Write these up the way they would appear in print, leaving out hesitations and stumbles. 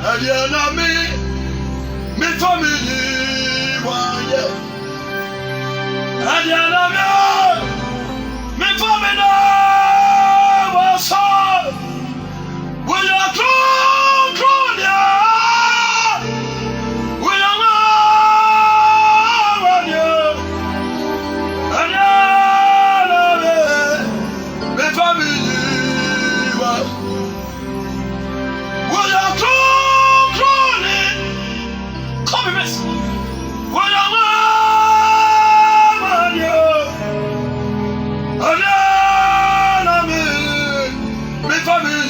Adiana me family wanye. Adiana me family wasa. We are true, yeah. We are me family wasa. We are true, come miss. We are me family.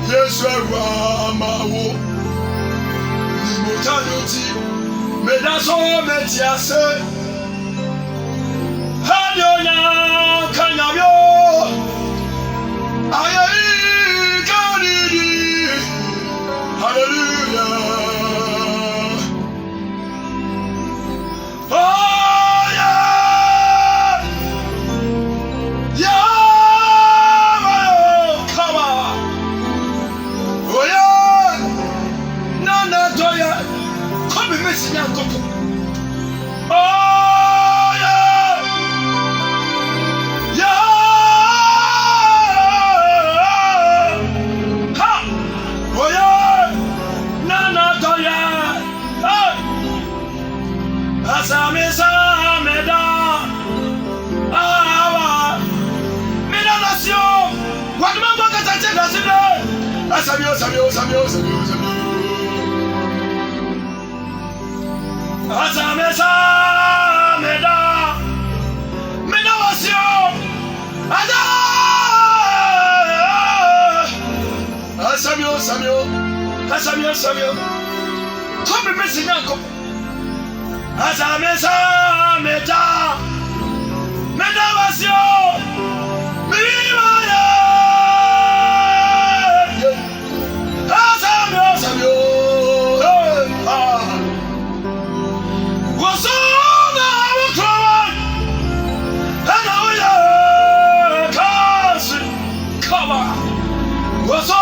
Yes, I Samuel, come and miss Yanko. As I miss Meda, Meda was your Samuel, was all our trouble, and our cousin, come on, was all.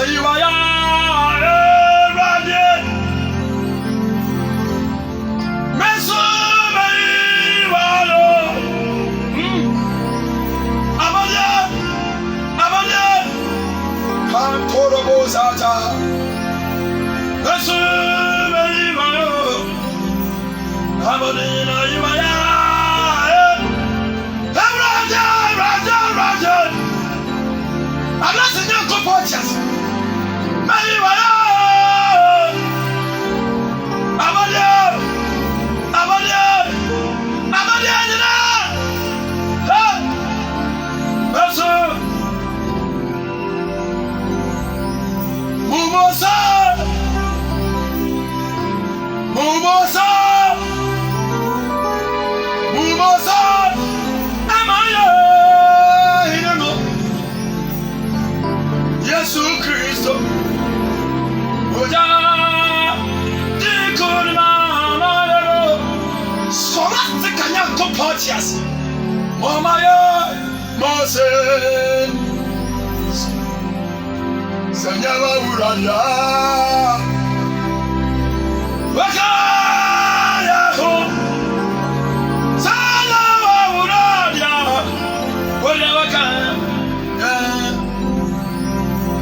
You are se Sanyama uraya Wakaya ho Sanyama uraya Wale wakaya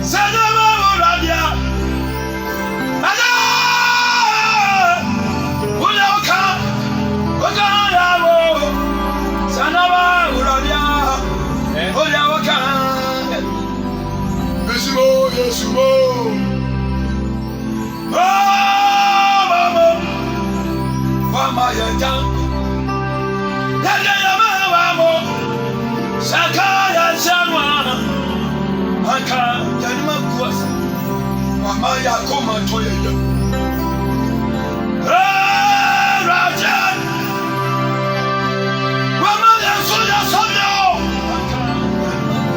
Sanyama uraya Ada Wale wakaya wo Sanyama uraya Wale wakaya Yesumo Mama Mama yanja Yanja mama Sakaya sanwa Aka yanima kuasa Mama yakoma toyeya Rajan Mama yasoya somyo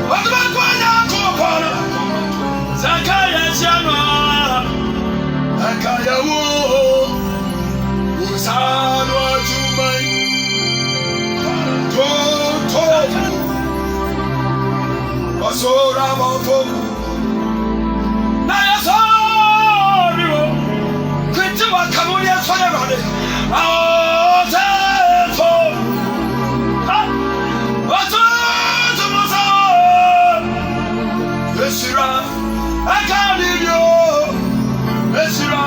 Wakuma kwa yakopana Sakaya sanwa Akaya wo Usalwa jumai To Basora bafo Na yasori wo Kwiti wakamuni yasore bade Aotefo Watu musa Esira Akadiyo Esira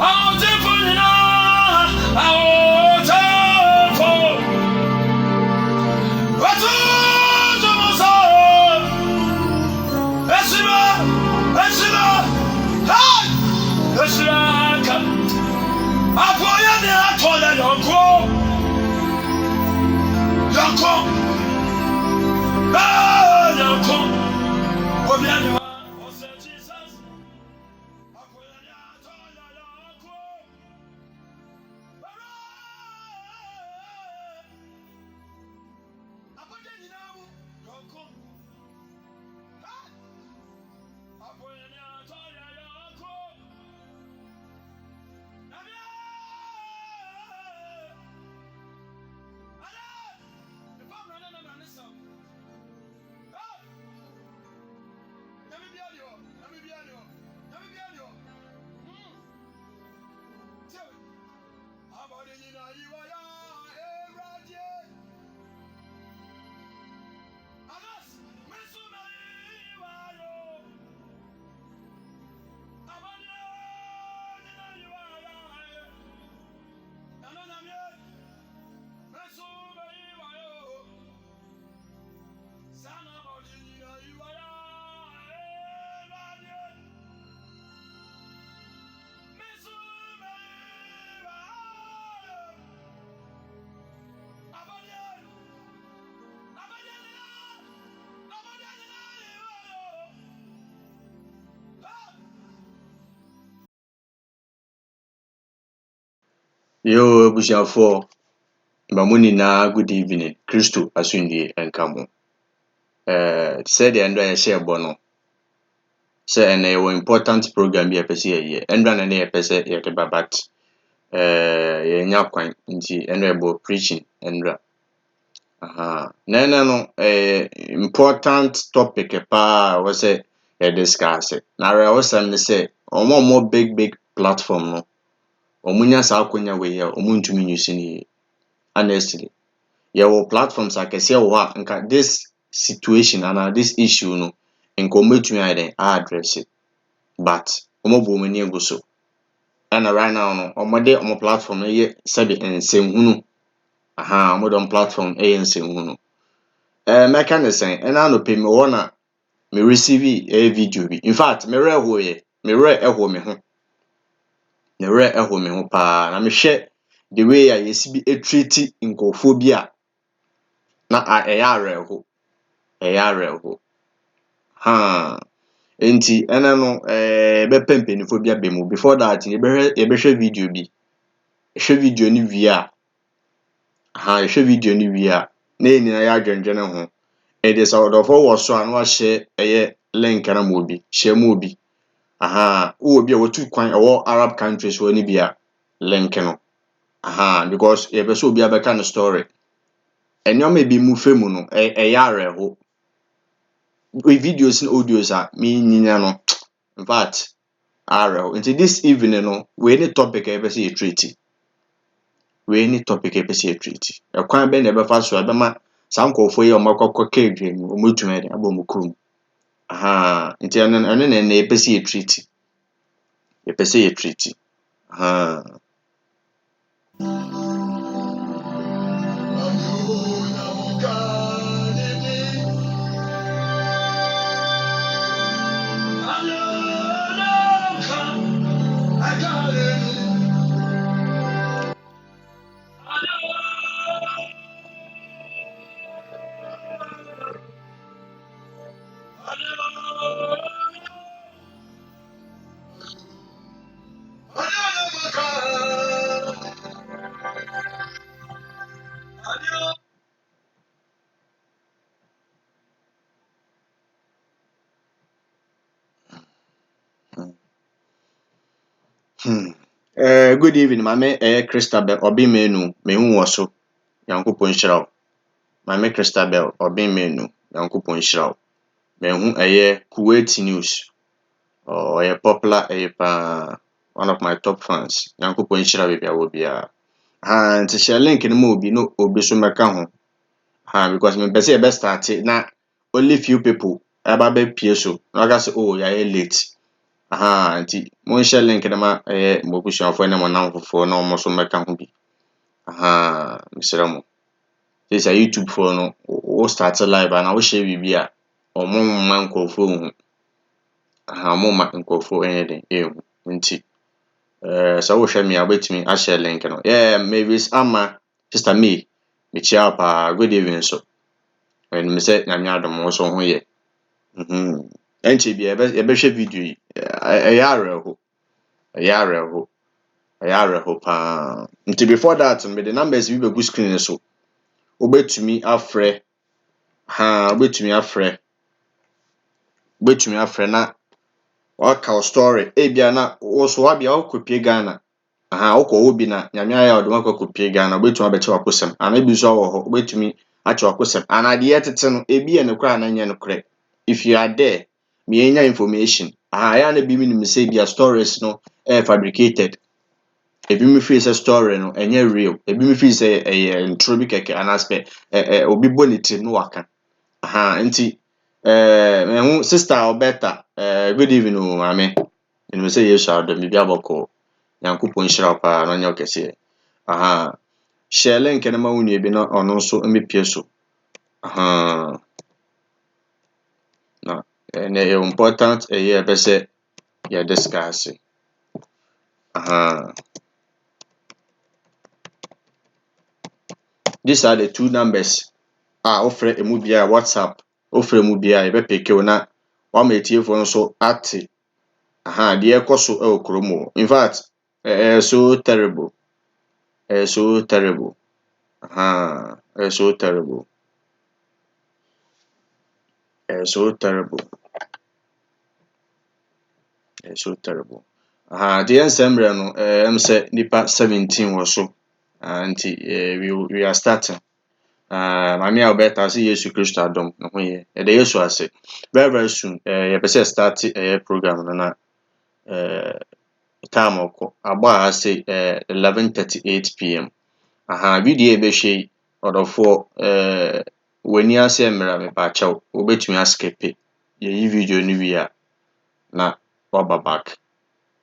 Aotefo nina Aotefo Watu musa Esira Esira Hey Esira Ka Apoya ni atole yonko Yonko Yonko Obiani wa Ose Jesus Apoya ni atole yonko Apoya ni namu Yonko Apoya ni atole yonko Namia Ada The family na nisa Nami biadio Tell Abade yina iwaya Eraje Anas Mesuma iwayo Abade yina iwaya Nano namye Mesuma iwayo Sana abade yina iwaya Yo, Bushafo, Mamuni na good evening. Christo Asundi and Kamo. Said the Andrea share bono. Say an important program be a PC and run an air PC at the Babat. Yakwan into honorable preaching and rap. No, important topic was a discuss it. Now I was say, more big platform no. Omunya sa akonya we ya omuntumi nyusi ni honestly your platforms akese wo ha nka this situation and this issue no nka ometumi aiden address it but omobo mani eguso and right now no omode omo platform no ye sabi ensemhunu omode on platform ensemhunu meka ne sen ena no pe me wona me receive a video bi in fact me re ho ye me re eho me ho ne re eho me ho pa na me hwe the way I yesibi treat nkofo bi a na eya reho enti ena no be pempenifo bi abemu before that ye be hwe video bi hwe video ni via hwe video ni via na enina ya adwendwene ho it is out of all was so an wa share link na mo bi share mo bi wo bi a wotu kwan Arab countries wo ni bia link no because ye be so obi abeka no story Enyo bi mu fe mu no ɛyɛ ho. Videos and audios a me nyinya no in fact areho. Nti this evening no we any topic e be say you treat. We any topic e be say you treat. Ekwan be na be fa so e be ma saa nkofo yi o makokọ ka edwem o mutuma de abo mu krum. Aha, nti eno na e be say you treat. E be say you treat. Aha. Good evening, mame Christabel obi menu me hu wo so. Yankopon hyira wo. Mame Christabel obi menu Yankopon hyira wo. Me hu Kuwait News. Oh, popular one of my top fans. Yankopon hyira we bia wo bia. Nti share link ni mo obi no obi so meka ho. Because me be say be start na only few people aba be pie so. Na ga say oh ya late. Nti mo share link na ma mo busuafo na mo namfofo na mo so meka ho bi. Misira mo. This a YouTube for no o start live and I will share bibi a omo man nkofo hu. Mo ma nkofo anything ehu. Nti so wo hwe me abetimi a share link no. Mavis Ama Sister me chia pa good evening so. When me say na me adom wo so ho ye. Enche bia e be hwe video yi. Ayareho pa. Nti before that me the numbers we be screen so. Obetumi afrɛ na waka story bia na wo so wa bia okopie Ghana wokɔ wo bi na nyame aya odom akopie Ghana obetumi abeche wakosem ana bi so wo ho obetumi ache wakosem ana de yetete no ebi ye ne kra na nye ne kra. If you are there me enya information ya na bi mi nim say bia stories no fabricated. Ebi me feel say story no enye real. Ebi me feel say intro bi keke an aspect obi bonity no waka. Nti me hu sister Alberta good evening o mame. Me say yes adom bi aboko. Yankopon hyira pa no nye okese. Share link na ma wunu ebi na ono so mepie so. Na important be say ya discuss. These are the two numbers. Offer emu bia WhatsApp. Offer emu bia e be peke o na wa ma etiefo nso ate. De ekoso e okromo. In fact, so terrible. So terrible. So terrible. So terrible. So terrible. The ensemble no em say nipa 17 was so. Nti we are starting. Mami Alberta say Yesu Christo adom no ho ye. E de Yesu ase. Very soon ye be say start program no na time oko. Agba say 11:38 p.m. Video e be hwe odofo wani ase mra me pa chaw. Obetumi askepe. Ye video ni wi a na waba back.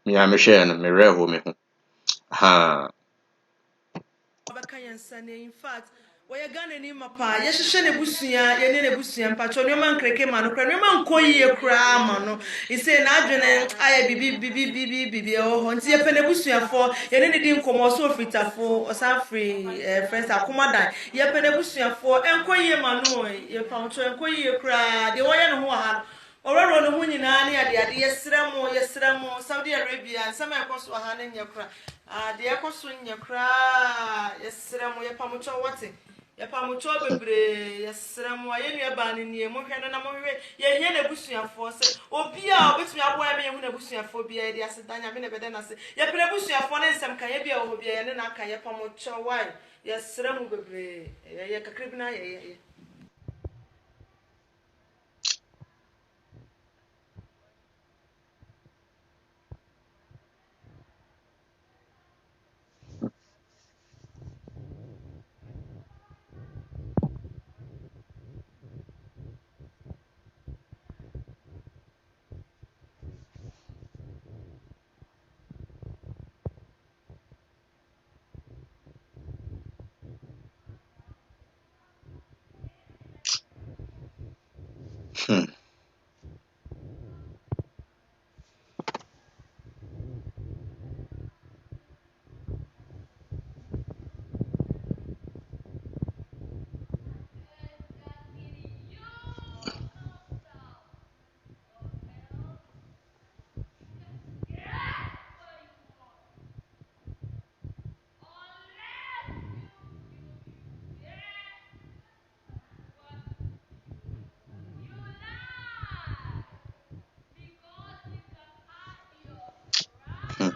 Me a me hwe no me reho me ho. In fact, where Ghana ni mapa, yesheshe ne busua, ye ne busua mpacho no man kreke ma no kra no man koyi kra ma no. He say na adwene aye bibi ho nti ye pene busua fo, ye ne di nkomo so fritafo, osan free friends akomadan. Ye pene busua fo, enkoyi ma no, ye pancho enkoyi kra, de wo ye no ho ha. Ororo no ho nyina ne ade yesramo Saudi Arabia nsama ekoso ha ne nyekra. De ekoso nyekra yesramo ye pamucho wote ye pamucho bebre yesramo ye nua ba ne nie mo hwe na mo hwe ye hie na busuafo se obi a obetumi aboa me ye hu na busuafo bia ye de asedanya me ne bede na se ye pre busuafo ne nsem kan ye bia wo bia ye ne na kan ye pamucho wai yɛsrɛ mu bebree yɛ kakra bi na yɛ Hmm. Hmm.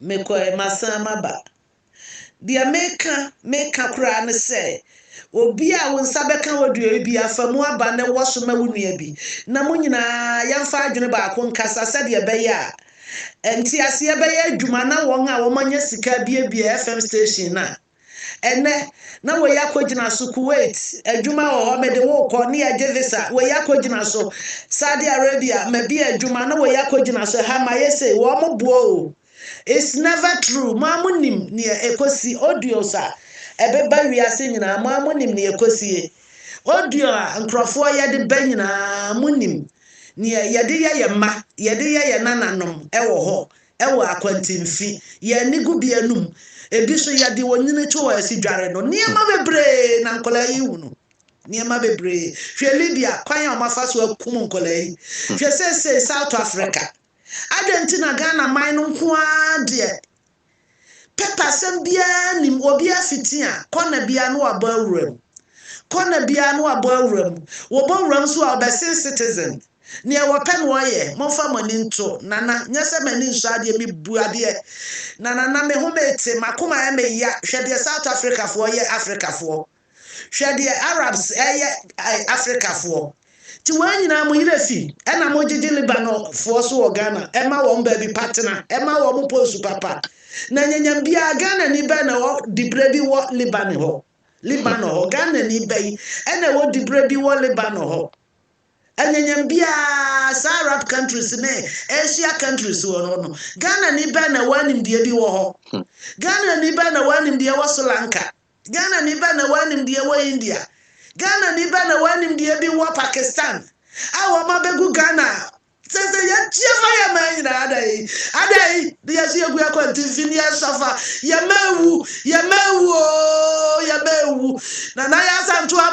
mekɔ masama ba dia meka kura ne sɛ obi a wo nsa bɛka wodua bi afa mu aba ne wɔso ma wo nua bi na mo nyinaa yɛmfa adwene baako nkasa sɛdeɛ ɛbɛyɛ a nti aseɛ bɛyɛ adwuma na wɔn a wɔmanya sika biebie FM station na ɛnɛ na wɔyɛ akɔgyina so Kuwait adwuma wɔ hɔ mede wokɔ ne yɛgye visa wɔyɛ akɔgyina so Saudi Arabia mabi adwuma na wɔyɛ akɔgyina so ha ma yɛsɛ wɔn mo boɔ o. It's never true. Mamunim near ekosi audios a ɛbɛba wiase nyinaa mamunim near ekosie. Audio a nkrɔfoɔ yɛde ba nyinaa munim near yɛde yɛ yɛ mma yɛde yɛ yɛ nananom ɛwɔ hɔ ɛwɔ akwantimfi yɛne gu bianum ebi so yɛde wɔnyini to wɔ asi dware no nneɛma bebree na nkɔla yi hu no nneɛma bebree hwɛ Libya kwan a ɔmafa so akum nkɔla yi hwɛ sɛ South Africa Argentina Ghana man no nko ara deɛ pepa sɛm biara nim obi afiti a kɔna bia no wabɔ awuram kɔna bia no wabɔ awuram wɔbɔ awuram so a ɔbɛsen citizen nea wɔpɛ no wɔyɛ momfa mɔni nto nana nyɛ sɛ m'ani nso adeɛ mebu adeɛ nana me ho mete makoma ɛ meya hwɛ deɛ South Africafoɔ yɛ Africafoɔ hwɛ deɛ Arabs ɛyɛ Africafoɔ ti wɔn nyinaa mo yere fi ɛna mo gyegye Libanon foɔ so wɔ Ghana ɛma wɔn baabi patena ɛma wɔn post papa na nyanyam bia Ghana ni bɛ na wɔ dibre bi wɔ Libanon hɔ Ghana ni bɛ yi ɛna wɔ dibre bi wɔ Libanon hɔ anyanyam bia sa Arab countries ne Asia countries wɔ no Ghana ni bɛ na wɔanim deɛ bi wɔ hɔ Ghana ni bɛ na wɔanim deɛ wɔ Sri Lanka Ghana ni bɛ na wɔanim deɛ wɔ India Ghana ni bɛ na wɔanim deɛ bi wɔ Pakistan a wɔn abɛgu Ghana sɛ yɛkyia fa yɛ ma nyinaa adai de yɛsi egu akɔnti mfini ɛsɔfa yɛmɛwu na yɛ asanto a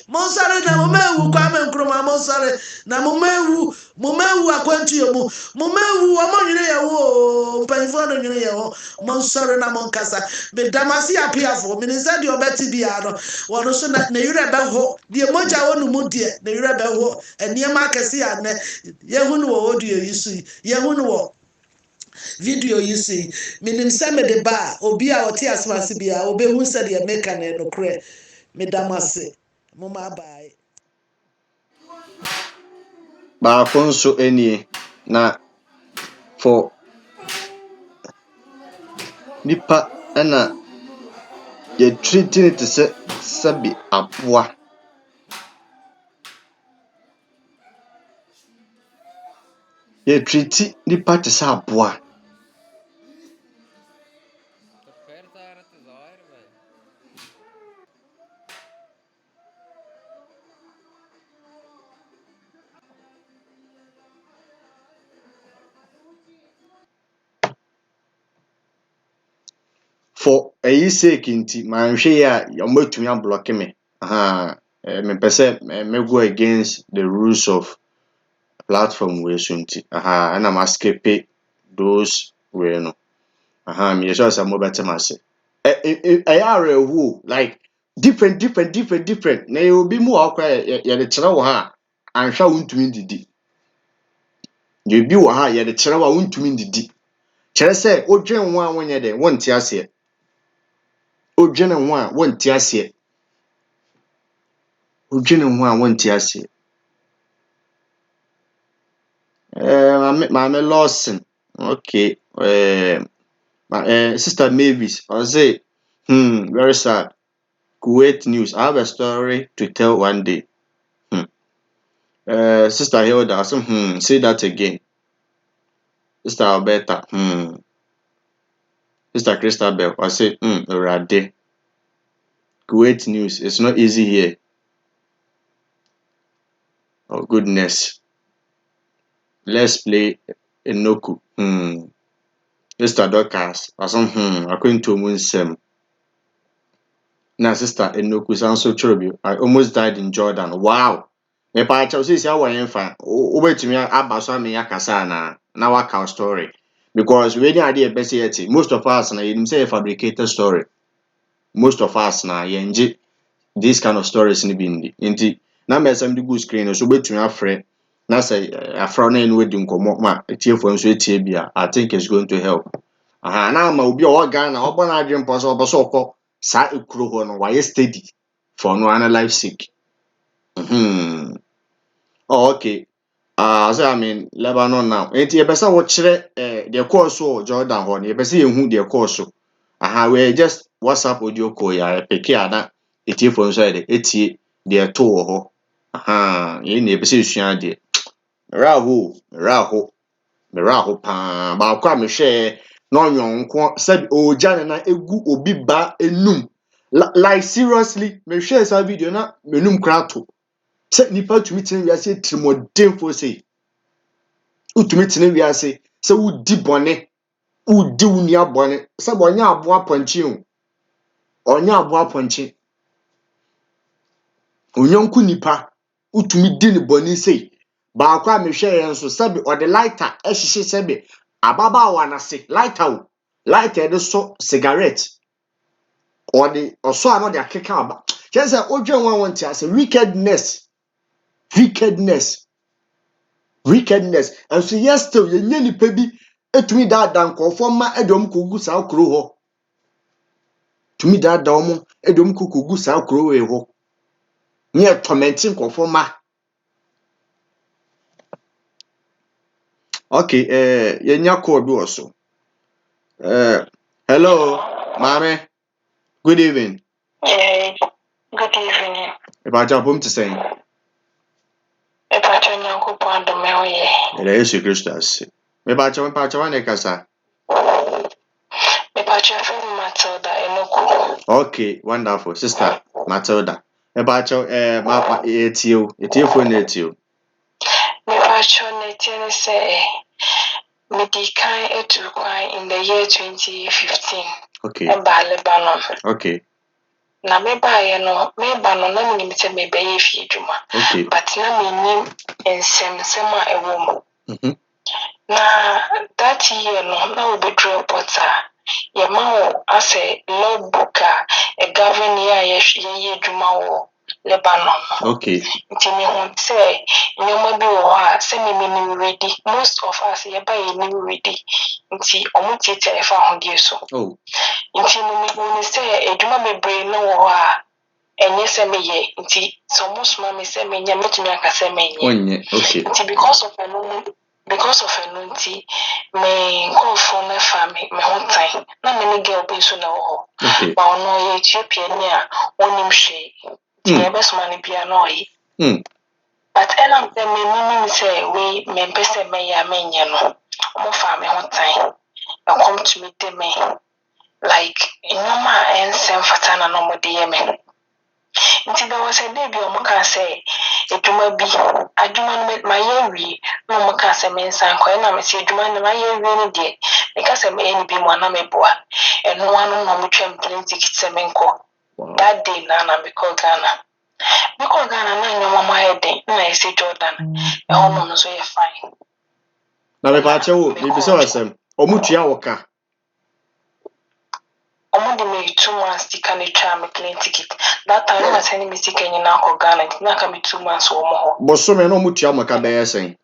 monsɔre na momɛwu Kwame Nkrumah monsɔre na momɛwu akwantuo mu momɛwu ɔmo nwene yɛ wo mpanyinfoɔ no nwene yɛ wo monsɔre na monkasa medamase apiafo minisɛ deɛ ɔbɛte bia no wɔno so na yɛrɛ bɛho deɛ mogya wɔ no mu deɛ na yɛrɛ bɛho nneɛma akɛse a nɛ yɛhu no wɔ audio yi so yɛhu no wɔ video yi so minim sɛ mede ba a obi a ɔte asomase bia obɛhu sɛdeɛ meka na ɛnokorɛ medamase moma abae Baako nso nie na for nipa ɛna yɛtreat ne te sɛ sɛbi aboa yɛtreat nipa te sɛ aboa for ɛyi sake nti manhwɛ yi a ɔmɛtumi ablɔke me mepɛ sɛ me go against the rules of platform wei so nti ɛna ma skip those wei no meyɛ sure sɛ mobɛte m'ase are who like different. Na you be more ya de kyerɛ wo ha anhwa wontumi ndidi. You be wo ha ya de kyerɛ wo wontumi ndidi. Kyerɛ sɛ odwen ho a wonyɛ de wonte ase. Odwen ho a wonte ase. Odwen ho a wonte ase. Mame Lawson. Okay. Sister Mavis, I say, very sad. Kuwait news. I have a story to tell one day. Sister Hilda, I say, say that again. Sister Alberta, Sister Christabel, I say, Rade. Kuwait news. It's not easy here. Oh goodness. Let's play Enoku. Sister Dorcas, I say, Akwantuo Munsem. Now, Sister Enoku sounds so true. I almost died in Jordan. Wow. Me pa cha say say awan fa obetumi abaso me yakasa na waka story because we dey ade be say yet most of us na you say fabricated story. Most of us na yenje this kind of stories ni bi ndi na me some the good screen so betumi afre na say afro na enu di nkomo ma etiefo nso etie bia I think it's going to help. Na ma obi o ga na obo na adwen po so oboso okọ sa ekuro ho no why steady for no analyze sick. Oh, okay. So I mean Lebanon now. Enti you person wo kire the course o Jordan ho. You person yehu the course. We just WhatsApp audio call ya pick ada etie for so de etie the to ho. Ye na person sua de. Raho pa ba kwa me hwe no nyonko said o jane na egu obi ba enum. Like seriously, me hwe sa video na menum krato. Say nipa tumi tene wiase trimodemfo say utumi tene wiase say wudi bone wudi unia bone say bonya abo aponchi o onya abo aponchi onyonku nipa utumi di ne bone say ba akwa me hwe yen so sabe o de lighter ehihye sabe ababa wa na se lighter de so cigarette or the so ano de akeka aba say odwen wan want ase wickedness and so yes still yenye nipa bi etumi da nkofo ma edom kogu sa kro ho tumi da omo edom kogu sa kro we ho ne tormenting nkofo ma. Okay, yenya call bi also. Hello mame, good evening. Yeah, good evening. About your home to say Epacho Nyankopon do me oye. Yesu Christus. Me ba cha wan kasa. Epacho from Matilda Enoku. Okay, wonderful. Sister Matilda. Ebacho etio phone etio. Epacho netene say medikan etu kwan in the year 2015. Okay. Eba Lebanon. Okay. Na meba ye no na me se me be ye fi adwuma. Okay. But na me nim ensem a ewo mu. Na that year no na obi draw porter. Yamao as a logbook a govern ye adwuma wo Lebanon. Okay. Nti me hu say nyoma bi wo ha say me ready. Most of us ye ba ye ready. Nti omo tete e fa ho so. Oh. Nti me hu say adwuma bebre no wo ha enye se me ye. Nti so mo sma me say me nya metumi aka say me nye. Okay. Nti because of nti me call for my family me whole time na me girl be so na ho okay ba ono ye Ethiopia ni a onim hwe ti e be so ma ni bia no yi but ena me say we me pese me ya me nye no mo fa me whole time e come to meet me like nyoma ensem fatana no mo de ye me nti there was a day bi omo kan say edwuma bi adwuma no ma ye wi no omo kan say me nsan ko na me say edwuma no ma ye wi no de me ka say me eni bi mo na me boa eno anu no mo twem plane ticket say me nko that day na me call Ghana na nyoma ma ye den na e say Jordan e ho no so ye fine na me pa che wo me bi se wasem omutua wo ka omo I'm the 2 months ticket and try my plane ticket. That time I send me ticket in now Ghana. Now can be 2 months or more. But so me no mutia maka be saying.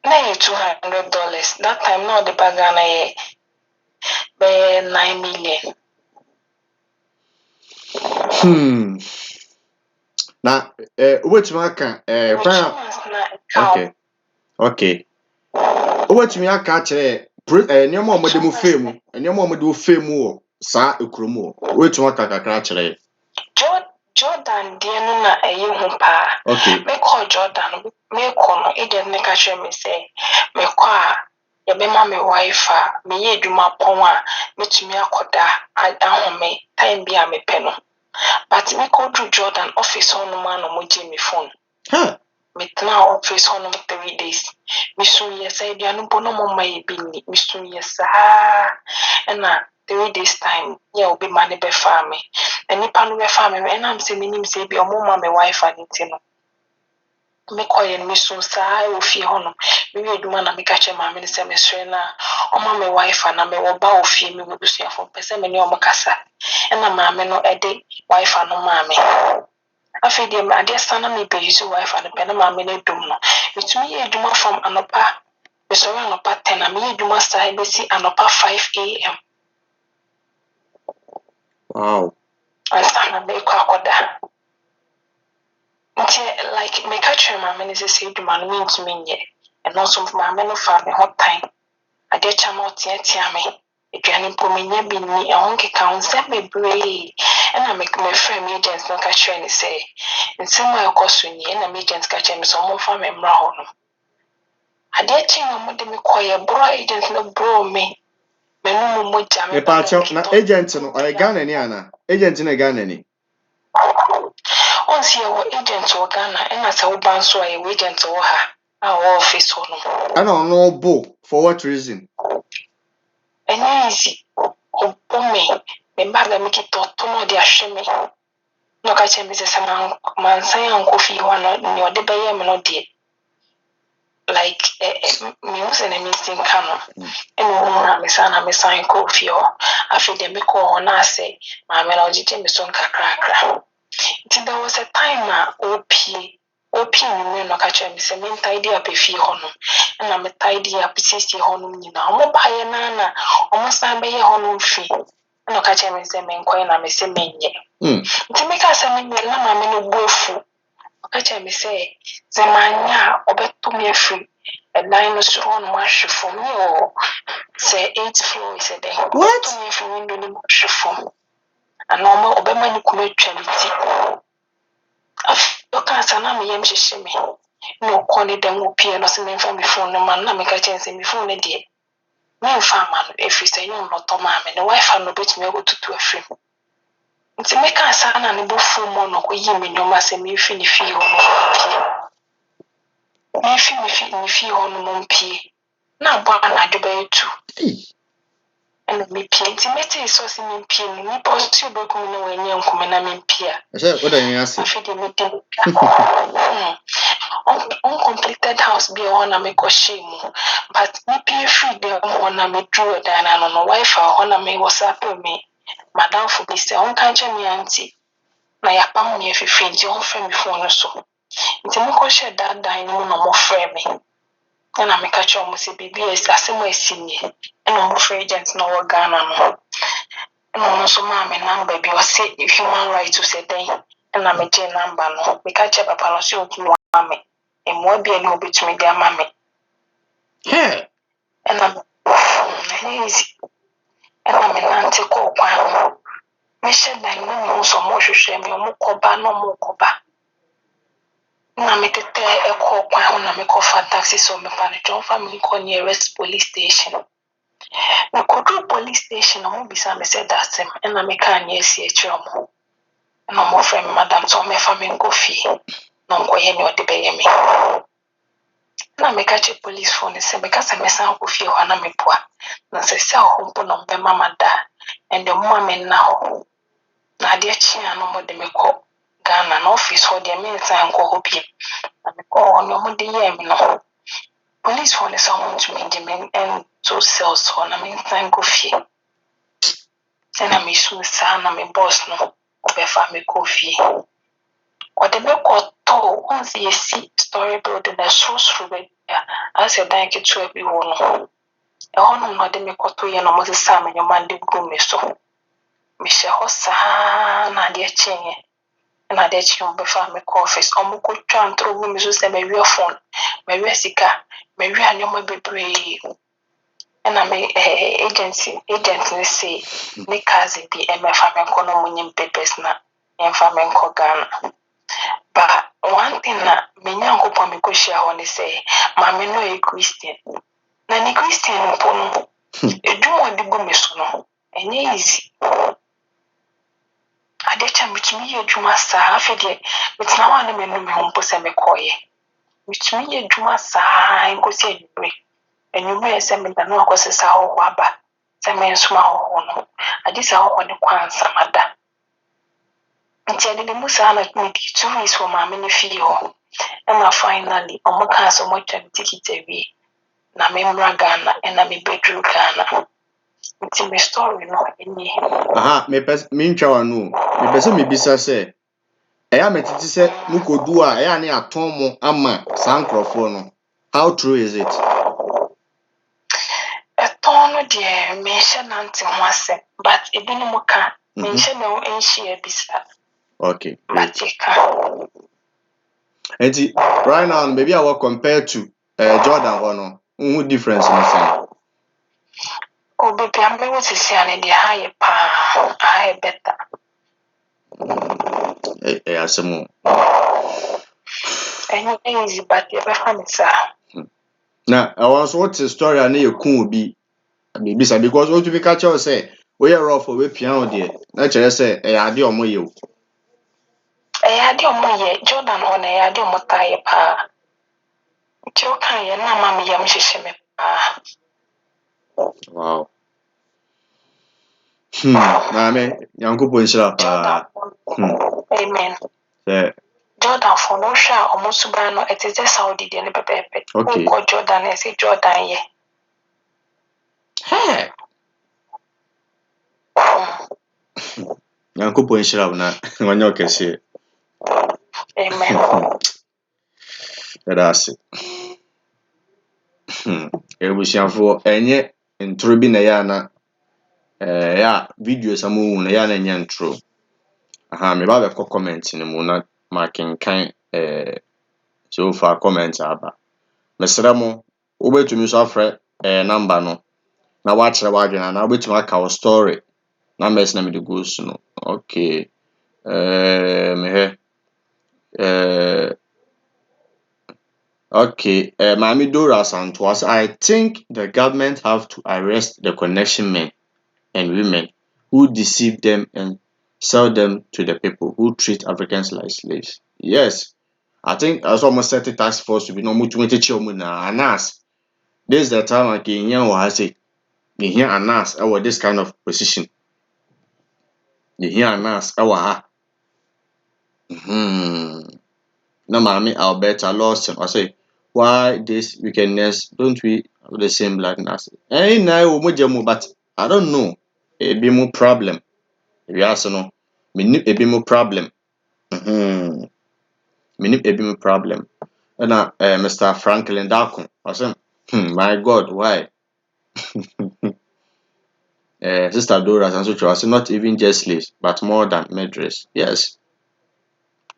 Na $200. That time now the bag Ghana be 9 million. Na wetumi aka okay wetumi aka kire nyoma omode mu fame nyoma omode fame wo sa ekromu wetumi aka kakra kire Jordan deɛ no na ɛyɛ hu paa. Okay. Mekɔ Jordan, mekɔ no, agent ne ka kyerɛ me sɛ, mekɔ a yɛbɛma me wife a meyɛ adwuma pɔn a metumi akɔda ahome time bi a mepɛ no. But mekɔduru Jordan office hɔnom a na mogye me phone. Metena office hɔnom 3 days. Mesu yɛ sɛ aduane bo no mɔma yɛ bi nni. Mesu yɛ saa ɛna 3 days time yeah obi ma ne bɛfa me. And nipa no bɛfa me ɛna me sɛ menim sɛ bi ɔmo ma me wife a nti no. Mekɔyɛ no mesu saa wɔ fie hɔnom. Mewie adwuma na meka kyerɛ maame no sɛ mesrɛ na ɔma me wife a na mewɔ ba wɔ fie mewɔ abusuafo pɛ sɛ me ne ɔmo kasa. Ɛna maame no ɛde wife no maa me. Afei deɛ adeɛ sa na mebɛyi wife no pɛ na maame no dum no. Metumi yɛ adwuma from anɔpa mesɔre anɔpa 10 na meyɛ adwuma saa bɛsi anɔpa 5 AM. Wow. Ansa na mekɔ akɔda. Nti like meka kyerɛ maame no sɛ adwuma no mentumi nyɛ. Ɛno nso maame no fa me ho tan. Adeɛ kya no ɔteatea me. Aduane mpo menya bi nni ɛho nkeka ho nsɛm bebree. Ɛna mefrɛ me agent no ka kyerɛ ne sɛ nsɛm a ɛkɔ so nie ɛna me agent ka kyerɛ me sɛ ɔmomfa me mmra hɔ no. Adeɛ kye na ɔmode me kɔyɛ bro agent no bro me. Menu mogya me pa na agent no ɔyɛ Ghana ni ana agent na Ghana ni. Once you were agent wɔ Ghana ɛna sɛ woba nso a yɛwɔ agent wɔ ha a wɔ office hɔ no. Ɛna ɔno bo for what reason? Ɛnyɛ easy. Ɔbɔ me. Me bag a mekita ɔtɔ no ɔde ahwɛ me. Na ɔka kyerɛ me sɛ mansan ankɔ fie hɔ no nea ɔde bɛyɛ me no deɛ. Like mehu sɛ na mensi nka no. Ɛna ɔhu na mesan kɔ fie hɔ. Afei deɛ mekɔɔ hɔ na asɛ maame na ɔgyegye me so nkakrakra. Nti there was a time a opie me no ka kyerɛ me sɛ me tidy up fie hɔ no. Ɛna me tidy up sisi hɔ no nyinaa. Ɔmo baayɛ na ɔmo san bɛyɛ hɔ no fi. Ɛna ɔka kyerɛ me sɛ menkɔɛ na me sɛ menyɛ. Nti meka sɛ menyɛ na maame no bu afu. Ɔka kyerɛ me sɛ manyɛ a ɔbɛto me afiri ɛdan no soro hɔ no ahwe fam. Yɛ sɛ 8th floor is ɛdɛn. Ɔbɛto me afiri window no mu ahwe fam. Ana ɔbɛma ne kuma atwa me ti. Ɔka sɛ na meyɛ mhyehyɛ me. Na ɔkɔ ne dɛm opie no sɛ memfa me phone no ma no na meka kyerɛ sɛ me phone no deɛ memfa ma no ɛfiri sɛ ɛnyɛ ɔnɔtɔ maame no wifi no bɛtumi akɔtutu afiri mu. Nti meka saa na ne bo fu mu no kɔyi me nnwoma sɛ memfi ne fie hɔ no mpie. Memfi ne fie hɔ no mpie. Na abɔ anadwo bɛyɛ 2. Ɛna mepie nti mete sɔse mempie no nipa ɔsi ɔbɛkum no wɔanyɛ nkume na mempie a. Ɛsɛ woda yɛn ase. Afei deɛ mede uncompleted house bi hɔ na mekɔhyɛ mu. But mepie free dɛm hɔ na meduru dan no no wifi hɔ na me WhatsApp me. Madamfo bi sɛ ɔnka nkyɛ me aunty na yɛapam me afifiri nti ɔmfrɛ me phone no so. Nti mekɔhyɛ dan no mu na ɔmofrɛ me. Ɛna meka kyerɛ ɔmo sɛ biribi asɛm a asi nie. Ɛna ɔmofrɛ agent na ɔwɔ Ghana no. Ɛna ɔno nso maa me number bi ɔsɛ human rights sɛ dɛn. Ɛna megye number no. Meka kyerɛ papa no sɛ ɔtumi ama me. Mmoa bi a ne ɔbɛtumi de ama me. Ɛna easy. Ɛna menante kɔɔ kwan ho. Mehyɛ dan na mehu sɛ ɔmo hwehwɛ me ɔmo kɔba na ɔmo kɔba. Na metete ɛkɔɔ kwan ho na mekɔfa taxi so mepa no twɔmfa me nkɔ nearest police station. Mekɔduru police station ɔmo bisa me sɛ dasɛm ɛna meka nyɛ asi akyerɛ ɔmo. Ɛna ɔmo frɛ me madam sɛ ɔmɛfa me nkɔ fie na ɔnkɔyɛ nea ɔde bɛyɛ me. Na meka kyerɛ police phone sɛ meka sɛ mesan kɔ fie hɔ na meboa. Na sɛ ɔho mpo na ɔbɛma ma da ɛnde ɔmo ma me nna hɔ. Na adeɛ kyea no ɔmo de me kɔ Ghana na office hɔ deɛ mensan nkɔ hɔ bio. Na mekɔɔ hɔ no ɔmo de yɛɛ me no. Police phone sɛ ɔmo ntumi ngye me ɛnto cells hɔ na mensan nkɔ fie. ɛna mesu saa na me boss no ɔbɛfa me kɔ fie ɔde me kɔtɔɔ once yɛsi story building na sorosoro baabi a asɛ dan ketewa bi wɔ no ɛhɔ nom na ɔde me kɔtɔɔ yɛ na ɔmo sesa me nneɛma de gu me so mehyɛ hɔ saa na adeɛ kyeeɛ ɛna adeɛ kyeeɛ ɔmo bɛfa me kɔ office ɔmo kɔtwa ntoro gu me so sɛ mawia phone mawia sika mawia nneɛma bebree ɛna me agent ne say ne cars bi ɛmɛfa me nkɔ na ɔmo nyɛ papers na ɛmfa me nkɔ Ghana. But one thing na me nyankopɔn me kɔhyia hɔ ne sɛ maame no yɛ Christian na ne Christian mpo no edwuma ɔde gu me so no ɛnyɛ easy adeɛ kyɛ metumi yɛ adwuma saa afei deɛ metena hɔ a na menu me ho mpo sɛ mekɔɔyɛ metumi yɛ adwuma saa nkɔsi anwummerɛ sɛ meda na akɔsesa hɔhɔ aba sɛ mensoma hɔhɔ no agye sɛ hɔhɔ ne kɔ ansamada nti ɛde ne mu saa na medi 2 weeks wɔ maame no fie hɔ ɛna finally ɔmo kaa sɛ ɔmo atwa me ticket awie na memmra Ghana ɛna mebɛduru Ghana nti me story no ɛnie mentwa wa no mepɛ sɛ mebisa sɛ ɛyɛ metete sɛ mokɔdu a ɛyɛ ne atɔn mo ama saa nkurɔfoɔ no how true is it ɛtɔn no deɛ menhyɛ nante ho asɛm but ebinom ka menhyɛ na ɛnhyia bi saa okay but ɛka nti right now maybe I will compare to Jordan hɔ no who difference no sɛn baby I'm going to say an idea higher pa higher better asɛm ɛnyɛ easy but yɛbɛfa me saa na ɛwɔ nso wote story a ne yɛ ku bi bibisa because wotumi ka kyerɛw sɛ woyɛ rough wopia wo deɛ na kyerɛ sɛ ɛyɛ ade ɔmo yɛ o ɛyɛ ade ɔmo yɛ Jordan hɔ na ɛyɛ ade ɔmo taa yɛ paa nti woka yɛ na ama me yam hyehyɛ me paa wow maame nyankopɔn nhyira paa amen sɛ Jordan fo no hwɛ a ɔmo suban no ɛte sɛ Saudi deɛ ne pɛpɛɛpɛ wokɔ Jordan ɛsɛ Jordan yɛ nyankopɔn nhyira wo na wɔnyɛ ɔkɛseɛ amen ɛda ase ebusuafoɔ ɛnyɛ ntoro bi na ɛyɛ ana ɛyɛ videos a mo hu na ɛyɛ na ɛnyɛ ntoro me ba bɛkɔ comment no mu na makenkan so far comment aba mesrɛ mo wobɛtumi so afrɛ number no na wakyerɛ wadwena na wobɛtumi aka wo story numbers na mede go so no okay mehwɛ okay Mami Dora Santos, I think the government have to arrest the connection men and women who deceive them and sell them to the people who treat Africans like slaves. Yes, I think that's almost set a task force to be no much anas. This is the time I can hear what I say. You hear anas over this kind of position. You hear anas over No, Mami Alberta Lawson, I say, why this wickedness? Don't we have the same blackness? But I don't know. It be more problem. If you ask no, it be more problem. It be more problem. And Mr. Franklin Darko, I say, my God, why? Sister Dora and so I say not even just slaves, but more than murderers. Yes.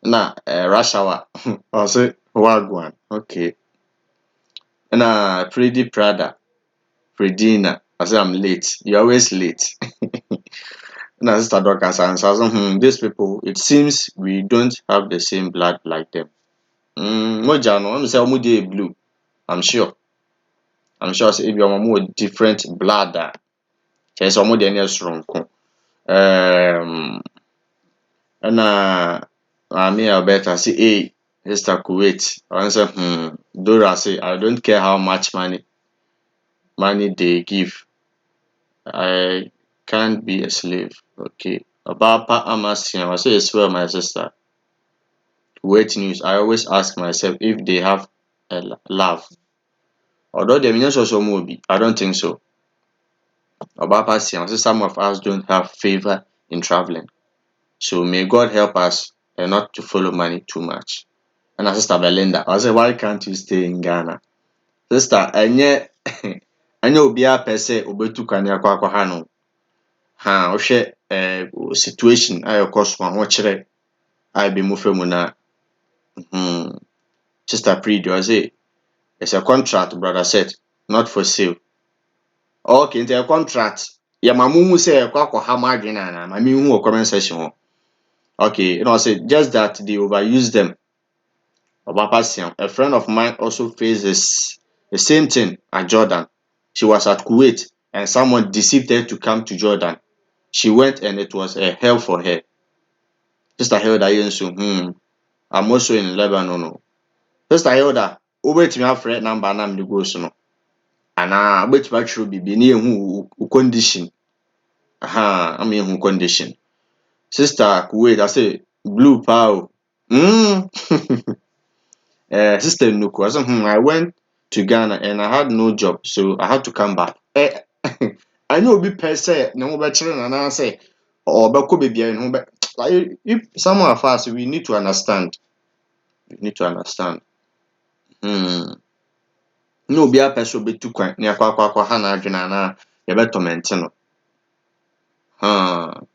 Now, rush hour. I say, Wagwan. Okay. And Pretty Prada. Predina. I say I'm late. You're always late. And Sister Dorcas answers, these people, it seems we don't have the same blood like them. Mojano, I'm saying Omudi blue. I'm sure. Say if you're more different blood there's Omudi any strong. And me Alberta say, hey, Sister Kuwait. I say, Dora say, I don't care how much money they give. I can't be a slave. Okay. Abapa Amasian, I say as well, my sister. Wait news. I always ask myself if they have a love. Although the ministers also movie, I don't think so. Some of us don't have favor in traveling. So may God help us and not to follow money too much. And Sister Belinda, I said, why can't you stay in Ghana? Sister, enye obia per se obetu kwani akwa ha no. Ha, ohwe situation ayo koso ho kire ai be mu femu na. Sister Predo, I say it's a contract, brother said, not for sale. Okay, into a contract. Ya mamu say akwa ha madwena na mami hu o comment section. Okay, I say just that they overuse them. A friend of mine also faced the same thing at Jordan. She was at Kuwait and someone deceived her to come to Jordan. She went and it was a hell for her. Sister Hilda Yensu, I'm also in Lebanon. No. Sister Hilda, wait me have friend number na me go so no. Ana wait me true bibi ni ehu condition. I'm in condition. Sister Kuwait, I say blue power. Sister Nuku, I said, I went to Ghana and I had no job, so I had to come back. I know be per se, no better and I say, or Bako baby and home. Like if some of us we need to understand. We need to understand. No be a person be too quiet near Kwakwa Hana Janana, you better maintain. No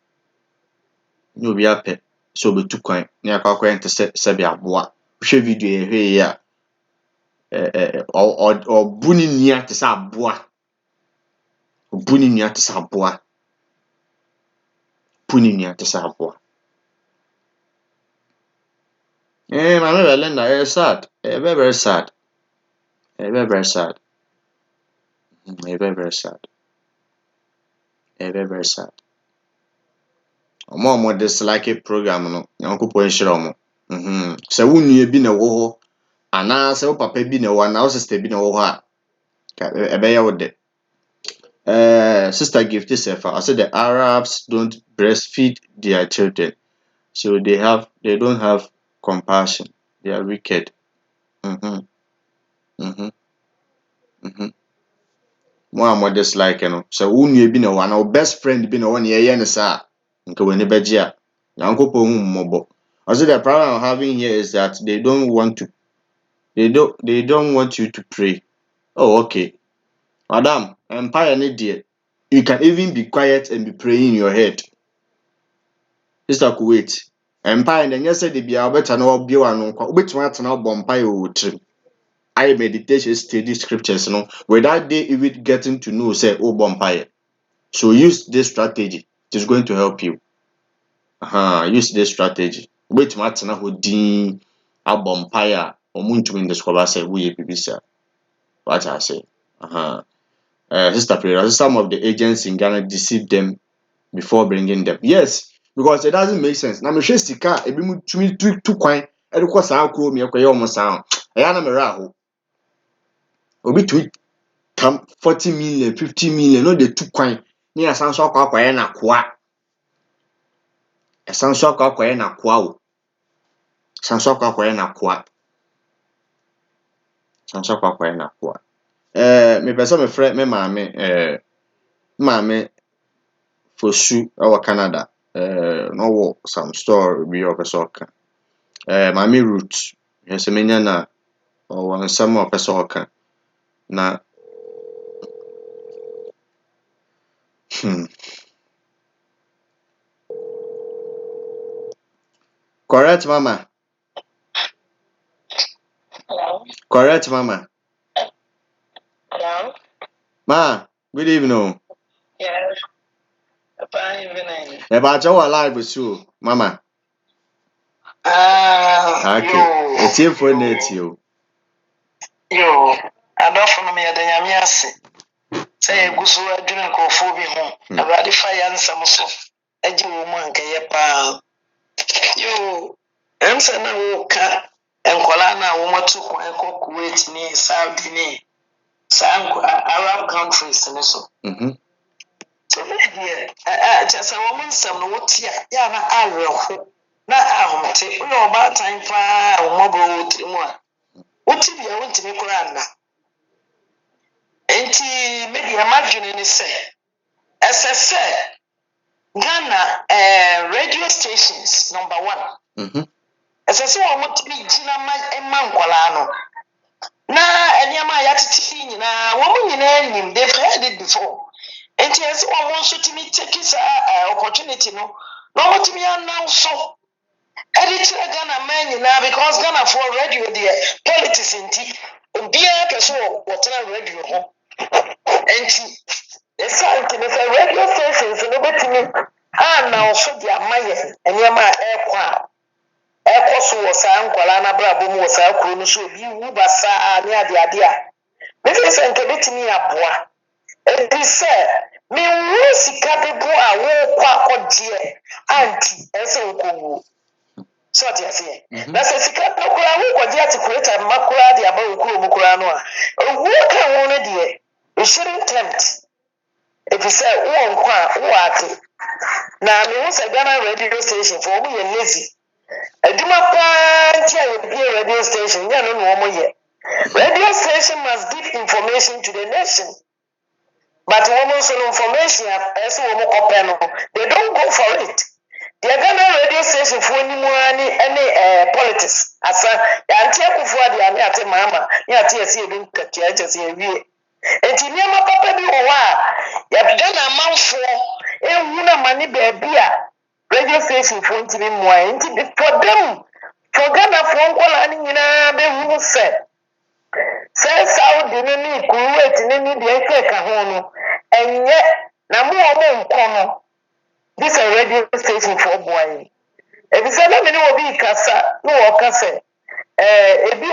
be a pet, so be too quiet near Kwakwa and to Sebia Bois. She video here. Or bunny near to Sabois. Bunny near to Sabois. Bunny near to Sabois. My Linda is sad. Very sad. Very sad. Very sad. Very sad. More dislike a program no. Yanko po enshira mo. Se wunye bi na wo ho ana se wo papa bi na wo na wo sister bi na wo ho a ebe ya wo de. Sister Gift Sefa, I said the Arabs don't breastfeed their children, so they don't have compassion. They are wicked. More modest like so who be no one our best friend be no one ye sa nke we ni beji a yankopɔ hu mmɔbɔ. I said the problem I'm having here is that they don't want you to pray. Oh, okay. Madam, empire ni dear. You can even be quiet and be praying in your head. Sister Kuwait. Empire and yes said the be better no be one no which one na empire wo trim. I meditation study scriptures no without they even getting to know say empire. So use this strategy. It is going to help you. Use this strategy. Which one na ho din empire omuntumi discover say we bibisa. What I say. Sister Prayer, some of the agents in Ghana deceive them before bringing them. Yes, because it doesn't make sense. Na me hwe sika ebi mu tumi tu kwan e de ko saa kro me ekoye omo saa. Eya na me ra ho. Obi tu come 40 million, 50 million no dey tu kwan. Ni asan so akwa na koa. Asan so akwa na koa o. Asan so akwa na koa. Asan so akwa na koa. Me pese me frɛ me maame Fosu our Canada. No some store we of soccer. Mami root. Yes, menya na or some of soccer. Na correct mama. Hello. Correct mama. Hello. Ma, good evening. Yes. Fine evening. About your live with you, mama. Okay. It's here for net you. Yo. Adofo no me yɛ de nyame ase. Sɛ yɛgu so adwene nkurɔfoɔ bi ho. Awurade fa yɛ nsɛm so. Agye wɔ mu ankɛyɛ paa. Yo. Ɛnsɛ na woka nkɔlaa na wɔmatu kwan kɔ Kuwait ne Saudi ne Arab countries ne so. So here, just a woman, some no tia, yana awerɛho na ahomte. Wo yɛ ɔbaatan paa a wɔmmɔborɔ wɔ tiri mu a. Wote bia wontumi koraa nna. Enti media madwene ne sɛ SSA Ghana radio stations number 1. SSA wamutimi jina ma nkwala no. Na eniyama yatiti nyina womu nyina nim they've heard it before. Enti esi womu nso timi take this opportunity no. No wamutimi announce edit Ghana man nyina because Ghana for radio there politics inti obiara peso wotena radio ho. Enti the radio stations no betimi announce dia maye eniyama so was an kwala na brabo was a kuru so bi wu basa ne ade a me say say nke betimi aboa e say me wu sika bebo a wo kwa kodie anti ese okowu so ati ase na say sika kokura wo kodie ati kureta makura de aba okuru mu kura no a wo ka wo no de e shouldn't tempt if you say wo nkwa wo ati na me wu say Ghana radio station for mu ye lazy Eduma panti a radio station, ya no no ye. Radio station must give information to the nation. But women so information as women kopeno, they don't go for it. The Ghana radio station for any politics. Asa anti akufo de ani ate mama, ni ate esi edu katia ese ewie. Enti niam papa bi wo wa, ya Ghana manfo ehuna mani beebi a radio station for ntimi moa nti for them for Ghana for nkola ni nyina be hu se Saudi ni Kuwait ni de eke ka ho no enye na mo nko no this a radio station for boy e bi se na me ni obi kasa no wo kasa ebi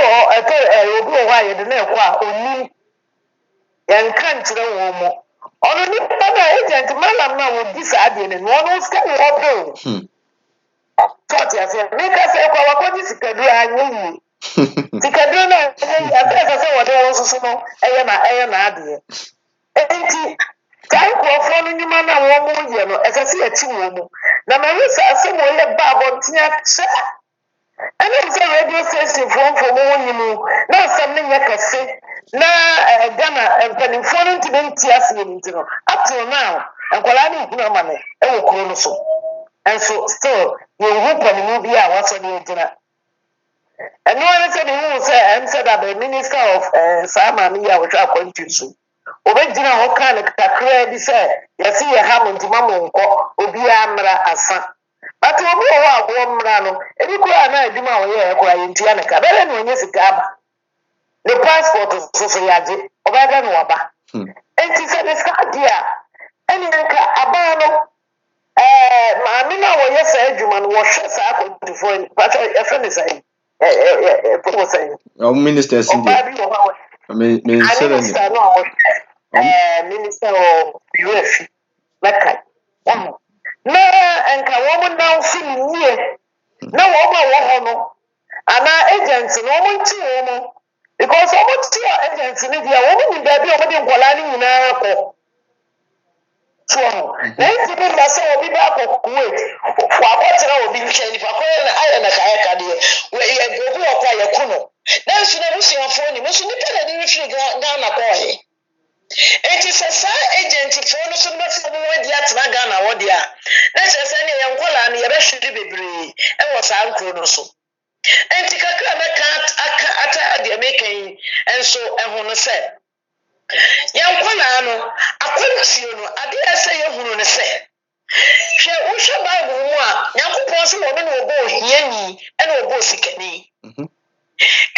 obi o wa ye de na ekwa a oni yan kan kire wo mo ono ni na agent malam na wo di sa ade ne no no ska wo pe Toti ase make us say kwa wakodi sikaduru anyi sikaduru na ase say wode won susu no eye na ade enti kai ko fo no nyuma na wo mu ye no ese se achi wo mu na me wi ase mo ye ba bontia che ana say radio station for mo nyimu na asem ne yakase na Ghana empanifo no ntibenti ase ni ntino up till now enkwala ni nkuna ma me e wo kuro no so. And so still, you hope when you be a what's on the internet. And no one said who said that the minister of Samania, which are going to sue. Original what kind of credit say, you see a ham into Mamma or be Amra Asa. But to be a woman, every cry I do my way, crying Tianaka, better than when you see Gaba. The passport is Society, or I don't know about. And she said, it's not dear. And you Abano. Mamina wo yes adwuma no wo hwe sa Akwantuo but e friend is saying people saying minister Cindy minister no minister of UF like na enka wo mo now film nie na wo ma wo ho no ana agents no mo nti wo mo because wo mo ti agents ni dia wo mo ni da bi wo de nkola ni nyina ko so na nti bi ma say obi ba ko Kuwait for akwatira obi nchen fa ko na aye na kaya ka de we ye gogo okwa ye kuno na nso na busi afo ni mo so ni pele ni firi Ghana ko he enti se agent fo no so na fo mo wadi atena Ghana wo dia na se ne ye nkola na ye be hwiri bebre e wo sa nkro no so enti kakra na ka ata de mekan enso eho no se Yankwala no Akwantuo no ade ese ye hunu ne se hwe wo hwe Bible mu a Nyankopon so wo ne obo hiani ene obo sikani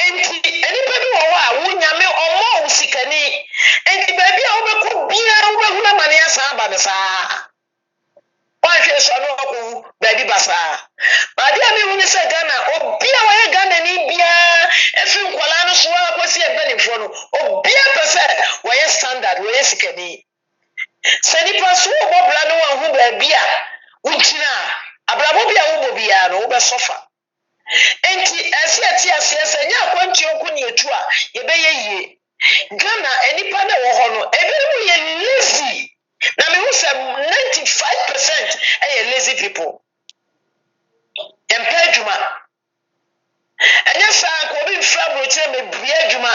enti enipa bi wo a wo nyame omo wo sikani enti ba bi a wo beko bia wo behuna mane asa aba ne saa hwe so no ko ba bi basa ba dia mi hunu se Ghana obia wo ye Ghana ni bia efi nkwala no so akwasi ebenifo no obia pese wo ye standard wo ye sikani seni paso wo bla no wo hu ba bia wo gina abrabo bia wo bo bia no wo be sofa enti ase ase nya Akwantuo ko ni etu a ye be ye yie Ghana enipa na wo ho no ebe wo ye lazy na me who say 95% are lazy people. Empa adwuma. Enya saa ko bi mfra broche me bia adwuma.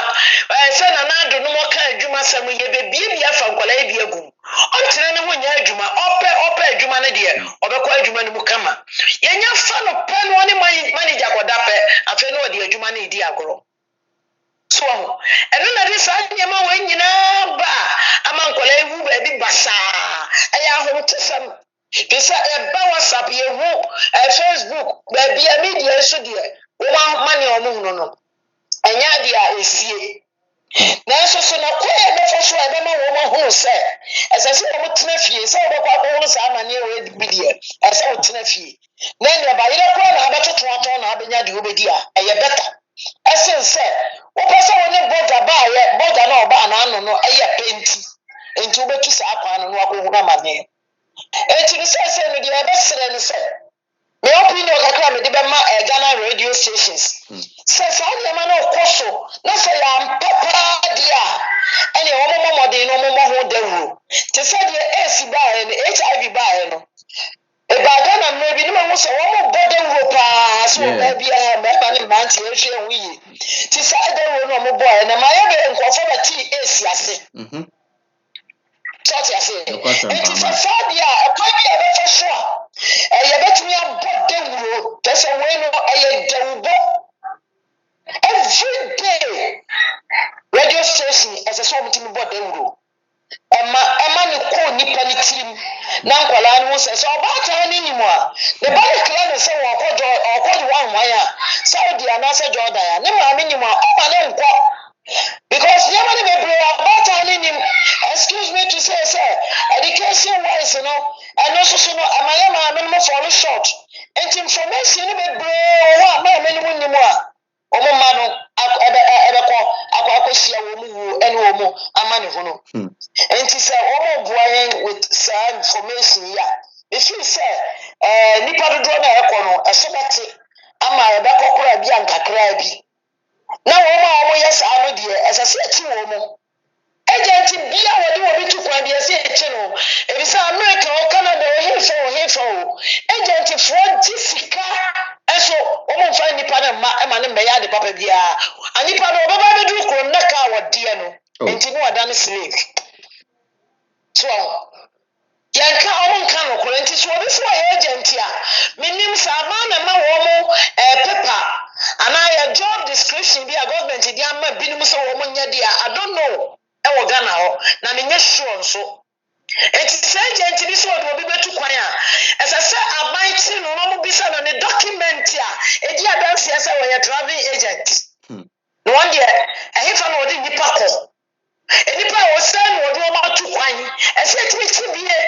Say na na do no mo ka adwuma sam ye be bia afa nkwala bia gum. ɔntena ne ho nyɛ adwuma ɔpɛ adwuma no deɛ ɔbɛkɔ adwuma no mu kama yɛnya fa no pɛ no ɔne manager kɔda pɛ afei na ɔde adwuma no redi agorɔ so ɛno na de saa nneɛma wɔn nyinaa ba ama nkɔla ewu baabi basaa ɛyɛ ahomtesɛm bisa ɛba WhatsApp yɛhu Facebook baabi a media so deɛ wɔn amane wɔn no ɛnyɛ adeɛ a esie nanso so na kɔɛ bɛfa so a ɛbɛma wɔn ahunu sɛ ɛsɛ sɛ wɔn tena fie sɛ wɔbɛkɔ akɔhoro saa amane wɔn bi deɛ ɛsɛ wɔn tena fie na nea bayerɛ kɔ na abɛtoto atɔn na abɛnya deɛ wɔbɛdi a ɛyɛ bɛta ɛsen sɛ wɔpɛ sɛ wɔn ne bɔga na ɔbaa n'ano no ɛyɛ penti nti wɔbɛtu saa kwan no na wakɔhoro amane eti ne sɛ no deɛ ɛbɛsrɛ no sɛ me opinion kakra me de bɛma Ghana radio stations sɛ saa nneɛma no ɔkɔ so na sɛ yɛampapaa deɛ a ɛne wɔn mmɔden no wɔn ho dawuro te sɛ deɛ AC baeɛ no HIV baeɛ no eba Ghana mmerɛ bi ne ma ho sɛ wɔn bɔ dawuro paa so wɔ baabi a mmarima ne mmeranteɛ ahwɛ ho yie te saa dawuro no wɔn bɔeɛ na ma yɛ nkurɔfoɔ bɛte AC ase sɔɔte ase eti sɛ saa deɛ a ɛkwan bi a ɛbɛfa so a yɛbɛtumi abɔ dawuro kyɛ sɛ wei no ɛyɛ dawubɔ every day radio station ɛsɛ sɛ wɔn bɔ dawuro ɛma ne kɔɔ nipa ne tirim na nkɔlaa no ho sɛ ɔbaatan ne nim a ne ba ne kila ne sɛ ɔkɔgye wanwan a Saudi anaasɛ Jordan a ne maame nim a ɔma ne nkɔ because nneɛma ne bebree ɔbaatan ne nim excuse me to say sɛ education wise no ɛno nso so no ama yɛ maame no mo fall short nti information ne bebree wɔ a maame no mo nim a wɔn mma no ɛbɛkɔ akɔhyia wɔn mu wuo ɛne wɔn mu ama ne ho no nti sɛ wɔn boa yɛn with saa information yi a efiri sɛ nipa dodoɔ na ɛkɔ no ɛso bɛte ama ɛbɛkɔ koraa bi a nkakraa bi na wɔn a wɔyɛ saa no deɛ ɛsɛ sɛ ɛkyi wɔn mu agent bia wɔde wɔ bi tu kwan deɛ sɛ ɛkyi no ebisa America o Canada o hefa o agent foɔ gye sika ɛso wɔn mfa nipa no mma ɛma ne mbɛyɛ ade papa biara anipa no ɔbɛba bɛduru kurom na kaa wɔdeɛ no nti ne wɔda no slave so yɛnka wɔn nka no koro nti so obi so ɔyɛ agent a menim saa maa na ma wɔn paper anaa yɛ job description bi a government de ama binom sɛ wɔn nyɛ deɛ I don't know ɛwɔ Ghana hɔ na menyɛ sure nso eti sɛ agent bi so ɔde obi bɛtu kwan a ɛsɛ sɛ aban ti no wɔn bisa no ne document a edi adanseɛ sɛ wɔyɛ traveling agent na wɔn deɛ ɛhefa na wɔde nipa kɔ nipa a wɔsɛn na wɔde wɔn atu kwan ɛsɛ etimi ti bie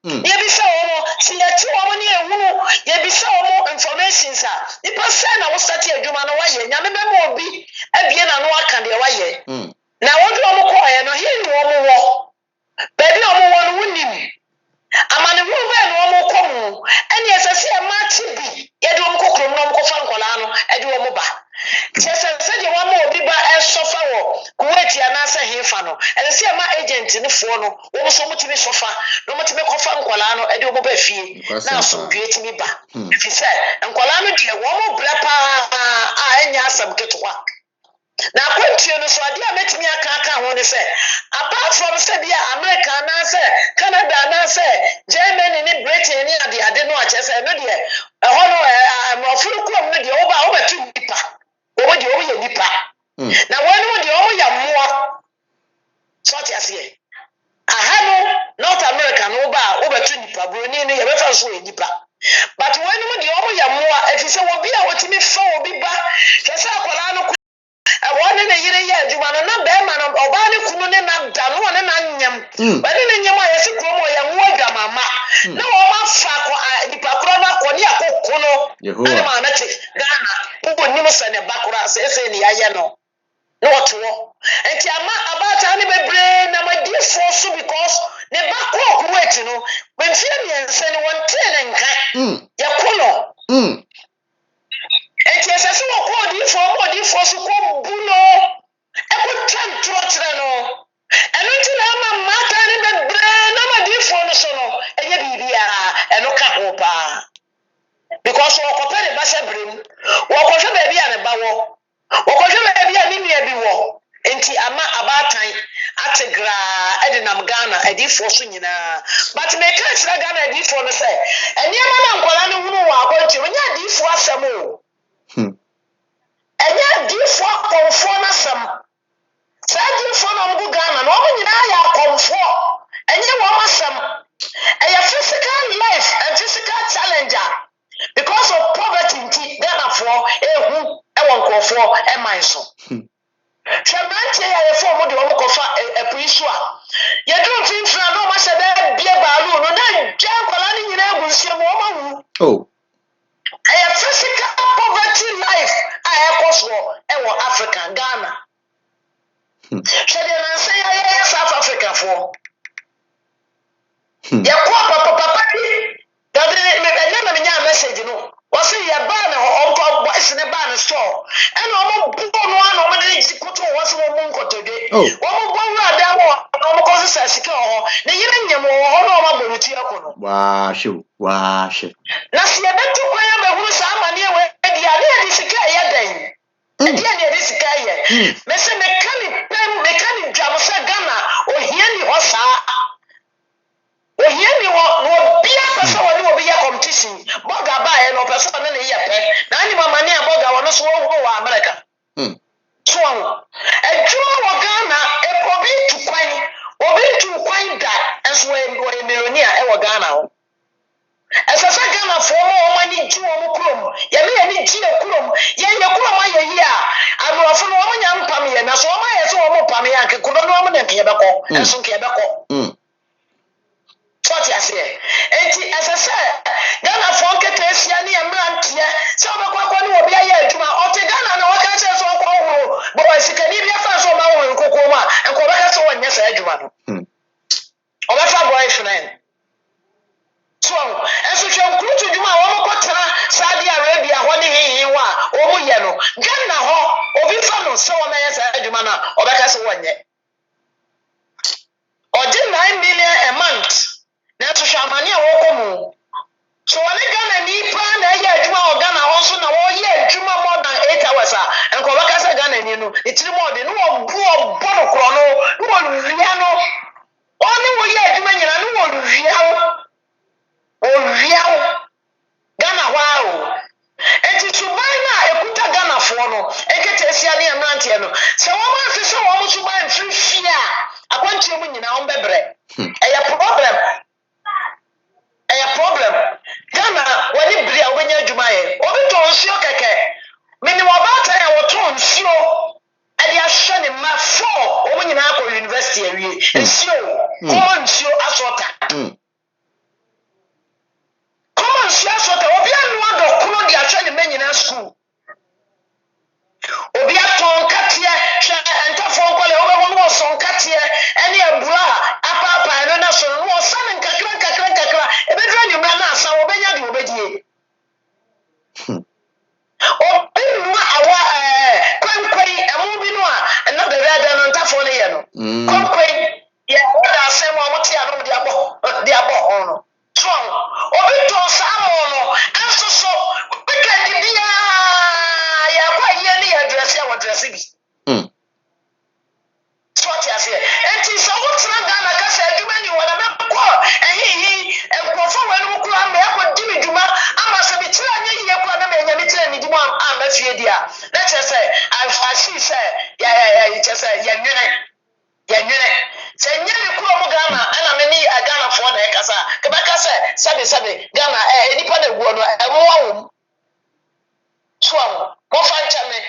yɛbisa wɔn si yɛti wɔn ne ehunu yɛbisa wɔn informations a nipa sɛn na wɔsate adwuma no wayɛ nyame bɛma obi abie na no aka deɛ wayɛ na wɔde wɔn kɔɔɛ no hin ni wɔn wɔ baabi a wɔn wɔ no wunim amanehunu bɛɛ na wɔn kɔ mu ɛne ɛsɛ sɛ ɛma ti bi yɛde wɔn kɔ kurom na wɔn kɔfa nkɔlaa no ɛde wɔn ba kyɛ sɛdeɛ wɔn ama obi ba ɛsɔfa wɔ Kuwait anaasɛ hefa no ɛsɛ sɛ ɛma agent ne foɔ no wɔn nso wɔn tumi sɔfa na wɔn tumi kɔfa nkɔlaa no ɛde wɔn ba fie na asomdue tumi ba efi sɛ nkɔlaa no deɛ wɔn brɛ paa a ɛnyɛ asɛm ketewa na Akwantuo no so adeɛ a mɛtumi aka ho ne sɛ apart from sɛ bi a America anaasɛ Canada anaasɛ Germany ne Britain ne ade no akyɛ sɛ no deɛ ɛhɔ no amɔforo kurom no deɛ wɔbɛtu nipa wɔn deɛ wɔyɛ nipa na wɔn no deɛ wɔyɛ mmoa sɔte aseɛ aha no North America no wɔbɛtu nipa Broni no yɛbɛfa so yɛ nipa but wɔn no deɛ wɔyɛ mmoa ɛfiri sɛ obi a wɔtumi fa obi ba kyɛ sɛ akwadaa no wɔn ne yere yɛ adwuma no na bɛrima no ɔbaa ne kunu ne na da no wɔn ne na nyam wɔne ne nyam a yɛsi kurom wɔ yɛn ho adwamama na wɔn afa nipa koro no akɔ ne akoko no ɛne maame te Ghana wɔn nim sɛ ne ba koro asɛ ɛsɛ ne yɛayɛ no na wɔte hɔ nti ama abaatan ne bebree na madiifoɔ so because ne ba kɔ Kuwait no mfie mmiɛnsa ne wɔn tee ne nka yɛko no enti ɛsɛ sɛ ɔdiifoɔ so kɔ bu no ɛkɔtwa ntorɔkyerɛ no ɛno nti na ama mmaatan ne bebree na madiifoɔ no so no ɛnyɛ biribiara ɛno ka ho paa because wɔkɔpɛ ne ba sɛ berem wɔkɔhwɛ baabi a ne ba wɔ wɔkɔhwɛ baabi a ne nua bi wɔ nti ama abaatan ate graa ɛde nam Ghana ɛde adiifoɔ so nyinaa but meka kyerɛ Ghana adiifoɔ no sɛ nneɛma na nkwalaa no hunu wɔ akwantuo ɛnyɛ adiifoɔ asɛm o ɛnyɛ adiifoɔ akɔmfoɔ no asɛm saa adiifoɔ na ɔmo gu Ghana na ɔmo nyinaa yɛ akɔmfoɔ ɛnyɛ wɔn asɛm ɛyɛ physical life and physical challenge because of poverty nti Ghanafoɔ ehu ɛwɔ nkurɔfoɔ ɛman so. Hwɛ mmeranteɛ yɛ ayɛfoɔ ɔmo de ɔmo kɔfa ɛpo yi so a yɛduru mfimfini a na ɔmo ahyɛ dɛ bie baalu no na gya nkwalaa no nyinaa gu nsuo mu ɔmo awu. Ɛyɛ physical poverty life a ɛkɔ soɔ ɛwɔ Africa Ghana. Hwɛ deɛ nansa yɛayɛ South Africafoɔ. Yɛkɔ papa bi dade ɛnyɛ na menya message no wɔse yɛbaa ne hɔ ɔnkɔ boys ne baa ne store ɛna ɔmo bɔ no a na ɔmo de koto wɔ se wɔn mu nkotodwe ɔmo bɔ wura dan wɔ ɔmo kɔ sesa sika wɔ hɔ ne yere nyam wɔ hɔ na ɔmo abɔ ne ti akɔ no waahye na se yɛbɛto kwan abɛhuru saa amanneɛ wɔ adi a ne yɛde sika ɛyɛ dan ɛdi a ne yɛde sika ɛyɛ mɛsɛ meka ne dwam sɛ Ghana ohia ni hɔ saa ohia ni hɔ na obia pɛ sɛ wɔne obi yɛ competition bɔga baeɛ na ɔpɛ sɛ ɔne ne yɛ pɛ na anim amane a bɔga wɔno so wɔhoro wɔ America so adwuma wɔ Ghana obi ntu kwan da nso wɔyɛ millionaire ɛwɔ Ghana hɔ ɛsɛ sɛ Ghanafoɔ ma wɔn ani gye wɔn kurom yɛne yɛne gye yɛ kurom yɛnyɛ kurom ayɛ yie a aborɔfo no wɔn nya mpam yɛ na so wɔn ayɛ sɛ wɔn pam yɛ ankekoro no wɔn ne nkeɛ bɛkɔ nso nkeɛ bɛkɔ What you say? Enti asese Ghana for nkete asia ne mmeranteɛ sɛ ɔbɛkɔ ne obi ayɛ adwuma ɔte Ghana na wɔka kyerɛ sɛ ɔkɔ horo bɔ sikani bi afa so ma horo nkoko mu a nkɔ bɛka sɛ wɔnyɛ saa adwuma no ɔbɛfa boyfriend so ɛso hwɛ nkurutu adwuma a wɔkɔ tena Saudi Arabia hɔ ne hehe wa wɔn yɛ no Ghana hɔ obi fa no sɛ wɔnyɛ saa adwuma no ɔbɛka sɛ wɔnyɛ ɔgye 9 million a month na to shamani a woko mu so wale Ghana nipa na ɛyɛ adwuma wɔ Ghana hɔ so na wɔyɛ adwuma more than 8 hours a nkɔ bɛka sɛ Ghana ni no etiri mu ɔde no wɔbu ɔbɔ no korɔ no wɔwia no ɔne wɔyɛ adwuma nyina no wɔwia Ghana hɔ awo enti suban na ekuta Ghanafoɔ no ekete asia ne mmeranteɛ no sɛ wɔn afi sɛ wɔn suban mfirifie a akwantuo mu nyina wɔn bɛbrɛ ɛyɛ problem Ghana wani biri a wobɛnya adwuma yɛ obi tɔ nsuo kɛkɛ mene wɔbaatan a wɔtɔ nsuo ɛde ahyɛ ne mma 4 wɔn nyinaa kɔ university awie nsuo common nsuo asɔta obi anoa dɔkono de ahyɛ ne mma nyinaa school obi atɔn kateɛ hwɛ ntafoɔ nkɔlɛ wobɛhu no wɔsɔn kateɛ ɛne abura a apaapae no na so no wɔsa ne nkakra ɛbɛdura nnwumra no asa wɔbɛnya de wɔbɛdie obi nnua awa kwankwai ɛmo bi no a ɛna bɛrɛ ada no ntafoɔ no yɛ no kwankwai yɛ wɔda asɛm a wɔte a no de abɔ ho no so obi tɔn saa mo no ɛnso so weekend biara yɛakɔ ayie ne yɛ adrɛse a wɔdrɛse bi so what you say enti sɛ wotena Ghana ka sɛ adwuma ni wɔ na bɛkɔ ɛhehe nkurɔfoɔ wɔ no kura ma ɛkɔ di me dwuma ama sɛ mekyerɛ anyɛ yie kora na manya mekyerɛ ne dwuma amma fie di a na kyerɛ sɛ ahyi sɛ kyerɛ sɛ yɛnwene sɛ nyɛ me kuro mu Ghana ɛna me ne Ghanafoɔ na ɛkasa kɛbɛka sɛ sɛbe Ghana nipa na eguo no ɛmoa wɔ mu so wɔfa nkyɛ me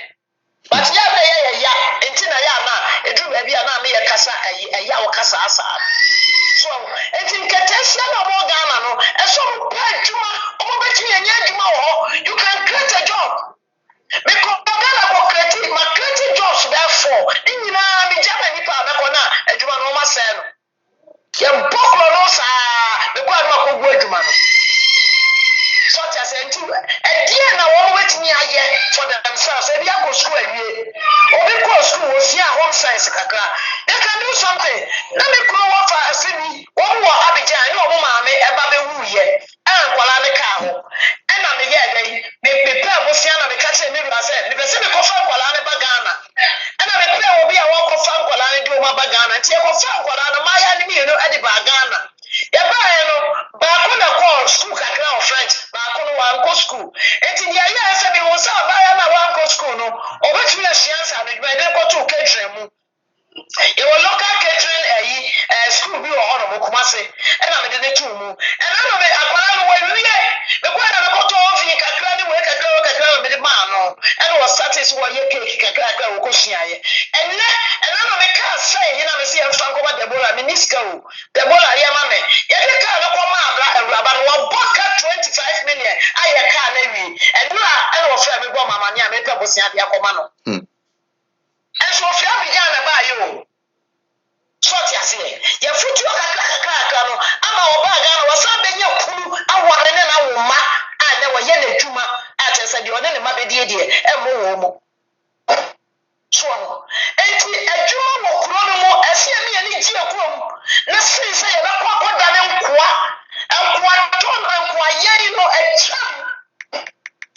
but ya be ya enti na ya na edu ba bia na me ya kasa ya wo kasa asa so enti nketesia na mo Ghana no eso mpa adwuma omo beti enya adwuma wo you can create a job because Ghana go create jobs therefore nyina me jama nipa abeko na adwuma no ma sɛ no ye boklo no sa me kwa ma ko gu adwuma no so ta sɛ enti ɛdeɛ na wɔn wetumi ayɛ for themselves ebi akɔ school awie obi kɔ school wɔ fie a home science kakra they can do something na me kuro wɔ fa asemi wɔn wɔ Abidjan ne wɔn maame ɛba bɛwu yɛ ɛnkwala ne ka ho ɛna me yɛ ɛdɛ me pɛ abosia na me ka kyerɛ me wura sɛ me pɛ sɛ me kɔfa nkwala ne ba Ghana ɛna me pɛ obi a wɔkɔfa nkwala ne de wɔn aba Ghana nti nti e ko fa nkora no ma ya ni mi no e de ba Ghana ya ba e no ba ko na ko school kakra of French ba ko no wan ko school enti dia ya se bi wo sa ba ya na wan ko school no obetumi ahia no dwuma de ko to catering mu e wo local catering school bi wo ho no mo Kumase e na me de ne tu mu e na no me akwara no wa wiye me ko na me ko to ofi kakra ni we kakra me de ma no e no was status wo ye cake kakra wo ko hia ye and no me ka say na me se en fan ko ba Debola miniska o Debola ye ma me ye de ka no ko ma abra awuraba no wo boka 25 million aye ka na wi and no fra me bo mama ni a me pe bosia de akoma no and so fra me ja na ba yo short ya se ye futu kakra no ama oba ga no wasan benya kunu awore ne na wo ma a na wo ye na dwuma a tese de one ne ma be die e mo wo mo so enti adwuma wo kuro no mo ase mi ye ni gie kuro mu na sin se ye na kwa da ne nkoa ton nkoa ye no a cham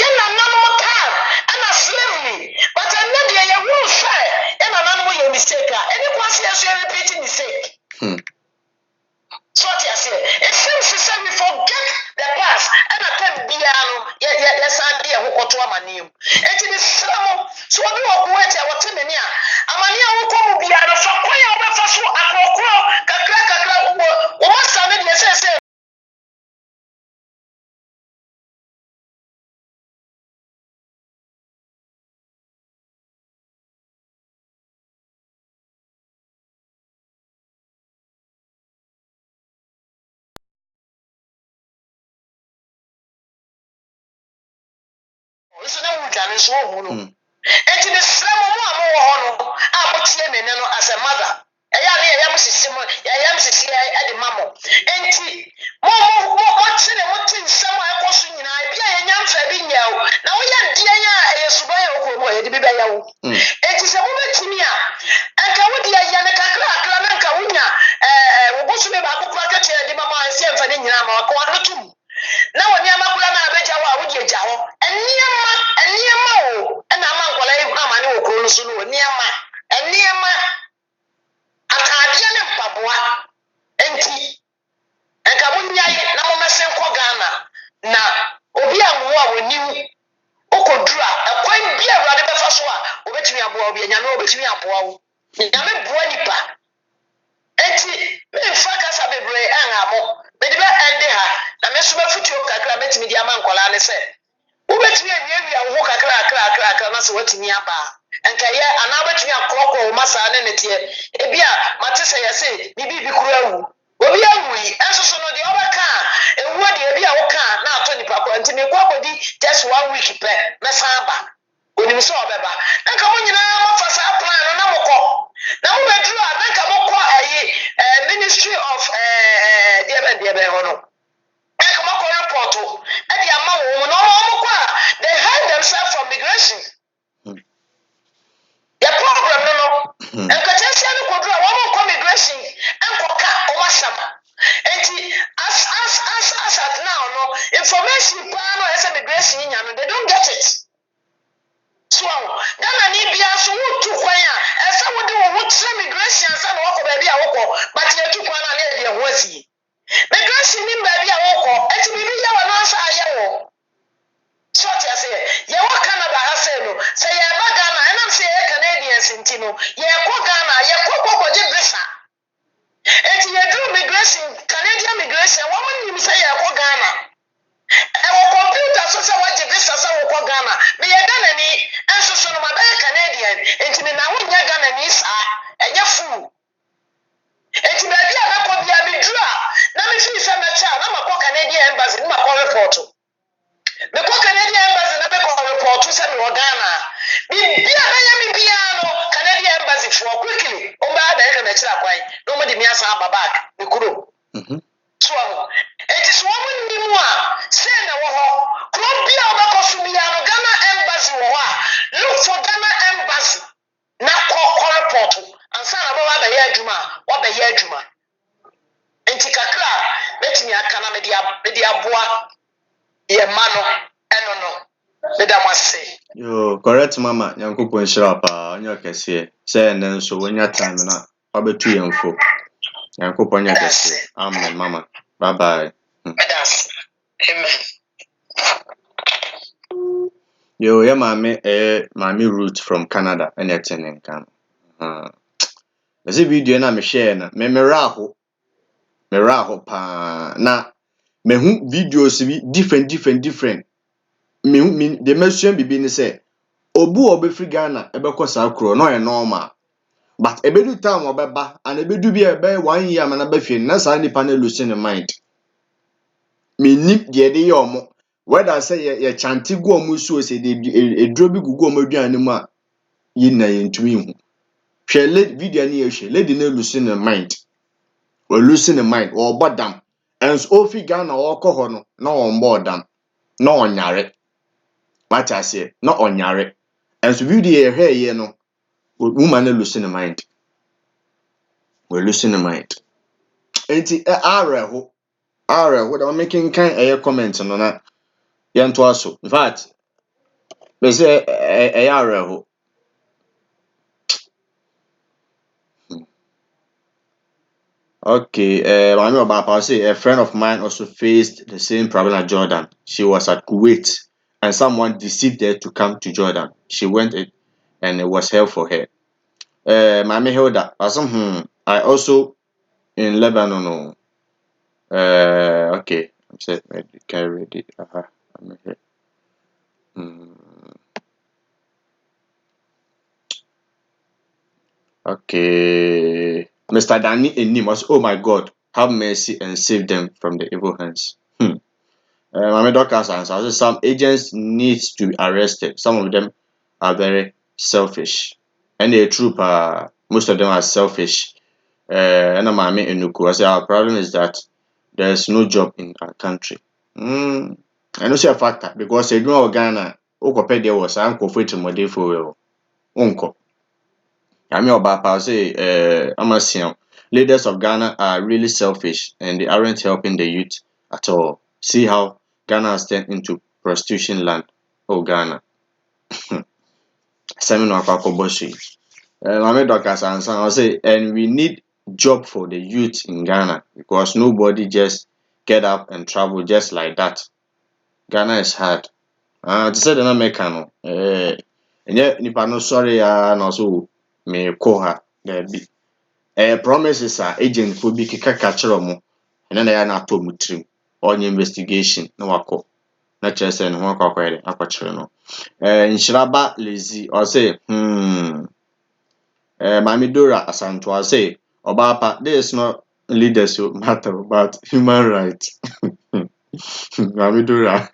na nanu time and a slavery but another ye won say and nanu ye mistake any kwasi as you repeating mistake so what you say it seems to say we forget the past and atem biano ye san dia hokoto amanim enti ni slamo so obi okwete awotene a amani awoko mu biano fa kwaya obefa so akokoro kakra wo masa ne de say so na wudwane so ohu no enti ne slamo mu amo wo ho no a motie me ne no as a mother eya ne eya msisim eya msisi e de mamo enti mo tire mo tin sam a ekoso nyina bia ye nyamfa bi nyawo na wo ya die nya eyesuban ya okwo mo ye de bi be yawo enti se mo betimi a anka wo de ya ne kakra na nka wonya wo bosu me ba akokora kete de mama ansi amfa ne nyina ma ko anotum na woni amakura na abeja wo a wo de gya ho eniema o na amankola yi ama ne okoro so no eniema atade ne mpaboa enti enka munyai na mo mesen ko Ghana na obi awo a woni okodura ekwan bia awurade befa so a obetumi aboa obi nyame obetumi aboa wo nyame boa nipa enti me mfa kasa bebre angamo me de be ende ha na me so mafutuo kakra metimi di amankola ne se obetumi anwia wo kakra na so watumi aba enka ye ana betumi akroko masa ne netie ebia mate se yese bibi kuru awu obi awu yi enso so no de obeka ewu de ebia wo ka na ato nipa ko ntimi kwa kodi just 1 week pe na saba onim so obeba enka mo nyina mafasa plan no na mokọ na mo bedru a enka mokọ ministry of diebe hono enka mokọ report e de ama wo no they hide themselves from migration. The problem no. And Katesia no could do one migration and coca or some. And as at now, no information plan as immigration, they don't get it. So Ghana need be as who to choir and some would do migration and some walk baby a walk, but you took one and the was migration in baby a walk, and to be your answer. So what you say? You walk Canada has said no. Say you are Ghana, and I'm saying Canadians in Tino. You are Ghana, you are visa. And you do migration, Canadian migration. Woman, you say you are Ghana. Our computer so what you visa so Ghana. Me a Ghana ni, and so no my Canadian. And to me now when you Ghana ni and you fool. And to me I not be a midra. Now me see some child. I'm a Canadian embassy. I'm a report. The Canadian embassy na be report to send Ghana. Bibia na ya bibia no Canadian embassy for quickly. O ba da na kira kwan. No mo de mi asa aba back. Me kuro. So it is woman ni mu a say na wo ho. Colombia o ba ko sumia no Ghana embassy wo ho. Look for Ghana embassy. Na ko report. Ansa na ba ba ya adwuma. Wa ba ya adwuma. Enti kakra betimi aka na me de aboa ye mano eno yo correct mama nyankopon shira pa onyo kese say na nso wonya time na Obetu yemfo. Yanko ponya kese. Amen, mama. Bye bye. Amen. Yo, yeah, mommy root from Canada, and it's in Canada. There's a video na me share na me meraho pa na me hu videos bi different. Me the mention bibi ni say obu obefri Ghana ebekọ sa kro no normal. But ebedu time obeba and ebedu bi ebe 1 year mana ba fie na sa nipa na losing mind. Me nip de ye omo whether say ye chanti go omo so say de edro bi gugu omo aduane mu a yi na ye ntumi hu. Hwe lady video na ye hwe lady na losing mind. We losing mind or bodam. And so ofi Ghana or ho no na on bodam. No onyare. What I say, no onyare. And so video here ye no woman losing mind. We're losing mind. Enti areho what I'm making kind of comment on that. Yan to aso. In fact, they say areho. Okay, I know about I'll say a friend of mine also faced the same problem at Jordan. She was at Kuwait and someone deceived her to come to Jordan. She went it and it was hell for her. Mami Hilda, I also in Lebanon. Okay, I'm set. Can read it. I'm here. Okay, Mr. Danny Enim was, oh my God, have mercy and save them from the evil hands. Mami Doctor's answer. Some agents need to be arrested. Some of them are very selfish, and the truth, most of them are selfish. And Mami Enuku, I say our problem is that there's no job in our country. I know see a factor because you know Ghana, Okopedia was uncle for it for uncle. I mean about say I'm leaders of Ghana are really selfish and they aren't helping the youth at all. See how Ghana has turned into prostitution land. Oh Ghana. Seminar Kwakoboshi. Mame Doctors answer I say and we need job for the youth in Ghana because nobody just get up and travel just like that. Ghana is hard. To say the America no. Enye nipa no sorry na so me call her there be. Promises are agent for bi keka ka kire mo. Ene na ya na ato mu trim. Onye investigation na wako. Na kire say no ho akwakwere akwakire no. Nshiraba lazy or say Mami Dora Asanto I say Obapa this is not leadership matter but human rights. Mami Dora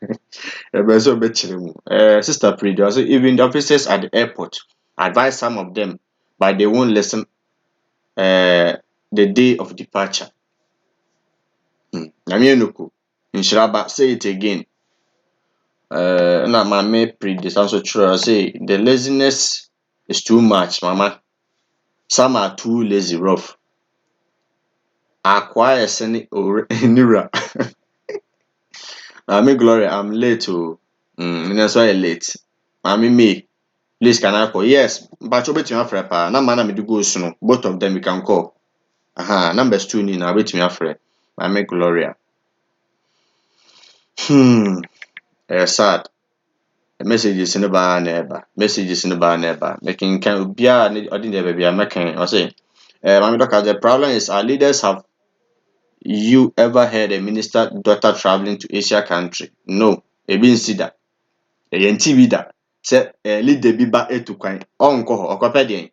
Sister Pridi also even the officers at the airport advise some of them but they won't listen the day of departure. Namienuku Nshiraba say it again. Na Mami Pridi also true say the laziness is too much, mama. Some are too lazy rough. Acquire sending Nira. Mami Gloria, I'm late to that's why I'm late. Mami me. Please can I call? Yes, but you bet you afraid pa. Na man me do go soon. Both of them you can call. Numbers 2 ni na bet me afraid. Mami Gloria. Sad. Messages in the bar neighbor. Messages in the bar neighbor. Making can be a ordinary baby. I'm making. I say. Mami Doctor, the problem is our leaders have you ever heard a minister daughter traveling to Asia country? No. Ebi nsi da. TV da. Say leader bi ba etu kwan. Onko ho, okope den.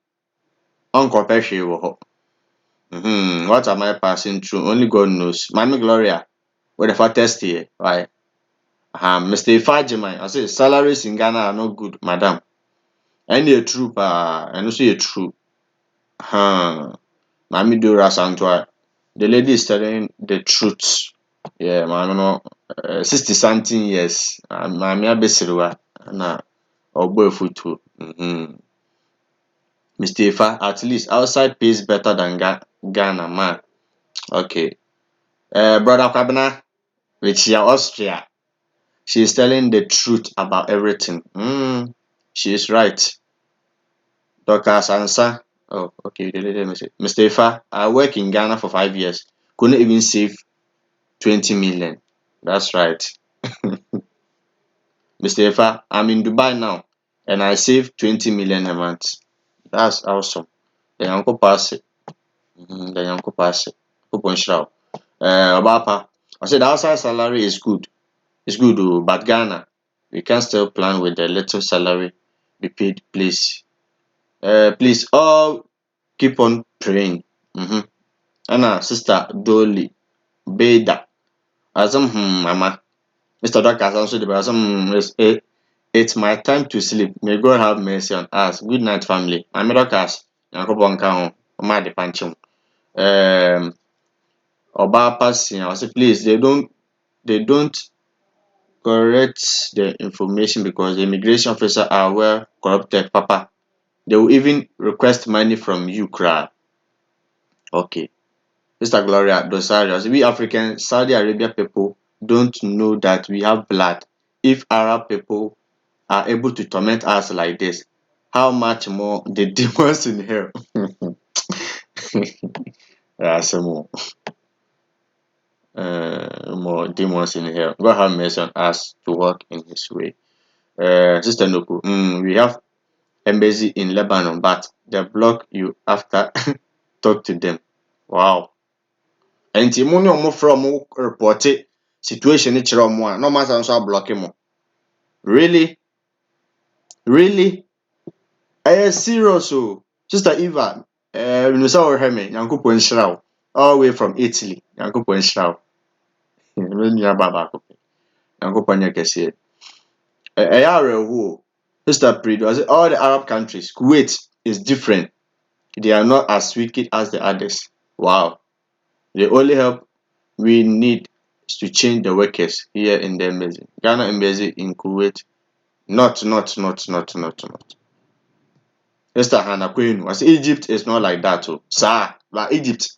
Onkope hwe wo ho. What am I passing through? Only God knows. Mami Gloria, what the fattest here, right? Mr. Ifajiman, I say salaries in Ghana are not good, madam. And a true and also a true. Mami Dora Santua. The lady is telling the truth. Yeah, mami no 60 something years. Mami abesiriwa na obo efutu. Mr. Ifa, at least outside pays better than Ghana, man. Okay. Brother Kwabena, which is Austria. She is telling the truth about everything. She is right. Dr. Sansa, Oh, okay. Let me say. Mr. Ifa, I work in Ghana for 5 years. Couldn't even save 20 million. That's right. Mr. Ifa, I'm in Dubai now and I save 20 million a month. That's awesome. The uncle pass it. The uncle pass it. Open shroud. Obapa, I said the outside salary is good. It's good, oh, but Ghana, we can still plan with the little salary be paid, please. Please, all keep on praying. Anna, sister Dolly, Beda, Azam, mama. Mr. Doctor also the Azam, it's my time to sleep. May God have mercy on us. Good night, family. I'm Docas. Yankopon Kaon, Madi Panchum. Oba passing. I say, please, they don't correct the information because the immigration officer are well corrupted, Papa. They will even request money from you, cry. Okay. Sister Gloria Dosarius, we African Saudi Arabia people don't know that we have blood. If Arab people are able to torment us like this, how much more the demons in hell? Some more demons in hell. God have mercy on us to walk in His way. Sister Noku, we have embassy in Lebanon, but they block you after talk to them. Wow. Enti mo ne omo fra omo report situation ni kire omo a no ma san so ablock mo. Really? Really? Serious oh. Sister Eva, you say we me, Yankopon Shraw, all the way from Italy. Yankopon Shraw. Me nua baba ko. Yankopon yakese. Who? Sister Prido, I say all the Arab countries, Kuwait is different. They are not as wicked as the others. Wow. The only help we need is to change the workers here in the embassy. Ghana embassy in Kuwait. Not. Sister Hannah Queen was Egypt is not like that too. Sir, like Egypt.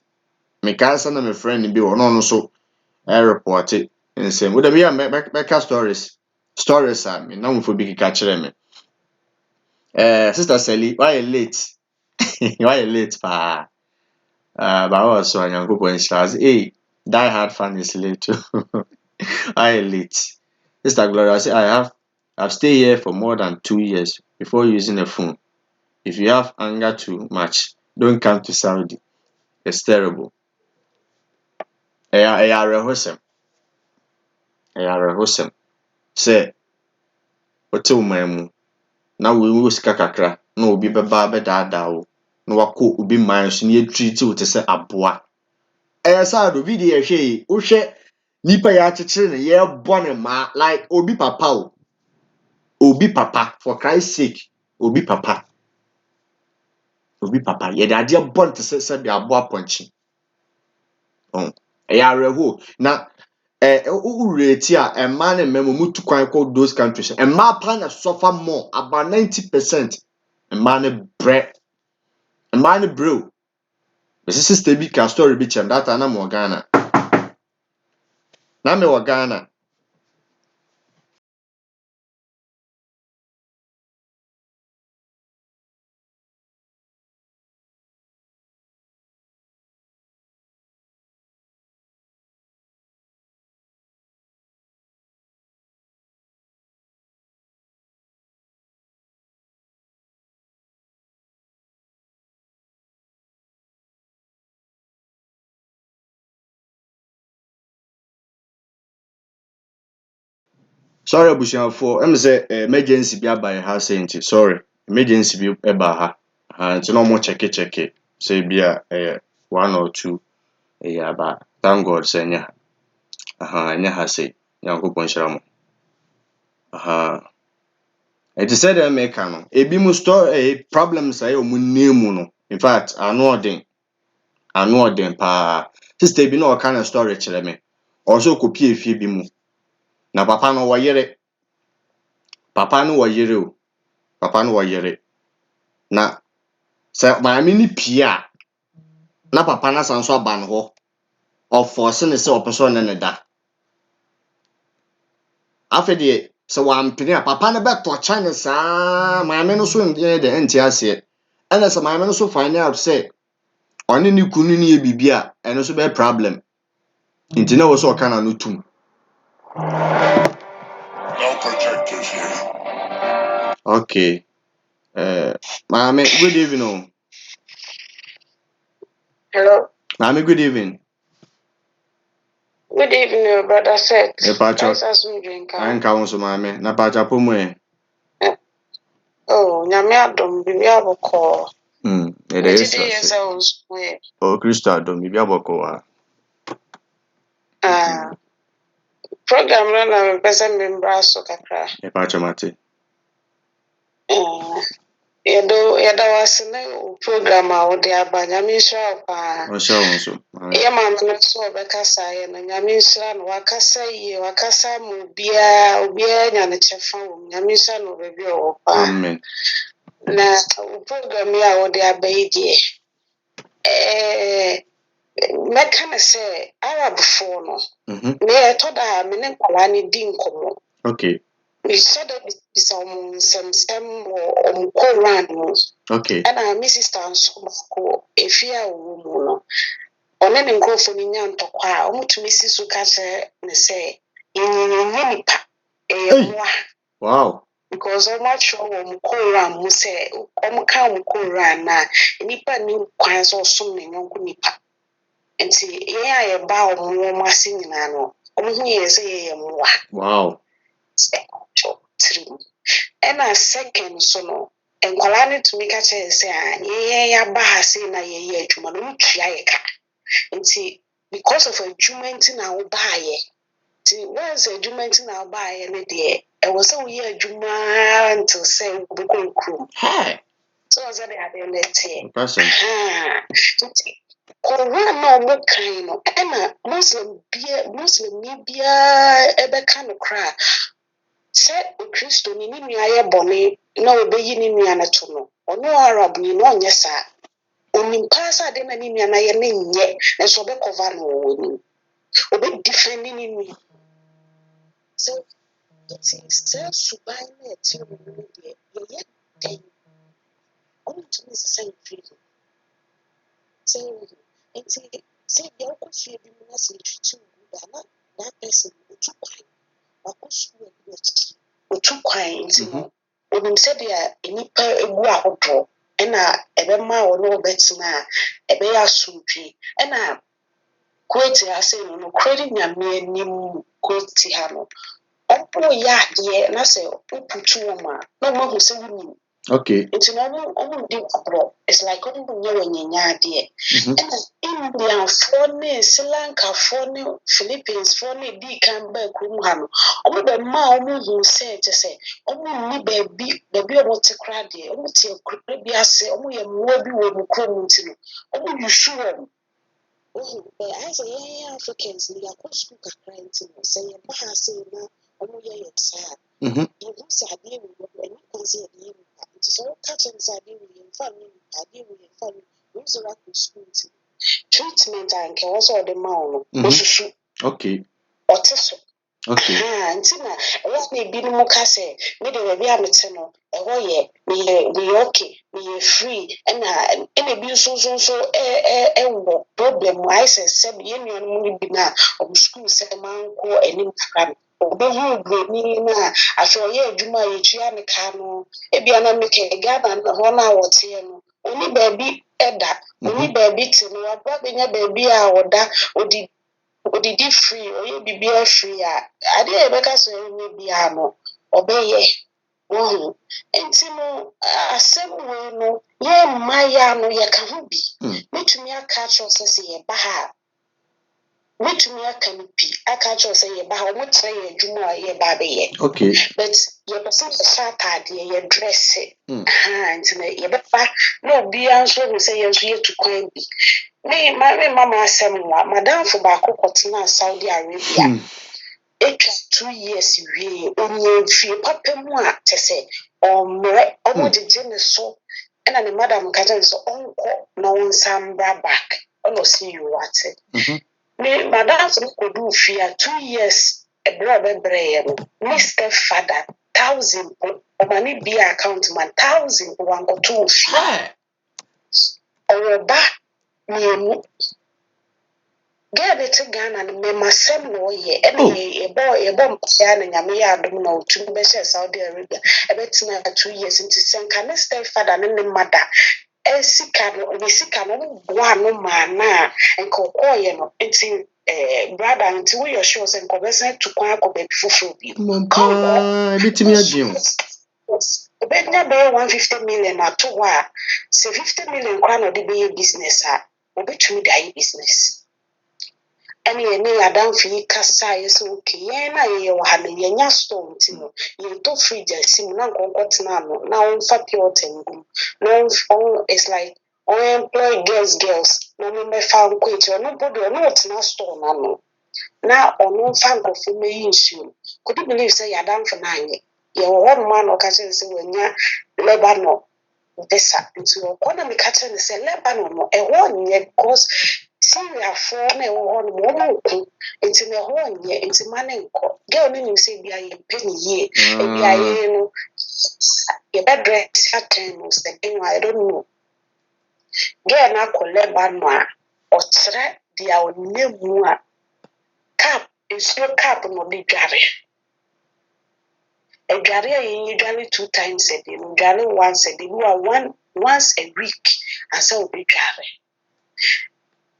Me can't send my friend be or no so I report it and say, would be a make stories. Stories are me now for big catch me. Sister Sally, why you late? Why you late, pa? But also I am going to hey, die hard fan is late too. I late. Sister Gloria, I say I've stayed here for more than 2 years before using a phone. If you have anger too much, don't come to Saudi. It's terrible. Ɛyɛ awerɛhosɛm. Ɛyɛ awerɛhosɛm. Sɛ wote wo man mu na wowɔ sika kakra na obi bɛba bɛdaadaa wo na wakɔ obi man so na yɛtreat wo te sɛ aboa. Ɛyɛ sad obi deɛ yɛhwɛ yi, wohwɛ nipa yɛakyekyere ne yɛbɔ ne mmaa like obi papa o. Obi papa for Christ's sake. Obi papa. Yɛde adeɛ bɔ ne te sɛ de aboa pɔnkye. Ɛyɛ awerɛho na ureti a mmaa ne mmarima mu tu kwan kɔ those countries. Mmaa pa na suffer more about 90%. Mmaa ne brɛ. Mmaa ne brɛ o. Bɛsɛ sister bi ka story bi kyɛm data na mo Ghana. Na me wɔ Ghana. Sorry abusuafoɔ, ɛm sɛ emergency bi aba yɛ ha sɛ nti sorry. Emergency bi ɛba ha. Nti na ɔmo check sɛ bi a ɛyɛ 1 or 2 ɛyɛ aba. Thank God sɛ ɛnyɛ ha. Ɛnyɛ ha sɛ Nyankopɔn hyira mo. Ɛte sɛ deɛ meka no, ebi mu store problems a ɛyɛ ɔmo name no. In fact, ano ɔden paa. Sister bi na ɔka na story kyerɛ me. Ɔso kɔpie efie bi mu. Na papa no wɔyere. Papa no wɔyere. Na sɛ maame ne pie a na papa no asan so aba no hɔ. Ɔforce ne sɛ ɔpɛ sɛ ɔne ne da. Afei deɛ sɛ wampene a papa no bɛtɔkya ne saa maame no so nyɛ de nte aseɛ. ɛna sɛ maame no so find out sɛ ɔne ne kunu ne yɛ biribi a ɛno so bɛyɛ problem nti na wɔ sɛ ɔka na no tum. No protectors here. Okay. Maame, good evening. Hello. Maame, good evening. Good evening, brother Seth. Pacho. Nice as we drink. Anka wo so maame. Na pacha pomo e. Oh, nyame adom bibi aboko. Ede yes. Oh, Kristo adom bibi aboko wa. Program na mpesa membra so kakra. Pacho mate. Yɛda wase na program a wode aba nyame nhyira wo paa. Ɔhyɛ wo nso. Yɛ maame no so ɔbɛkasa yɛ no nyame nhyira no wakasa yie wakasa ma obiara nya ne kyɛfa wɔ mu nyame nhyira no baabi a ɔwɔ paa. Amen. Na program yi a wode aba yi deɛ mɛka ne sɛ Arabfoɔ no ɛtɔ da a me ne nkwadaa no di nkɔmmɔ. Okay. Mehyɛ da bisa ɔmo nsɛmsɛm wɔ ɔmo Koran mu. Okay. Ɛna me sister nso baako efi a ɔwɔ mu no ɔne ne nkurɔfoɔ no nya ntɔkwa a ɔmotumi si so ka kyerɛ ne sɛ yɛnyɛ nipa ɛyɛ mmoa. Wow. Because ɔmo atwerɛ wɔ ɔmo Koran mu sɛ ɔmo ka ɔmo Koran na nipa ne kwan sɛ ɔsom ne nyɔnko nipa. Nti yɛn a yɛba ɔmo ase nyinaa no ɔmo hu yɛn sɛ yɛyɛ mmoa. Wow. Ɛna second so no nkwadaa no tumi ka kyerɛ sɛ yɛn yɛaba ha sei na yɛyɛ adwuma no ɔmotua yɛ ka. Nti because of adwuma nti na wobaayɛ. Nti once adwuma nti na wobaayɛ no deɛ ɛwɔ sɛ woyɛ adwuma until sɛ wobɛkɔ kurom. So ɔsɛ de adeɛ no ɛteɛ. Nti Koran na ɔmo kan no ɛna Muslim biara ɛbɛka no koraa sɛ Kristo ne nua yɛ bɔne na obeyi ne nua no to no ɔno Arab ni na ɔnyɛ saa. Onim paa sɛ ade na ne nua no yɛ ne nyɛ nso ɔbɛkɔva no wɔ anim. Ɔbɛdefend ne nua. So sɛ suban na ɛte wɔ mu no deɛ yɛyɛ dɛn. Ɔntumi nsesa mfiri mu. Nti sɛ deɛ wokɔ fie bi mu na sɛ ɛtwitwi wo da na that person ɔtu kwan wakɔ sukuu anim akyikyi ɔtu kwan nti no onim sɛdeɛ nnipa egu ahodoɔ ɛna ɛbɛma ɔno ɔbɛtena a ɛbɛyɛ asomdwe ɛna Kuwait ha sɛ no nokorɛ nyame anim Kuwait ha no ɔmpo yɛ adeɛ na sɛ woputu wɔn a na ɔmahu sɛ wonim. Okay. Nti na ɔmo di abroad. It's like ɔmo nyɛ wɔnyanya adeɛ. Ɛna Indiafoɔ ne Sri Lankafoɔ ne Philippines-foɔ ne di kan baa kurom ha no ɔmo bɛma a ɔmo hu sɛ kyɛ sɛ ɔmo nni baabi a ɔmo te koraa deɛ ɔmo te akura bi ase ɔmo yɛ mmoa bi wɔ ɔmo kurom nti no ɔmo yusu wɔn. Ayɛ sɛ yɛn Africans no yɛakɔ sukuu kakra nti no sɛ yɛba ha sɛ na ɔmo yɛ yɛn saa yɛhu sɛ adeɛ wɔ hɔ ɛne kwan sɛ yɛde yɛ nipa nti sɛ woka kyerɛ sɛ adeɛ wɔ yɛmfa no nipa adeɛ wɔ yɛmfa no wɔn sɛ woakɔ sukuu nti treatment a nkɛ wɔ sɛ ɔde ma wo no osusu ɔte so. Nti na ɛwɔ na ebinom ka sɛ mede baabi a mete no ɛhɔ yɛ meyɛ okay meyɛ free ɛna ebi nso ɛwɔ problem ayɛ sɛ sɛbi yɛn nuanom no bi na ɔmo sukuu sɛ mankɔ anim kakra no ɔbɛhu buroni no a afei ɔyɛ adwuma a yɛtua ne ka no ebia na meka Ghana na hɔ no a wɔteɛ no ɔni baabi ɛda ɔni baabi te no waba bɛnya baabi a ɔda odidi free ɔyɛ biribiara free a adeɛ a yɛbɛka sɛ ɔnyɛ biara no ɔbɛyɛ wɔho. Nti no asɛm wei no yɛn mmayewa no yɛka ho bi metumi aka akyerɛ sɛ yɛba ha metumi aka no pi aka akyerɛ sɛ yɛba ha ɔmo kyerɛ yɛ adwuma a yɛba abɛyɛ but yɛpɛ sɛ yɛhyɛ ataadeɛ yɛdrɛse nti na yɛbɛba na obiara nso hu sɛ yɛn nso yɛtu kwan bi. Me mama asɛm wa madamfo baako kɔtena Saudi Arabia etwa 2 years wie onye fie papa mu a kyɛ sɛ ɔmmerɛ ɔmo gyegye ne so ɛna ne madam ka kyerɛ sɛ ɔnkɔ na ɔnsan bra back ɔna ɔsi yiwate. Me madamfo no kɔdu fie a 2 years ɛbrɛ a ɔbɛbrɛ yɛ no ne stepfather 1,000 ɔma ne bia account man 1,000 wankɔto fie. Oba mienu. Get it Ghana and Mema Sem no ye, and a bomb yan and Yamia don't know to be Saudi Arabia. A betina 2 years into San Can stay father and the mother. Esikano, Nisikano, one man, and Cocoyano, until brother, until we are sure and conversant to Quaco baby fufu. Bit me a gym. The bed number 150 million or 2 say 50 million crown of the business, obituary die business. Any Adam fee cassa is okay. You had a young stone, you don't free the Simon got now for pure tengu. No, it's like employ girls, no member found quit or nobody or not now stone. Now or no fan of me issue. Could you believe say Adam for 9? You one man or catching say when ya Lebanon. Visa into your economy catching the say Lebanon, a 1 year because Syria for me one more into the whole year into money. Girl, meaning say be a penny year, and be a bed dress at 10 was the thing I don't know. Girl, now call Lebanon or threat the our name cap is no cap no be gary. A gary usually 2 times a day, gary once a day, once a week, and so be gary.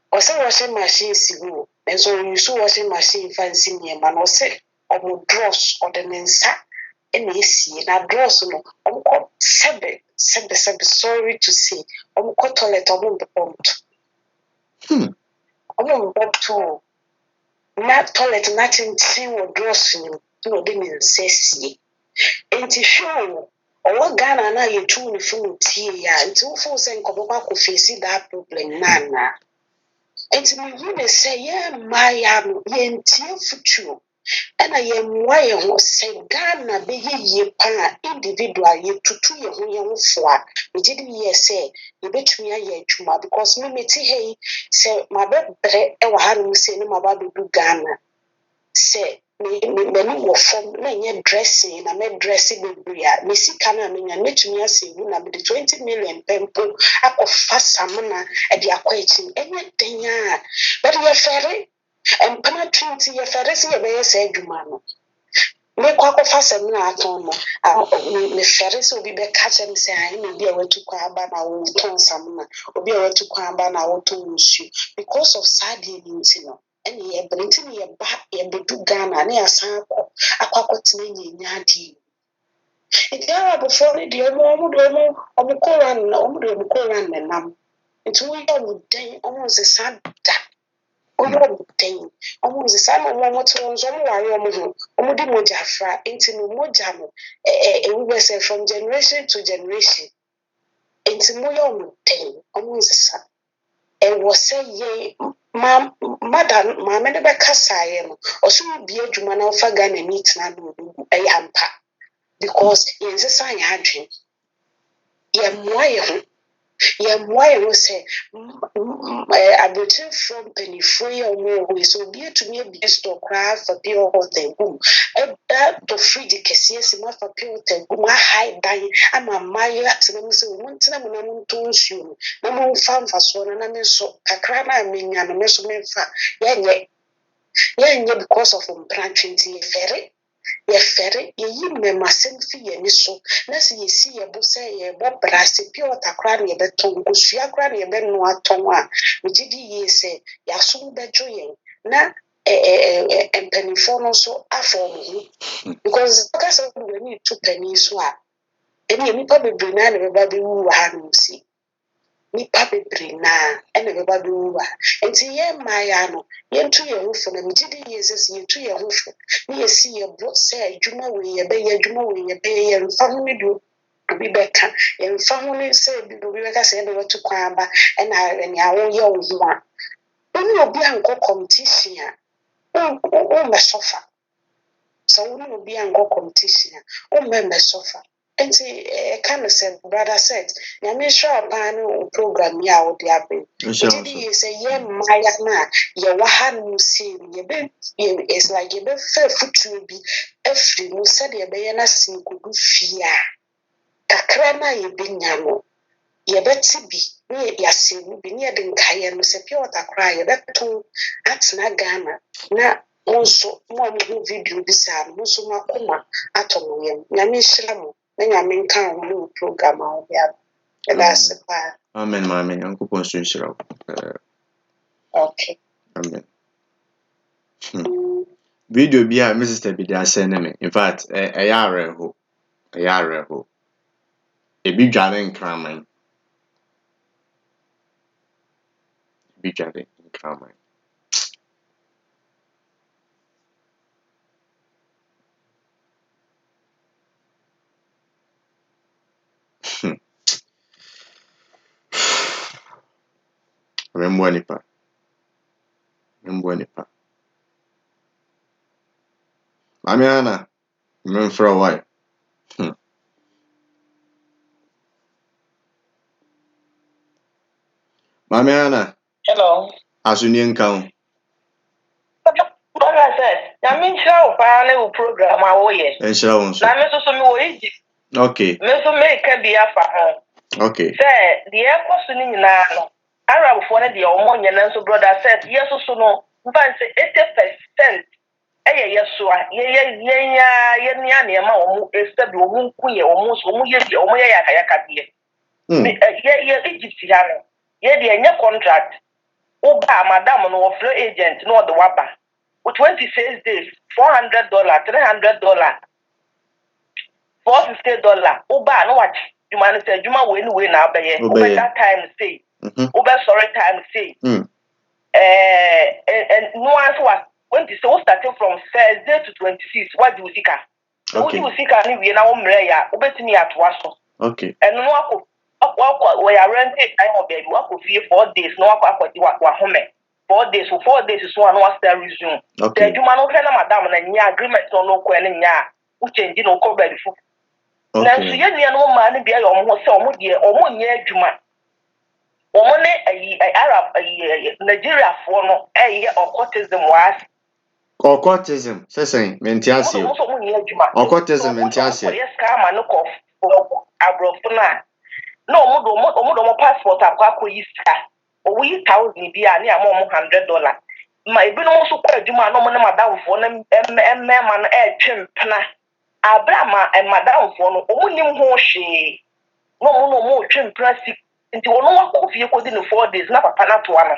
Or say washing machine signal, and so you saw washing machine fancy near man or say, or dross or the mensa, and you see, and dross no, sorry to say, toilet or the pump. Too. Not toilet, nothing, same or dross, no, didn't say, see. Ain't sure. Or what Ghana na you tune from tea, and 2 fools and Kobaka could face that problem, Nana. It's me, you say, yeah, my yen tear future. And I am why I was say Ghana be ye pa individual ye to 2 year young for. We didn't hear say, you bet me a year chuma because me hey, say my bed bread, ever had me say no about do Ghana. Say, me were from many dressing, and I made dressing with Bria. Missy Cana, me and met me as you know, the 20 million pempo, I could fast samana at the equating anything. But you're ferry and penetrating your ferry, say, say, Jumano. Make quack of fast and not on me ferry, so be back catch and say, I may be able to Quaban, I will turn some, or be able to Quaban, I will to you because of sardines, you know. And ye brinting ye back ye be do Ghana near Sanko, a quacotin yadi. It are before the Omo of the Koran and Nam. It's we would day almost a sad day. Almost a son of one to Omudi Mojafra into Mojamo, we were say from generation to generation. Into Moyo day, almost a son. And was say ye. Madam, my never casayen, or so be a Juman of a gun and meet a yampa because in the sign hadrin. Yam why will say, I will tell from penny free or more, we so be to me a best or cry for pure or the boom. That to free the cassius enough for pure boom, I hide dying. I'm a Maya to them, so one time when I'm to you. No more found for so and I'm so a crana, I mean, and a measurement for yeah, because of branching to a ferry. Ye ferry, ye me masen fi ye ni so. Na si ye si ye bo say ye bo brase pure takra ye beton, kusua kra ye be no aton a. Me gidi ye say ya so bejo ye. Na empenifo no so afọ because because of we need to penny so a. Eni nipa bebre na ne beba be wu ha no si. Nipa bebre na ene beba be wu ha. Enti ye maya no ye ntu ye hufo na me gidi ye say ye ntu ye hufo. Ni ye si ye bo say adwuma we ye be mfa ho ni do obi beka ye mfa ho ni say bi obi beka say na watu kwan ba na ene awo ye wo ho a oni obi anko competition a o me sofa so oni obi anko competition a o me sofa enti kind say brother said na me sure pa no program ya wo dia be did you say ye maya na ye wa ha no see ye be it's like ye be fair future bi every no said ye be na sin kudu fia kakra na ye be nya no yɛbɛte bi ne yɛde asɛwu bi ne yɛde nkaeɛ no sɛ pure water koraa yɛbɛto atena Ghana na mo nso mo a mo video bi saa no mo nso mo akoma atɔ mo yam nyame nhyira mo na nyame nka ho ne wo program a wɔde aba yɛda ase paa. Amen, mami. Nyankopɔn nso nhyira wo. Okay. Amen. Video bi a my sister bi de asɛn me. In fact, ɛyɛ awerɛho. Ɛyɛ awerɛho. Ebi dware nkraman. Ebi dware nkraman. Remember nipa. Mami Ana, remember a while. Mami Ana. Hello. Asuni nkan. Like I said, nyame nhyira wo paa ne wo program a woyɛ. Nhyira wo nso. Na me nso me wɔ Egypt. Okay. Me nso meka bi afa ho. Okay. Sɛ deɛ ɛkɔ so ne nyinaa no, Arabfoɔ no deɛ ɔmo nyɛ no nso brother said, yɛ so no, mfa sɛ 80% ɛyɛ yɛ so a yɛnya nneɛma ɔmo estabi ɔmo nku yɛ ɔmo so ɔmo yɛ deɛ ɔmo yɛ yakayaka deɛ. Yɛ Egypt ha no, yɛ deɛ nyɛ contract. Uba madam no wɔfrɛ agent no ɔde waba. 26 days, $400, $300, $450. Uba no watch. You man say Juma win na abeye. Uba that time say. Uba sorry time say. And no answer was when this was starting from Thursday to 26. What do you see? What do you see? Can we na umre ya? Uba tini atwaso. Okay. And no ako we are renting time of bed. Wako 4 days. No ako wa home. 4 days. So 4 days is one was there resume. Okay. The Juma no kena madam na nya agreement no ko ene nya. Uchenji no ko bed fu. Na so ye nua no ma ne bia ye omo se omo de omo nya adwuma. Omo ne Arab Nigeria fo no occultism was. Occultism, sesen, menti ase. Omo nya adwuma. Occultism menti ase. Yes ka ma no ko abrofo na. No omo passport akwa yisika. Owo yi 1000 bia ne am $100. Ma ebi no so kwa adwuma no mo ne madam fo na emmema no twempena. Abrama and madam for no nim ho hwe no mo twempra si nti wono wakọ fie kodi no 4 days na papa na to ano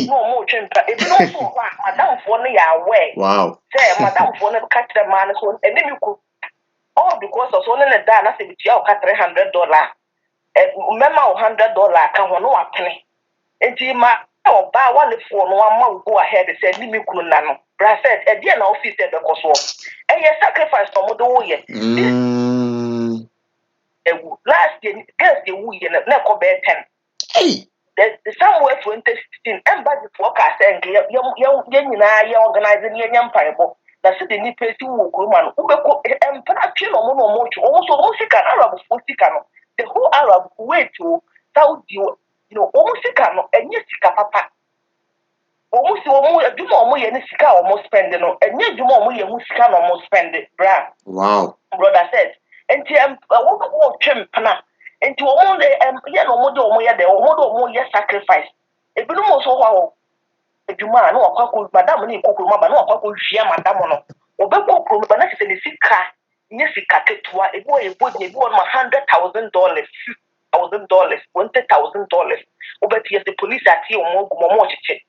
no mo twempra ebi no so kwa madam for no ya aware wow say madam for no ka kire ma no so ebi mi ko all because of so no na da na se bitua o ka $300 mema o $100 ka ho no wapene nti ma oba wale for no ama go ahead say ni mi kunu na no braset e dia na office e be koso eye sacrifice to mo do wo ye last year girls they wo ye na ko be 10 hey the somewhere 2016 embassy for ka say ye nyina ye organize ni nya mpaibo na se de ni pesi wo ko ma no ubeko empana twe no mo twe o so mo sika Arab fo sika no the whole Arab way to Saudi you know o sika no enye sika papa o si o adwuma o ye ne sika o spend no enye adwuma o ye hu sika no mo spend bra wow brother said enti wo twempna enti o mo ye no mo de o mo ye de o mo do o mo ye sacrifice ebi no mo so ho adwuma na wakwa madam na ikokoro ma ba na wakwa hwia madam no obekokoro ba na se ne sika nye sika ketua ebi o ye bodi ebi o ma $100,000 $1,000 $20,000 obeti yes the police ati o mo chiche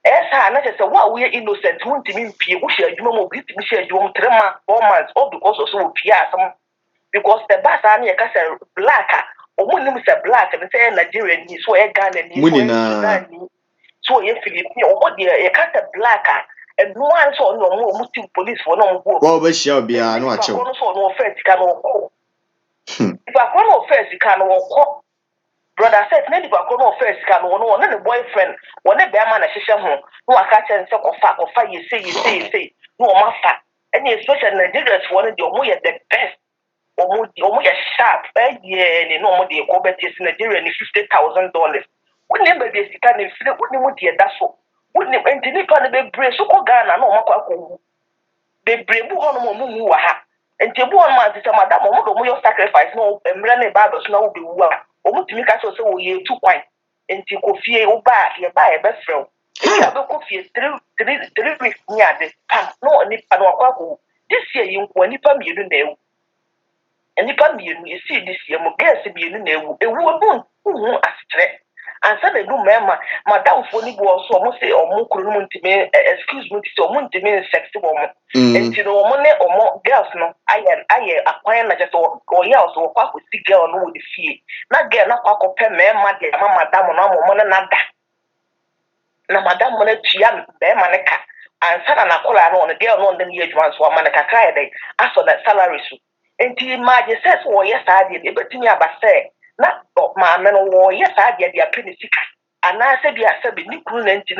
esa na se wa we innocent huntimi mpie wo hia adwuma mo bi timi hia adwuma 3 months 4 months all because of so pia asam because the bass na ye ka say black o nim say black and say Nigeria ni so e Ghana ni so Sudan ni so ye Philippines o de ye ka say black and no one so no mo team police for no mo go be shia bia no achew no so no first ka no ko if I come no first ka no ko brother said maybe ba ko no first ka no no na boyfriend wona be ama na hyehyɛ ho no aka kyɛ nse kofa ye say no o mafa any especially Nigerians for the omo ye the best omo ye sharp ni no omo de ko betis Nigeria ni $50,000 woni be de sika ni fire woni mo de da so woni entini pa ne be bre so ko Ghana no omo kwa ko be bre bu ho no mo mu wa ha and the one man is a madam or your sacrifice no embrane Bible no be well. Omu timi ka so we 2 point. Enti kofie wo ba ye ba e be frɛ. Enti abe kofie 3 weeks ni ade. No nipa no akwa this year you nko nipa mienu na ewu. Nipa mienu e see this year mo girls mienu na ewu. Ewu obu hu astre. Ansa na du mema madam fo ni bo so mo say omo kuro no ntimi excuse me say omo ntimi sex wo mo. Enti no omo ne omo girls no aye akwan na jeto oya so kwa ko si girl no wo the fie. Na girl na kwa ko pe mema de ma madam no omo ne nada. Na madam mo na tua mema ne ka. Ansa na kola no on girl no ndem ye advance wo ma ne kakra ye dey aso na salary so. Enti ma je say so ye sa de e betimi abase na ma me no wo ye sa de apeni sika ana se bi asabe ni kunu na nti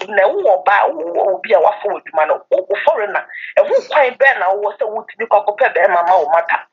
na wo ba wo bi a wafo adwuma no wo foreigner e wo kwan be na wo se wo tibi kwakope be mama wo mata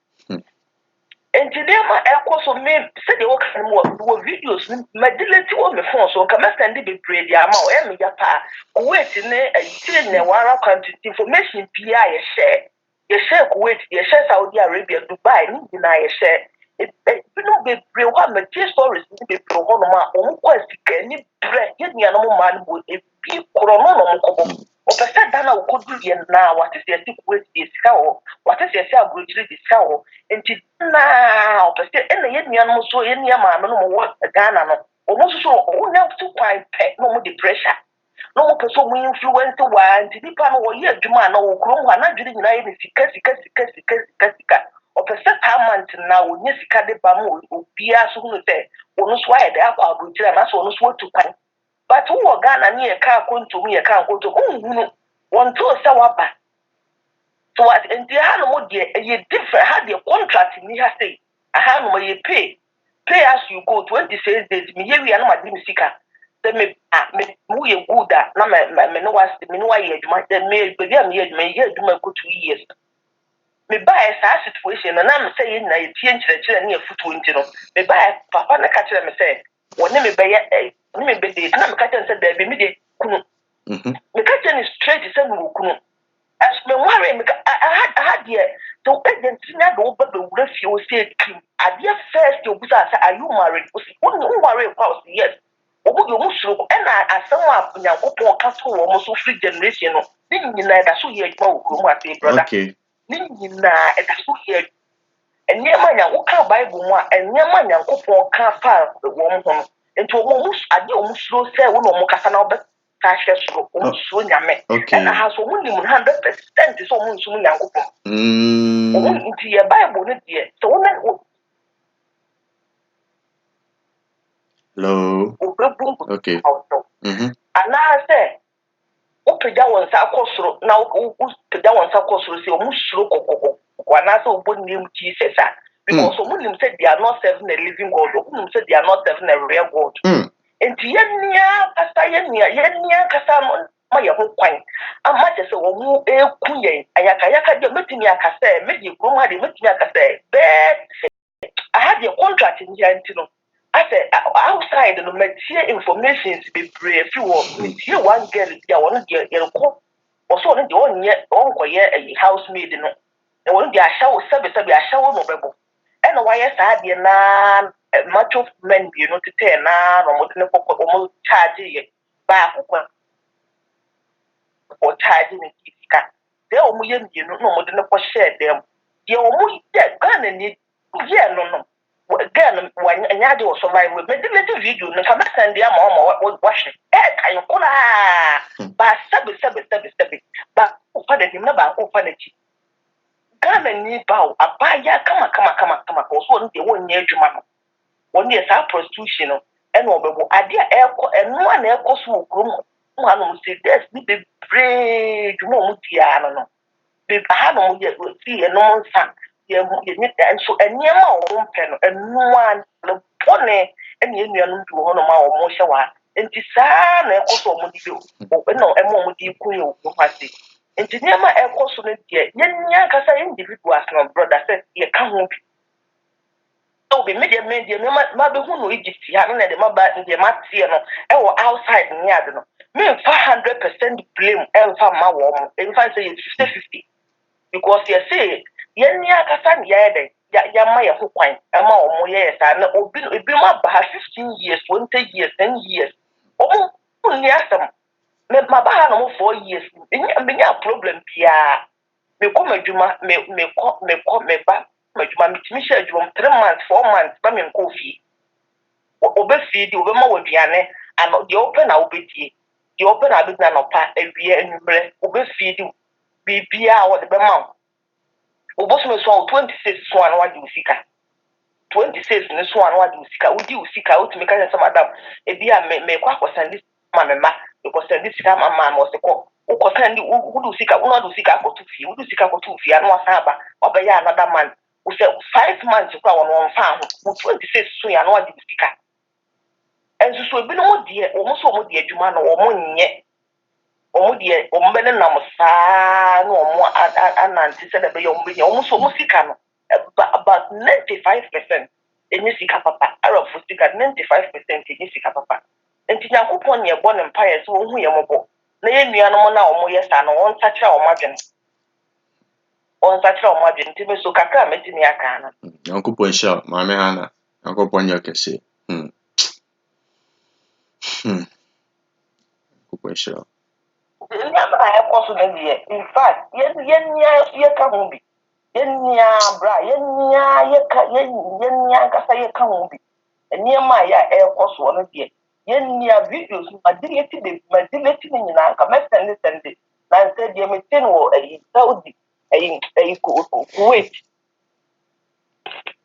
enti dem ma ekoso me se de wo kan wo videos ni medileti wo me phone so ka me send be pray dia ma o e me ja pa wait ne tire ne wara content information pia ye share Kuwait ye share Saudi Arabia Dubai ni na ye share no be brave what me stories ni be brave no ma o ko sika ni bre ye nia no ma no bo e bi kro no no mo ko o pese da na o ko du ye na what is ye Kuwait ye sika o what is ye agrojiri ye sika o enti na o pese e na ye nia no so ye nia ma no mo wo Ghana no o mo so o nya tu kwai pe no mo the pressure no mo pese mo influence wa enti nipa no wo ye adwuma na wo kro ho na dwiri nyina ye ni sika opese talent na wonye sika de ba mu obia so hu se wonu so aye de akwa abotire na so wonu so otu kwan but wo Ghana ni e ka Akwantuo mu ye ka Akwantuo hunu won to se waba so what enti ha no mo de ye different ha de contract ni ha say ha no mo ye pay as you go 26 days mi ye wi na ma de mi sika de me mu ye good na me no was me no wa ye adwuma de me be ya me ye adwuma ko 2 years me buy sa situation na me say na ye tie nkyerɛkyerɛ na ye futuo nti no me buy papa na ka kyerɛ me say woni me be ye ni me be de na me ka kyerɛ say da be me de kunu me ka kyerɛ ni straight say me kunu as me worry me I had here so agent na do be wura fie o say kim ade first obusa say are you married o say who worry about yes obu yo musuro na asɛm a Nyankopɔn ka so wo mo so free generation no ni nyina da so ye adwuma wo kuro mu ate brother okay na edaso here enema nya wo ka bible mu a enema Nyankopɔn ka fa wo mo ho enti wo mu ade wo musuro se wo no mo kasa na obeta hwe so wo musuro nyame na ha so wo nim 100% so wo musuro Nyankopɔn wo nti ye bible no de so wo na hello okay ana se o pega won sa akosoro na o pega won sa akosoro se o musuro kokoko wana so obo nim Jesus because o nim say they are not serving a living God o nim say they are not serving a real God enti yenia kasa ma ye ho kwan amma je se wo mu eku yen ayaka de metimi akasa me de grom ha de metimi akasa be I had the contract in here no I said outside no material information be brave if you want one girl there one girl you go also on the one year on ko ye a housemaid no e won dey ashawo sebe ashawo no bebo e no why say dey na macho men bi no tete na no mo de ko mo charge ye ba ko ko charge ni kika dey o mo ye mi no mo de ko share dem dey o mo ye Ghana ni ye no again when anyade was survive with meditative video no come send dia ma wash kan kula ba sabe ba ko fa da dimna ba ko fa da ci Ghana ni ba abaya kama ko so no de won nya adwuma no won de sa prostitution no e no obebo ade a eno na ekoso okrom mo anu se des ni be brave mo mu dia no be ha no mo ye si eno nsa ye ni dan so eniema o mpe no enua no pone eni enuanu du ho no ma o mo hye wa enti saa na ekoso mo di o no emo mo di ku ye o kwase enti niema ekoso no die yenya kasa individuals no brother say ye ka ho bi o be media ma be hu no Egypt ya na de ma ba de ma tie no e wo outside ni ade no me 100% blame e fa ma wo mo e fa say 50-50 because you say yen ni akasa ni ya ma ye ho kwan ma omo ye sa na obi ma ba 15 years 20 years 10 years omo ni asem me ma ba ha no 4 years me nya problem bia me ko madwuma me ba madwuma me timi sha adwuma 3 months 4 months ba me nko fi obe fi di obe ma waduane ano de open na obedie de open na bidna no pa awie anumre obe fi di bibia wo de be ma obosume so 26 so an wadi usika 26 ne so an wadi usika udi usika utumi ka say madam e bia me kwa kwasandi ma mema e kwasandi sika ma mo se ko ukosandi udu usika unadu usika akotu fi udu usika akotu fi anu asaba obeya another man we say 5 months kwa won fa ho 26 so ya no wadi usika enso so bi no mo de o mo so mo de adwuma no o mo nye omudie ombene na musa no omo ananti se da be yombenya omo so musika no about 95% enye sika papa arab sika 95% enye sika papa enti yakopon ye bo ne mpaye so ohu ye mobo na ye nua no na omo ye sa no won sakira omo adwen nti me so kakra metini aka na yakopon sha maame hana yakopon ye kese yakopon sha in fact ye ka ho bi yenya bra yenya kasa ye ka ho bi eniema ya ekoso no de yenya videos ma delete ni nyina ka send na say de me tin wo Saudi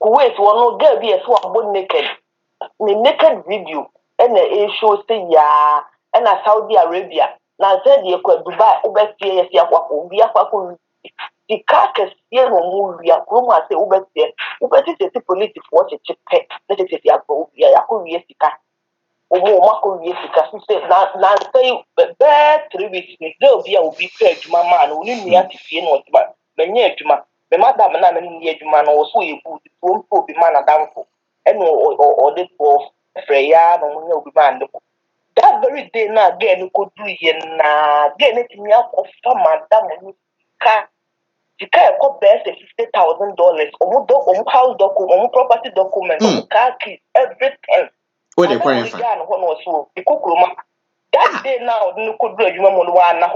Kuwait wono girl bi eso abo naked video na show say ya na Saudi Arabia na say de kwa Dubai ubetie yesi akwako bi akwako dika kesiye no mu wia ko ma say ubetie police for cheche na cheche ya ko wia ya ko wia sika omo ma ko wia sika so say na say be 3 weeks ni girl bi a obi ka adwuma ma no ni nua tifie no oduma menye adwuma me madam na me ni adwuma no so ye bu obi ma na damfo eno o de for freya no mu obi ma ndeko that very day na girl ko du ye na girl ni timi akọ madam ni ka sika ko be $50,000 omo house document omo property document omo car keys everything o de kwan fa no no so ikokroma that day now no ko du adwuma mo no wa na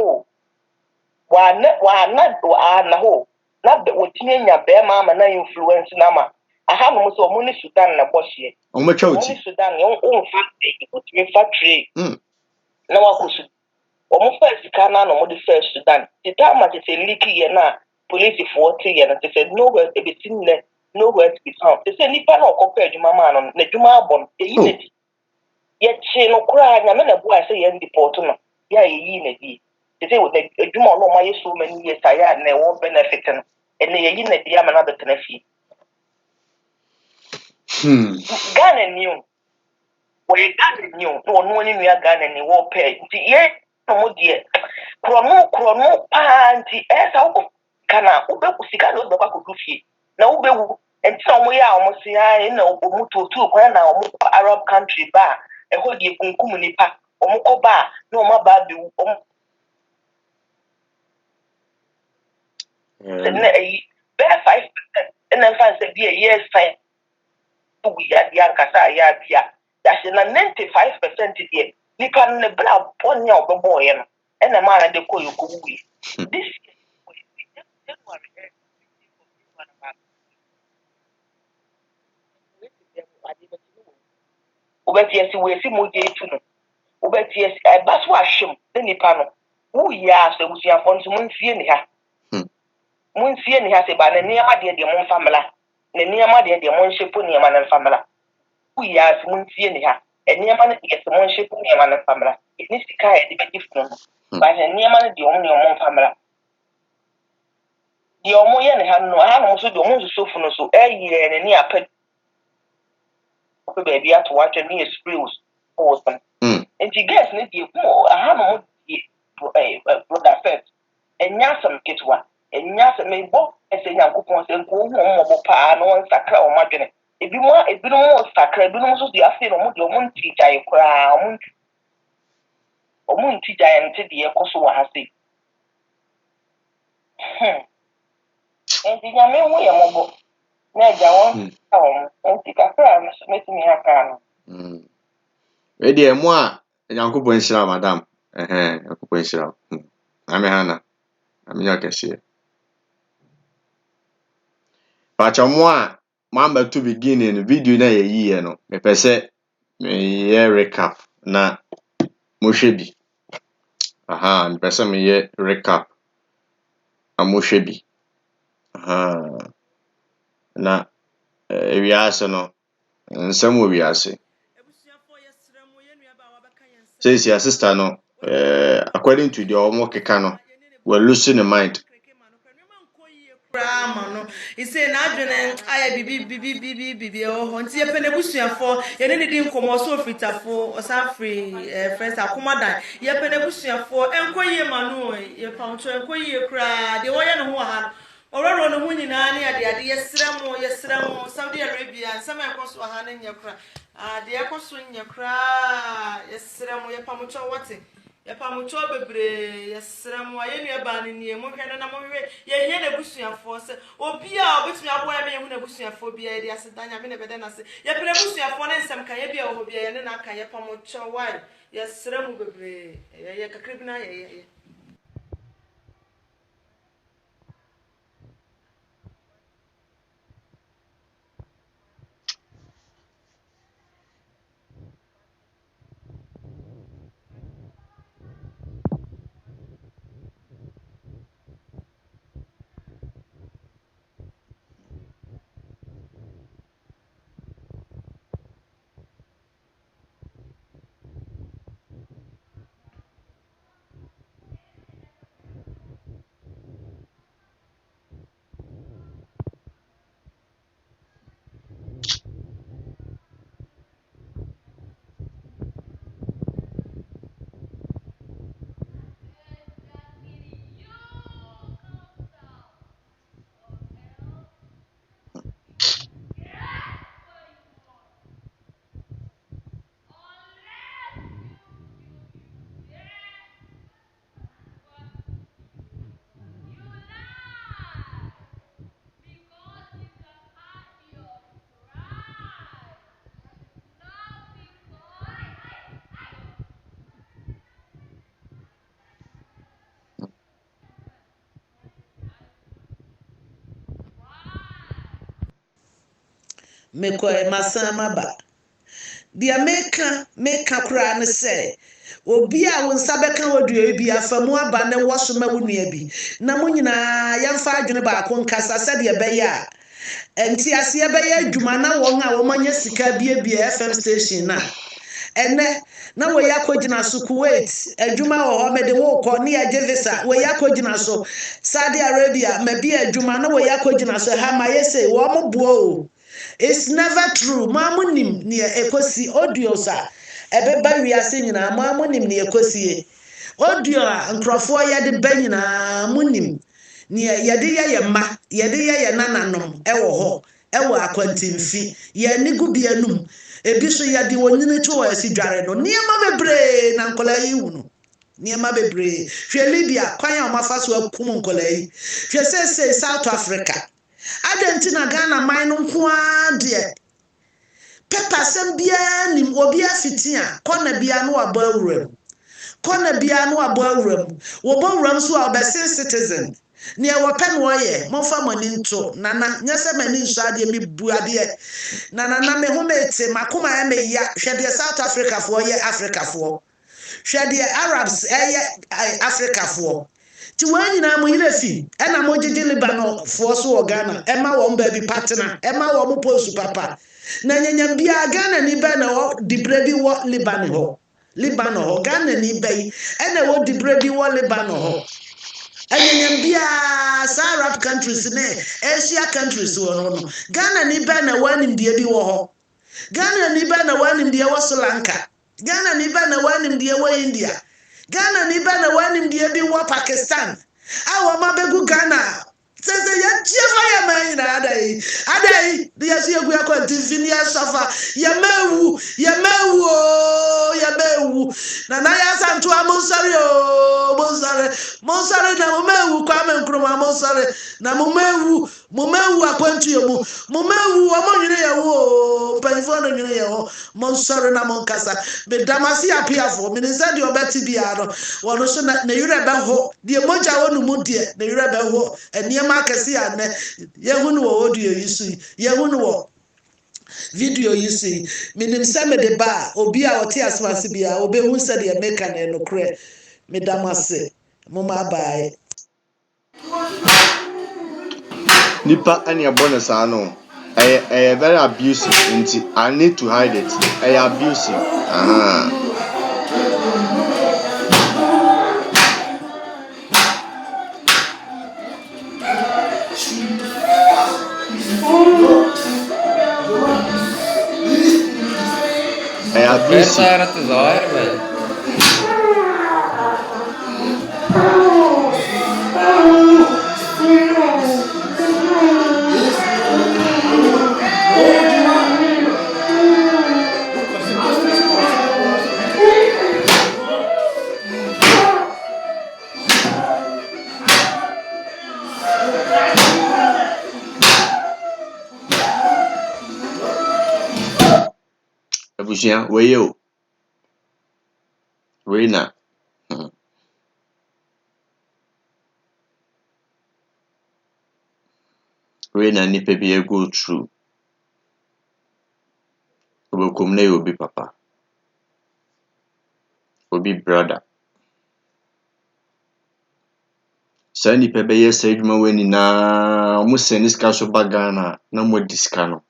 ho na be wotinye nya be ma na influence na ma aha no so omo ni Sudan na bohye o ma twa omo uti ni Sudan o factory wotinye factory na wa ko omo first sika na no mo di first Sudan tita ma te liki ye na police for 3 ye na te say nowhere to be seen there nowhere to be found te say nipa na okopa adwuma ma no na adwuma abon eyi na di ye chi no kura nya me na bu ase ye deport no ya eyi na di te say wo adwuma no ma ye so many years aya na wo benefit no ene ye yi na di ama na betena fi Ghana new we Ghana new no ni nua Ghana ni wo pay nti ye no mo die krono pa nti esa wo kana ube kusika no be kwa kudufie na ube wu enti na omo ya omo se ya na omo totu kwa na omo Arab country ba eho die kunkum nipa omo ko ba na omo ba be wu omo na be 5% na fan se be yes fine we ya dia nkasa ya bia ya se na 95% die nipa ne bra bonya obebo ye no na ma na de ko yoku wi this ubeti we si mo je tu no ubeti ba so ahwem de nipa no wo ya so ebusia fo nso munfie ni ha se ba na niama de mo famila na niama de mo nhyepo niama na famila wo ya so munfie ni ha niama na de mo nhyepo niama na famila ni sika e de be gifu no ba na niama na de mo famila di omo ye ne ha no ha no so de omo so fu no so ye ne ni apa ko baby ato watch me sprills for some enti guess ne di ko aha no di brother first enya sam ketwa enya sam me bo ese nyankopon se nko hu mo bo pa no nsakra o madwene ebi no sakra ebi no so di afi no mo di omo nti jai kra omo nti jai nti di ekoso wa ha se And the Yamin way a mobile. Naja won. And the Kakra, making me a crown. Edi emu a Nyankopɔn nhyira madam. Nyankopɔn nhyira. Ame hana. Ame nya kɛseɛ. Pacha mo a mamba to beginning video na yɛyiye no. Mepɛ sɛ meyɛ recap na mohwɛ bi. Mepɛ sɛ meyɛ recap na mohwɛ bi. Na ewiase no nsɛm wɔ wiase. Says your sister no according to the omo keka no we're losing the mind. He say na adwene aya bibi nti ye pene busuafo ye ne di nkomo so fitafo osafri friends akomadan ye pene busuafo enkoyie manu ye pawto enkoyie kra de wo ye no ho ha ororo no ho nyina ne ade yesramo Saudi Arabia nsama ekoso ha ne nyakra de ekoso nyakra yesramo ye pamto wote ya pamucho bebre yesramo ayenu eba ne nie mo hwe no na mo hwe ye hie na busuafo se obi a obetumi aboa me ye hu na busuafo bia ye de asedanya me ne bede na se ye pre busuafo ne nsem kan ye bia wo bia ye ne na kan ye pamucho wai yesramo bebre ye kakra bi na ye mekɔ masama ba dia meka kura ne sɛ obi a wo nsa bɛka wodua bi afamu aba ne wɔso ma wo nua bi na mo nyinaa yɛmfa adwene baako nkasa sɛdeɛ bɛyɛ a enti aseɛ bɛyɛ adwuma na wɔn a wɔmanya sika biebie FM station na ɛnɛ na wɔyɛ akɔgyina so Kuwait adwuma wɔ hɔ mede wo kɔ ne yɛgye visa wɔyɛ akɔgyina so Saudi Arabia mabi adwuma na wɔyɛ akɔgyina so ha ma yɛsɛ wɔn mo boa o. It's never true. Mamunim ni ekosi audio sa. Ebeba wiase nyina mamunim ni ekosi. Audio nkrofo ye de ba nyina munim. Ni ye de ye ma, ye de ye nananom ewo ho. Ewo akwantimfi. Ye nigu bianum. Ebi so ye de wonini to asidware no. Niema bebre na nkola yi wu no. Niema bebre. Hwe Libya kwan ya omafa so akum nkola yi. Hwe say South Africa. Adentina Ghana man no nko de pepa sem bia nim obi afitia kona bia no aba awuram kona bia no aba awuram wo ba awuram so obese citizen ne e wo pe no ye monfa mani nto nana nyese mani nso ade mi bu ade nana me ho mete makoma ya me ya hwede South Africa fo ye Africa fo hwede Arabs Africa fo ti wanyina mo yire fi na mo gege Libanon fo so wo Ghana e ma wo mba bi partner e ma wo mo posu papa na nyanyam bia Ghana ni ba na wo dibre bi wo Libanon ho Ghana ni ba yi e na wo dibre bi wo Libanon ho anyanyam bia sa Arab countries ne Asia countries wo no Ghana ni ba na wanim die bi wo ho Ghana ni ba na wanim die wo Sri Lanka Ghana ni ba na wanim die wo India Ghana ni ba na wanim die bi wo Pakistan awo mabegu Ghana sese ya jefa ya mai na adai dia si egu Akwantuo ya safa ya mewu na ya santu amusari o musare monsare na mumewu Kwame Nkrumah monsare na mumewu Akwantuo mumewu amonyere yawo panfo no nyere yawo monsare na monkasa be damasi apiafo minisa de obeti bia no wono so na yure be ho de moja wonu mu de na yure be ho eniema akese ya ne yehunu wo audio yisu yehunu wo video yisu minim se me de ba obi a wote asmase bia obehu se de meka na no kre me damase mama bae Nipa any a bonus I know. I very abusive into I need to hide it. I abusive. I abusive. Abusua weyo Reina Reina nipa bi go through obokum na obi papa obi brother sa nipa be yes adwuma wani na omo send ska so bagana na mo diska no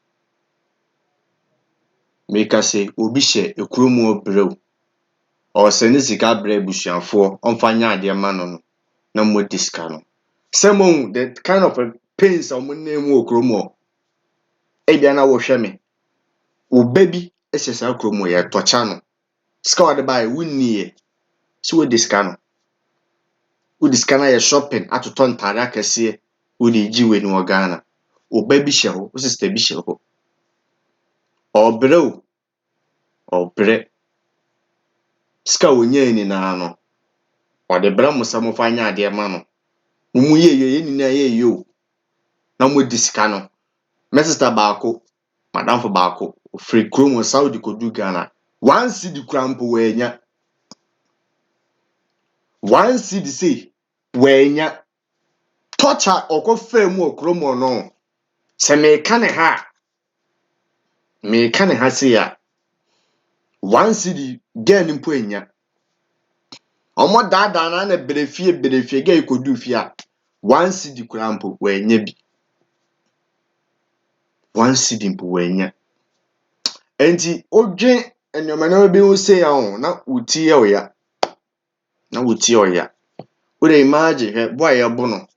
make say obi hye ekromu obrew o send sika bre busuafo onfanya ade ma no na mo diska no semon the kind of pains omo name okromu e bia na wo hwe me obabi ehye sa okromu ye tocha no ska wade bai wunnie so wo diska no wo diska na ye shopping atoto ntare akese wo di jiwe ni Ghana obabi hye ho wo sister bi hye ho obrew obre ska wonye ni na no ode bra musamo fanya ade ma no mumu ye ni na ye yo na mo diska no my sister baako madam for baako free kromo Saudi kodu Ghana one city crampo wenya one city say wenya torture okofa mu okromo no se me ka ne ha se ya one city gen mpo enya omo dada na berefie ge kodu fia one city crampo wenya bi one city mpo wenya enti odwen enyoma bi wo se ya ho na utie oya would imagine he boy ya bono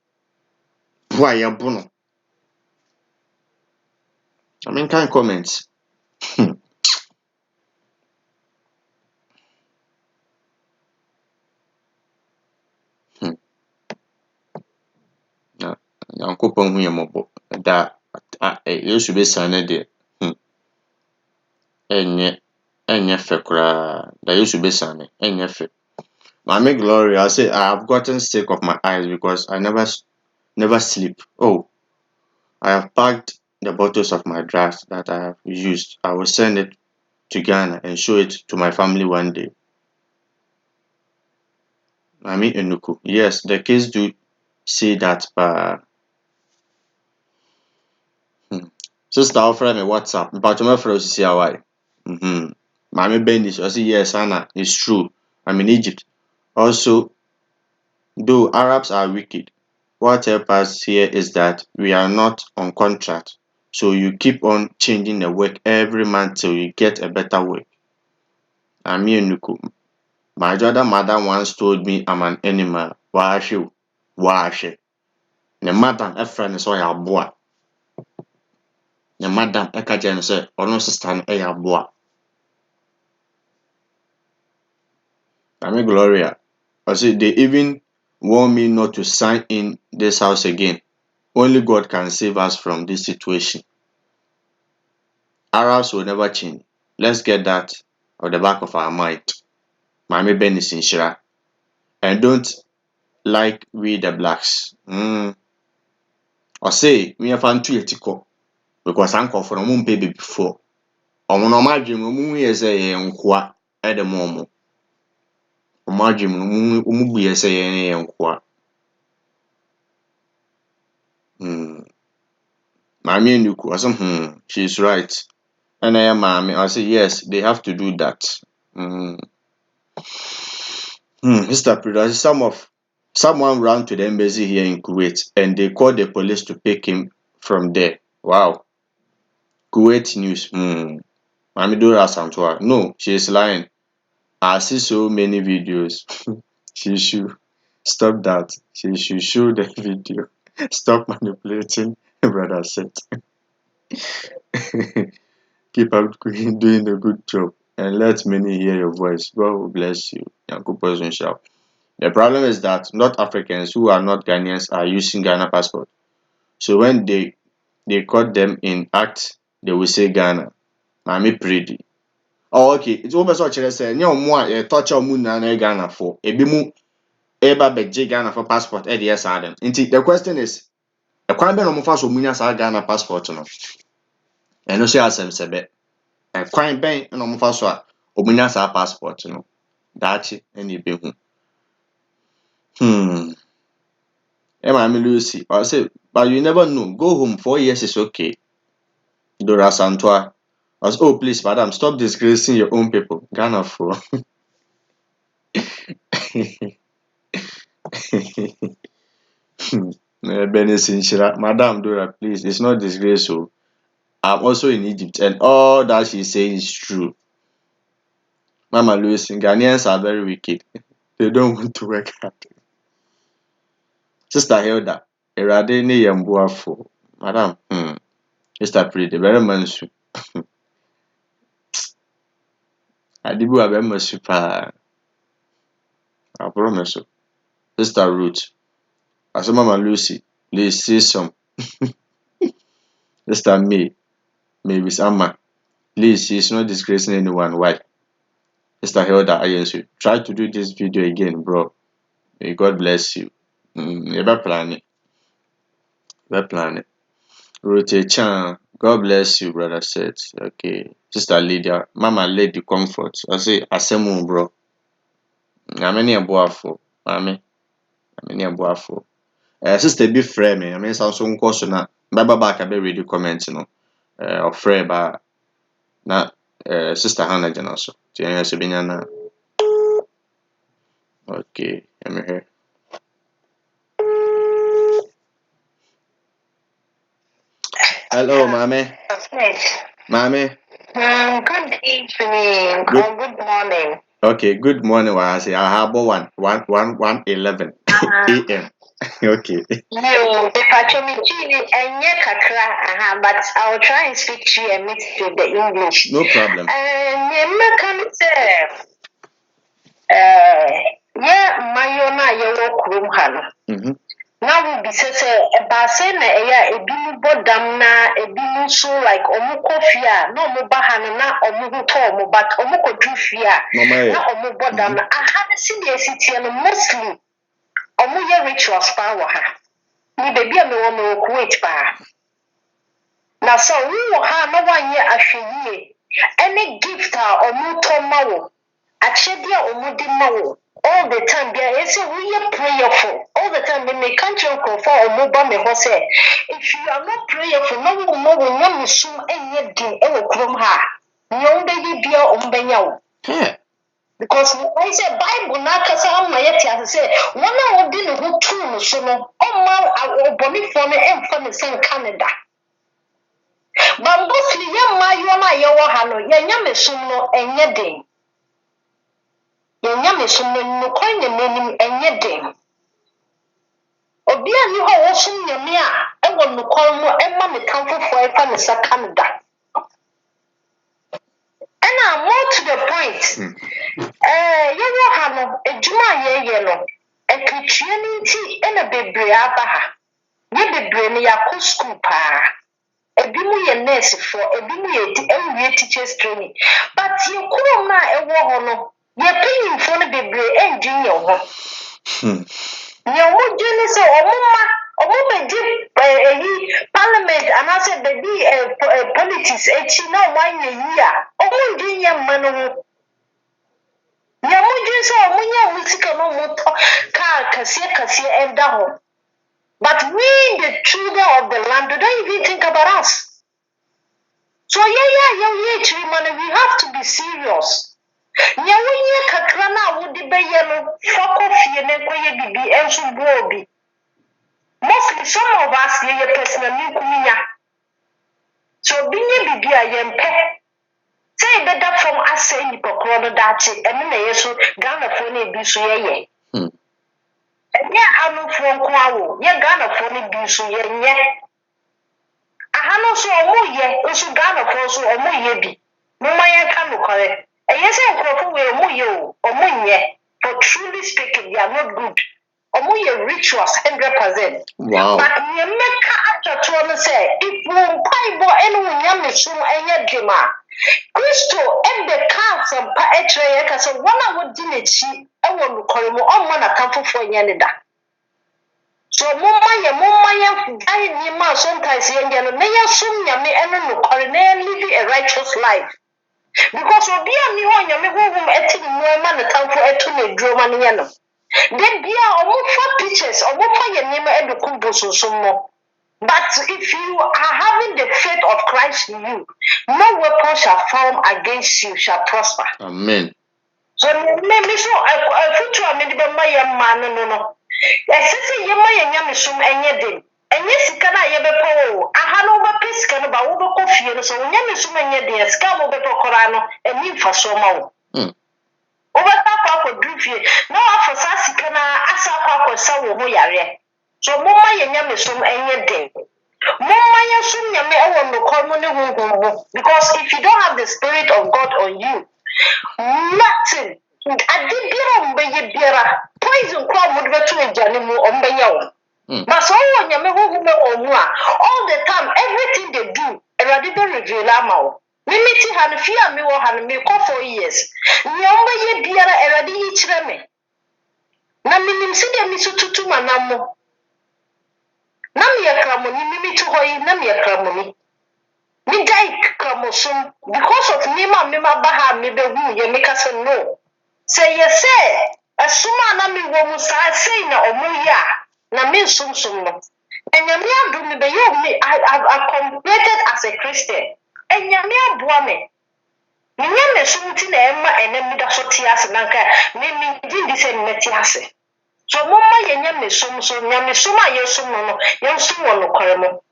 I mean can comments na yankopon hu yemobo da you should be sane de enye fe kura da you should be sane enye fe Mami Gloria, I say I have gotten sick of my eyes because I never sleep. Oh, I have packed the bottles of my drugs that I have used. I will send it to Ghana and show it to my family one day. Mami Enuku. Yes, the kids do say that, but sister offer me WhatsApp. But my friend see why. Mami Bendis, I say yes, Anna, it's true. I'm in Egypt. Also, though Arabs are wicked, what helps us here is that we are not on contract. So you keep on changing the work every month till you get a better work. Ami Enuku. My other mother once told me I'm an animal. Wash. The madam a friend is ya boy. The madam a kajan say, or no sister a boy. Ami Gloria. I say they even warn me not to sign in this house again. Only God can save us from this situation. Arabs will never change. Let's get that at the back of our mind. Mami Ben is in Shira. And don't like we the blacks. Or say me Akwantuo etiko because uncle for no baby before. Omo no ma dwem no mu ye say ye nkoa e de mo. Omo dwem no mu bu ye say ye nkoa. Mami Nuku, I said, she's right. And I am mommy. I say yes, they have to do that. Mr. President, someone ran to the embassy here in Kuwait and they called the police to pick him from there. Wow. Kuwait news. Mami Dora Santua. No, she is lying. I see so many videos. She should stop that. She should show the video. Stop manipulating, brother said. Keep up doing a good job and let many hear your voice. God will bless you. The problem is that North Africans who are not Ghanaians are using Ghana passport. So when they caught them in act, they will say Ghana. Mami pretty. Oh, okay. It's almost what you say. No more touch on moon and Ghana for. Ebi mu eba beje Ghana for passport. Yes, Adam. The question is, a crime no more fast munya sa Ghana passport no. And no say asem sebe. A crime ben no more fast omunya sa passport no. Dachi any be Mami Lucy. I say, but you never know. Go home. 4 years is okay. Dora Santua. I was, oh, please, madam, stop disgracing your own people. Ghana for. Madam Dora, please, it's not disgraceful. I'm also in Egypt, and all that she's saying is true. Mama Lucy, Ghanaians are very wicked. They don't want to work hard. Sister Hilda, Erade ni yambuafo. Madam, Sister Pretty, very mansu. Adibu abe mansu pa. I promise you. Sister Ruth. I said, Mama Lucy, please say some. Sister Mavis Amma, please, she's not disgracing anyone. Why? Sister Hilda Ayensu, try to do this video again, bro. May God bless you. Never plan it. Never plan it. Rote Chan, God bless you, brother said. Okay. Sister Lydia, Mama Lady Comfort. I say, Asemu, bro. Ameni abuafo. Mami. Ameni abuafo. Sister be friend me. I mean, sound so nkoso na. Baba back abe read the comment no. Ofre ba na Sister Hannah jana so. Ti enya so benya na. Okay, I'm here. Hello, Mame. Mame. Good evening. Good morning. Okay, good morning. I say I have 1:11 a.m. Okay. But I'll try and speak to you and mix with the English. No problem. Yeah, Mayona, your room, Hannah. Now we be say a basin a ebimu bodam na ebimu so like omuko fia no mo bahana na omu to mo but omuko du fia na omu bodam na aha see the city no mostly omu ye rituals power ha ni baby a me wo me Kuwait pa na so wo ha no wanye ahweye any gift a omu to ma wo achede a omu di ma wo all the time there is we are prayerful all the time we can't confirm or mobile me say if you are not prayerful no one will sum enye din e wo krom ha nyon be yi bia o mbenya wo because I say Bible na kasa am yet as say one a odi ne ho tu no so no o ma oboni fo ne emfa ne sen Canada but mostly ye ma yo na ye wo ha no ye nya me sum no enye din yenya me so no kwan ne nanim enye den obi ani ho wo so nyame a e wo no kwan mo e ma me tamfofo e fa ne sa Canada and I'm more to the point ye wo ha no ejuma ye no e kitue ni nti e na bebre aba ha ye bebre ne yakọ school pa ebi mu ye nurse for ebi mu ye teachers training but ye kurom na e wo ho no ye paying for the bebre engineer ho Nea ɔmo gye ne sɛ ɔmo bɛgye parliament anaasɛ bɛdi politics akyi na ɔmo anyɛ yi a ɔmo ndwe nyɛ mma no ho. Nea ɔmo gye sɛ ɔmo nyɛ ɔmo sika na ɔmo tɔ kaa kɛseɛ ɛda hɔ. But we, the children of the land, don't even think about us. So we have to be serious. Nyawuye kakrana wudi beye no fako fie ne koye bibi ensu buobi. Mostly some of us ye personal kuminya. So binye bibi a yempe. Say better from us say ni pokro no dachi ene na yeso Ghana fo na ebi so ye. Enye anu fo nko awo ye Ghana fo na bi so ye nye. Ahano so omo ye nso Ghana fo so omo ye bi. Mama ye ka no kore. Eye se nkrofo we omo ye o, omo nye. For truly speaking, they are not good. Omo ye rituals 100%. Wow. But ye make atwa to say if we mpaibo enu nyame sum enye dwema. Kristo ebe ka sampa etre ye ka so wana wodi n'echi ewo nokore mu omma na kamfofo nye ne da. So mumma ye ai ni ma sometimes ye nye no na ye sum nyame enu nokore na live a righteous life. Because obi a mi ho nyame honhom eti mu ma ne kamfo etu ne droma ne ye no. Then bia omo fa pictures omo fa ye nima edukum bososom mo. But if you are having the faith of Christ in you, no weapon shall form against you shall prosper. Amen. So me so futu a me de be ma ye man no. Esese ye ma ye nyame som enye dem. Enye sika na ye be po aha no ba sika no ba wo be ko fie no so nyame som enye dem sika wo be po kora no eni mfa so ma wo. Obata kwa dufie na wafo sa sika na asa kwa sa wo ho yare. So momma ye nyame som enye dem. Momma ye som nyame ewo nokor mu ne honhom because if you don't have the spirit of God on you, nothing adibira mbeye biara poison kwa mu de betu ejane mu ombeye wo. But so wo nyame honhom e omu a all the time everything they do erade be reveal ama wo. Mimiti han fi a me wo han me ko 4 years. Nyomba ye biara erade yi kire me. Na minim se de mi so tutu manamo. Na me yakramoni mimiti hoyi na me yakramoni. Me dai kramosum because of me ma ba ha me be hu ye me kase no. Say yes say asuma na me wo mu sa say na omu ya na me sum no. Enyame adu me be yo me I completed as a Christian. Enyame aboa me. Nyame sumti na emma enemi da so te ase nanka me di se mmeti ase. So momma ye nyame sum so nyame sum a ye sum no ye sum wo no kware mo.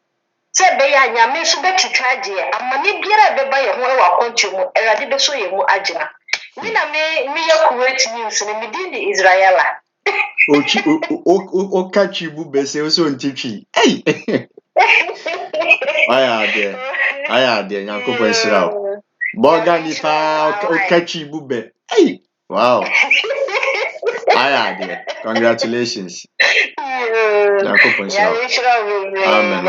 Se be ya nyame so betikaje amane biara be ba ye ho e wa Akwantuo mu erade be so ye mu agina. Ni na me ye Kuwait news ni me di di Israela. O catch you bube se so ntitwi. Hey. Aya de Nyankopon sirawo. Boga ni pa o catch you bube. Hey. Wow. Aya de. Congratulations. Nyankopon sirawo. Amen.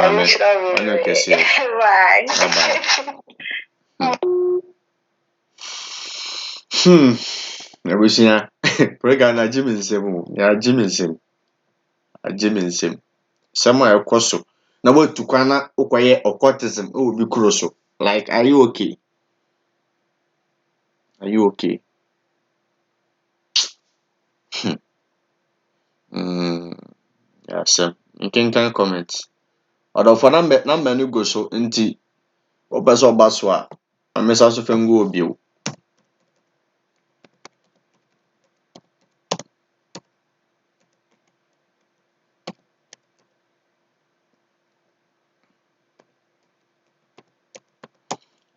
Ana kese. Bye. Ebusia. Prega na Jimmy nsem. Ya Jimmy nsem. Sama ekoso. Na watu kwana ukwaye occultism o bi kuro so. Like, are you okay? Are you okay? Yeah, sir. You can comment. Odo for number no go so nti opeso obaso a amesa so fengu obi o.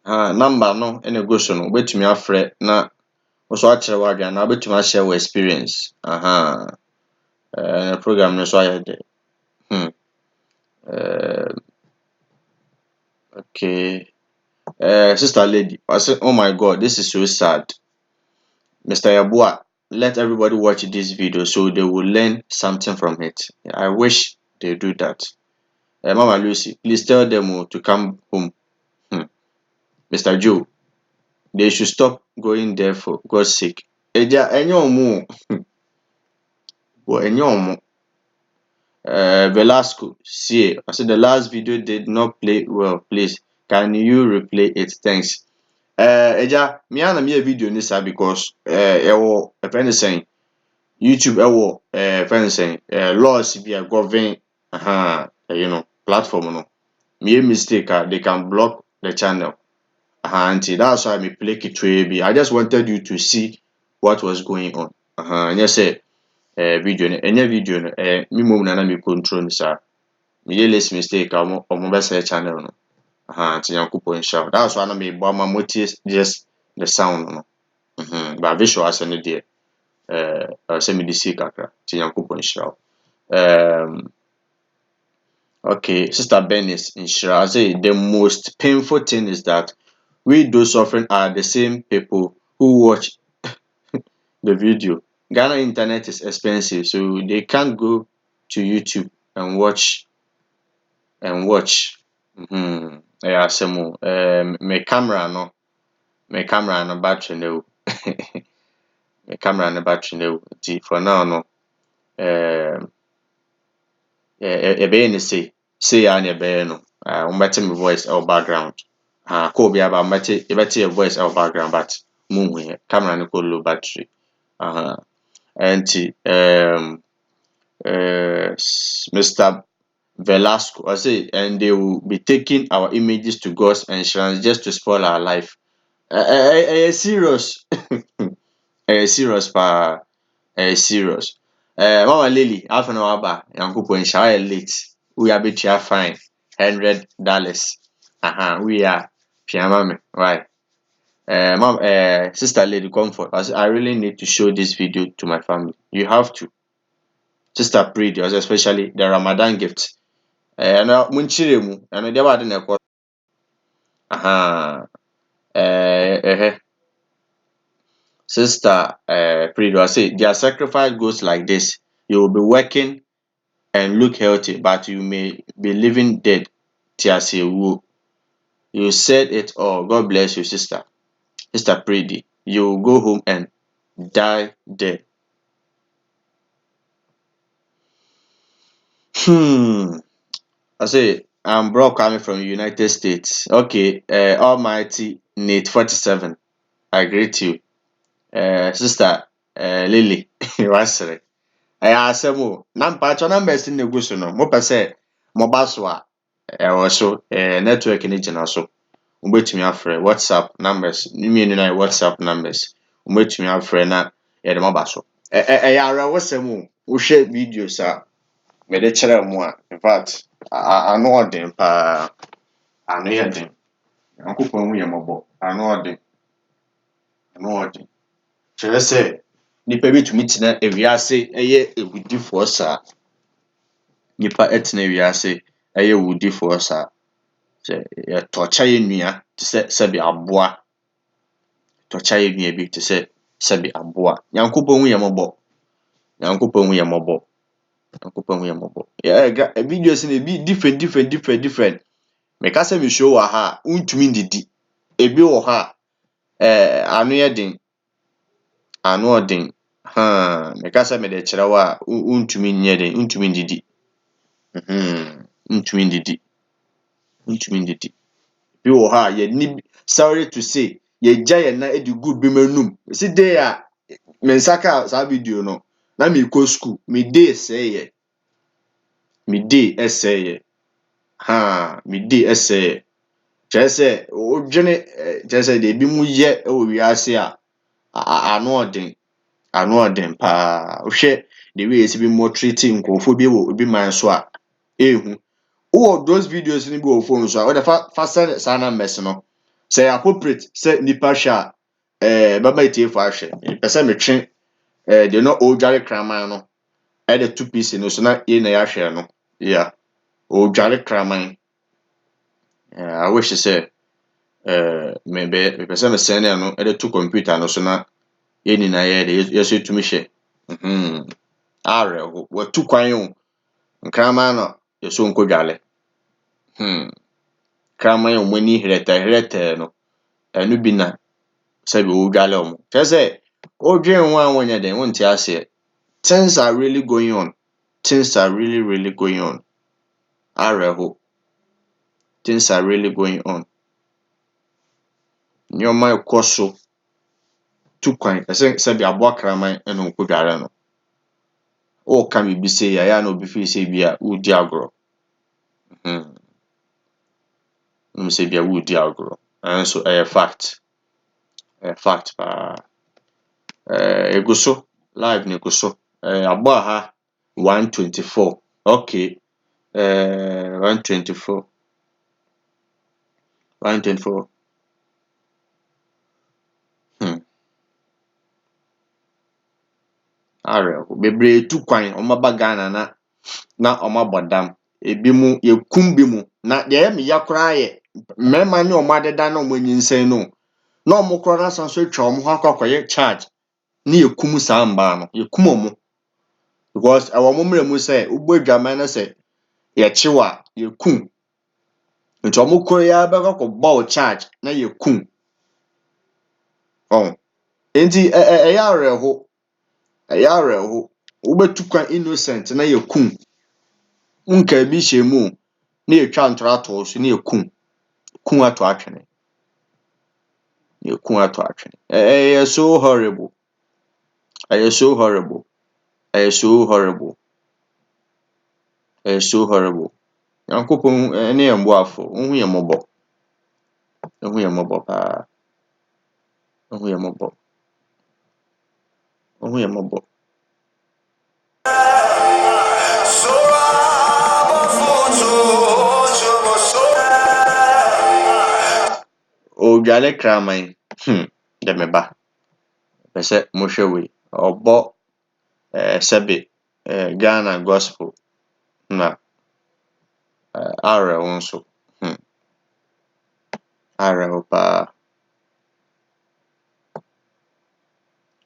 Number no ene go so no betumi afre na so akere wadwa na betumi a share experience. Program no so ayede. Okay. Sister lady, I said, oh my God, this is so sad. Mr. Yabua, let everybody watch this video so they will learn something from it. I wish they do that. Mama Lucy, please tell them to come home. Mr. Joe, they should stop going there for God's sake. Eja enyo mu. Bo enyo mu. Velasco see, I said the last video did not play well. Please, can you replay it? Thanks. Eja, me ana me video ni sa because ewo a friend saying YouTube ewo friend saying laws be a govern platform no. Me mistake they can block the channel. Auntie, that's why me play kitwe. I just wanted you to see what was going on. And you say video no any video no me mom na me control sir. Me less mistake omo be say channel no. Nti Yankopɔn nhyira. That's why na me bɔ ama motie just the sound no. But visual asɛ no deɛ sɛ me de see kakra. Nti Yankopɔn nhyira. Okay, Sister Bernice nhyira. I say the most painful thing is that we those suffering are the same people who watch the video. Ghana internet is expensive, so they can't go to YouTube and watch. Yeah, some my camera no battery no. My camera no battery no. For now no. Ebe ni say ya na ebe no. Umbete my voice or background. Ko bi aba umbete your voice or background, but muhu camera no ko low battery. And Mr. Velasco, I say, and they will be taking our images to God's insurance just to spoil our life. Serious. Serious pa. Serious. Mama Lily, half an hour back, Yankupon shower late. We are betia fine. $100. We are Piamame. Right. Mom, Sister Lady Comfort. I really need to show this video to my family. You have to. Sister Pride, especially the Ramadan gift. Munchire mu, they were the neko. Sister Pride, I say their sacrifice goes like this. You will be working and look healthy, but you may be living dead. Tiasewu. You said it all. God bless you, sister. Sister Pride, you will go home and die dead. I say I'm broke coming from the United States. Okay, Almighty Nate 47. I greet you. Sister Lily, wasere. Asɛm o. Na mpacho numbers na egu so no. Mo pɛ mo ba so a so network ni gyina so. Mbetumi afrɛ WhatsApp numbers. Ni mienu na WhatsApp numbers. Mbetumi afrɛ na yɛde mo ba so. Ara wasɛm o. Wo hwɛ videos a me de kyerɛ mo a. In fact, ano ɔden pa. Ano yɛ den. Yankopɔn hu yɛ mmɔbɔ. Ano ɔden. Kyerɛ sɛ nipa betumi tena ewiase ɛyɛ ewudifoɔ saa. Nipa ɛtena ewiase ɛyɛ ewudifoɔ saa. Sɛ yɛtɔkya yɛ nua te sɛ sɛbi aboa. Tɔkya yɛ nua bi te sɛ sɛbi aboa. Yankopɔn hu yɛ mmɔbɔ. Videos na bi different. Meka sɛ me show wɔ ha a untumi ndidi. Ebi wɔ ha ano yɛ den. Ano ɔden. Meka sɛ me de kyerɛ wo a untumi nyɛ den, untumi ndidi. Untumi ndidi. Bi wɔ ha sorry to say, ye gya yɛ na edi good bi manum. Si day a me nsaka saa video no na me go school, me day ɛsɛyɛ. Me day ɛsɛyɛ. Kyerɛ sɛ odwene kyerɛ sɛ de bi mu yɛ wɔ wiase a ano ɔden pa. Wohwɛ the way esi bi mo treating nkɔfo bi wɔ obi man so a ehu. Wo those videos ni bi wɔ phone so a wo de fa send saa numbers no. Sɛ appropriate sɛ nipa hwɛ a baba etiefo ahwɛ. Pɛ sɛ me twe de no odware kraman no de 2 piece no so na ye na yɛahwɛ no. Yeah. Odware kraman. I wish sɛ me pɛ sɛ me send no de to computer no so na ye ni na yɛ de yeso tumi hwɛ. Watu kwan o. Nkraman no yeso nkodwale. Kraman o mani hretɛ no. Enu bi na sɛ be odwale o. Kyerɛ sɛ odwen ho a wonyɛ den wonte ase. Things are really going on. things are really going on. Areho. Things are really going on. Nyoma ekɔ so tu kwan ɛsɛ bi aboa kraman ɛna okodware no. O ka me bi say ya na obi fi say bi a udi agoro. Say bi a udi agoro. And so fact. Fact pa. Ego so live na ego so. Abo ha 124. Okay. 124. 124. Areho. Bebre tu kwan omaba Ghana na omabodam. Ebi mu yekum bi mu na de me yakora ye mema ne omadeda na omanyinsɛn no na omokro na san so atwa omo ho akwakoye charge na yekum saa mba no yekum omo because awo momre mu say ugbodwaman na say ye chiwa yekum nti omokro ya be kokko charge na yekum enti areho ubetu kwan innocent na yekum nka bi hyemu na yetwa ntorato so na yekum kun ato atwene. So horrible. So horrible. So horrible. So horrible. Yankopon ene yemboafo. Ohun yemobo. Ohun yemobo pa. Ohun yemobo. Ohun yemobo. Odwale kraman. De meba. Pese mo hwe we. Obo sebe Ghana gospel na are wonso. Are pa.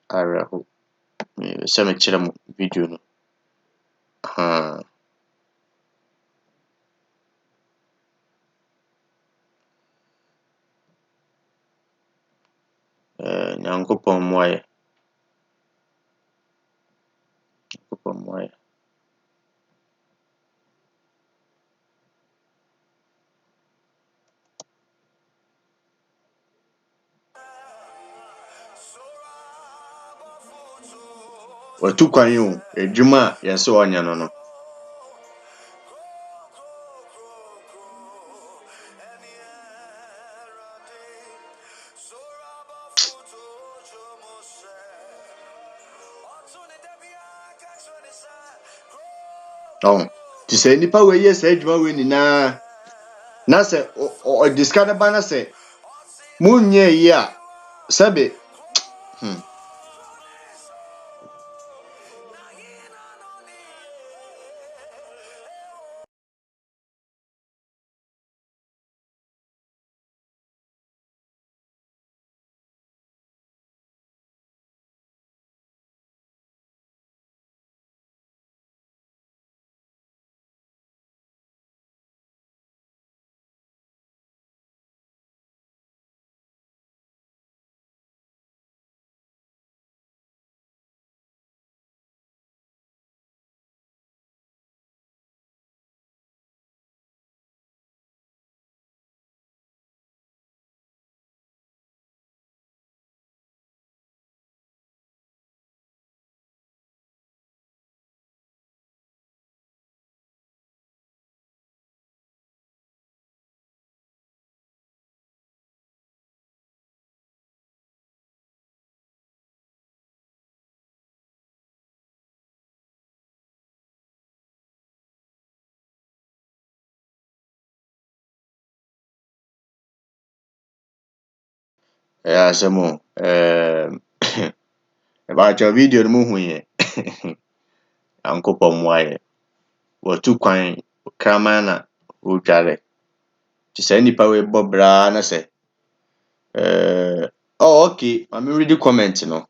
Are se me kire mo video no. Nyankopon moye. Watu kwan yo edwuma yese onya no. To say nipa we yes edwuma we ni na se o discard ba na se munye yi a sebe asemo ba cha video no hu ye Yankopon moye. Watu kwan kramana odware. To say nipa we bobra na se okay. I'm reading comment no.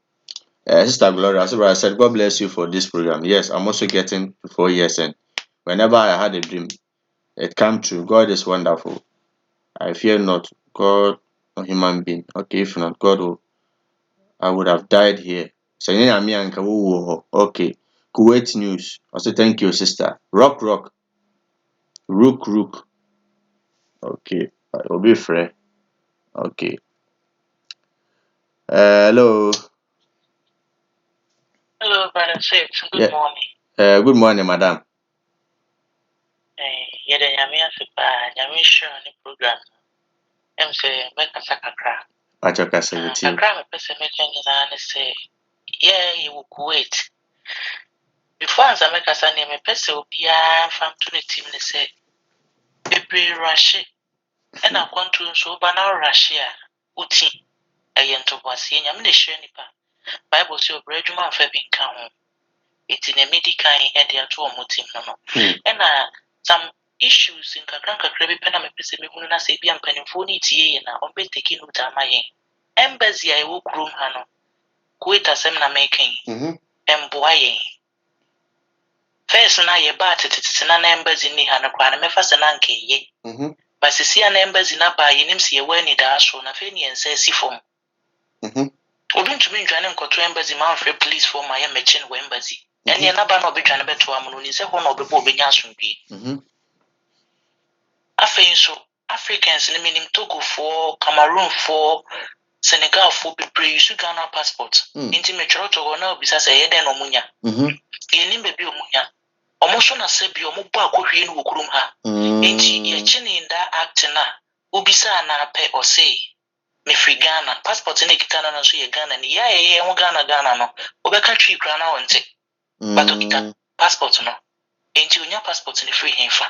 Sister Gloria said, God bless you for this program. Yes, I'm also getting 4 years and whenever I had a dream, it came true. God is wonderful. I fear not God or human being. Okay, if not God, I would have died here. So yeah, me and okay. Kuwait News. Also, thank you, sister. Rook. Okay. I'll be free. Okay. Hello. Hello, brother. Say Yeah. good morning. Good morning, madam. Yeah, the Yamia Sipa, Yamisha, the program. Say, make a sakakra. Achokasa with you. Sakra, person making and say, yeah, you will Kuwait. Before I make a son, a person will be from to the team, they say, April Russia, and Akwantuo so banal Russia, Uti, a yento was in Yamish Nipa. Bible so bread man for being count. It's in a medical and the two motim no. And some issues in Kakranka Krabi Penama Pessimuna say be penifoni tea and on be taking ut amaye. Embassy I walk room hano. Quit a semina making. Emboying. First na ye bat it is an embassy ni hanakwana mefas and anke ye. But see an embassy na by inims ye when it as so na feni and says si form. Odun to me joining to embassy Manfred police for my embassy embassy. And the number no be trying to Amun is a one of the Bobby. So Africans meaning Togo for Cameroon for Senegal for people use Ghana passport. Intimate Togo now because a head and omunya. Yenim baby omunya. Almost on a sebi omuba kohin wukurum ha. Inti ye chini in that act na ubisa na pe or say me free Ghana passport in Kitana no so ye Ghana ni ya Ghana no. Obe country grana onte. But okita passport no. Inti unya passport ni free infa.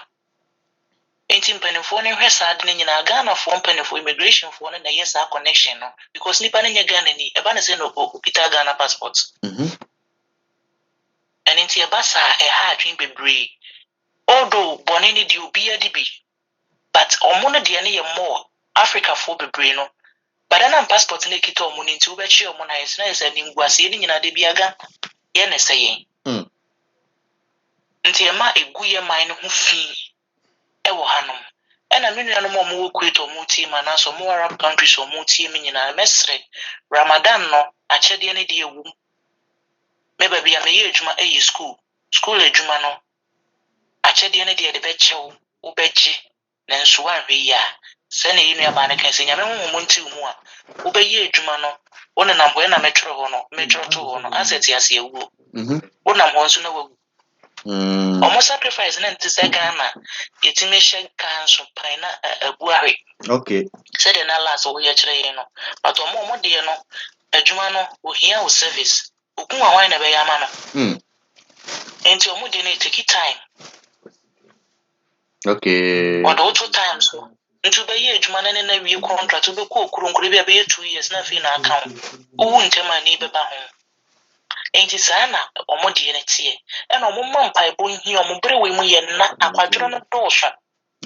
Inti mpenifo ni hwe sad ni nyina Ghana for mpenifo immigration for na yes a connection no because nipa ni Ghana ni eba na say no okita Ghana passport. And inti eba sa e ha adwin bebre. Although boni ni di obi adi bi but omo no de ne ye more Africa for bebre no. But na passport ni kita omo ni nti ubechi omo na yes na yes ani ngwase ni nyina de bi aga ye na say yen. Nti ema eguye man ho fi ewo hanom ena me nua no mo Kuwait o mo team ana so mo Arab countries o mo team nyina mesre Ramadan no achede ne de ewu me ba bia me ye adwuma eyi school adwuma no achede ne de be chew wo beje na nso wanhwe ya se na yinu aba ne kan se nyame mo nti mu a wo be ye adwuma no wona nam ho na metro ho no to ho no asset ase ewu wona mo nso na wo almost sacrifice na nti se Ghana yetime hye kan so pan na abuawe. Okay. Said the last we ya kire no. But omo de no adwuma no ohia o service. Okun wa wan na be ya ma no. Enti omo de no take time. Okay. Or the 2 times so. Nti be ye adwuma na na wi contract be ko okurunkuru be be 2 years na fi na account. Owu ntema ni be ba ho. Enti sana omo de ne tie. E na omo mampai bo hi omo bre we mu ye na akwadworo no dosho.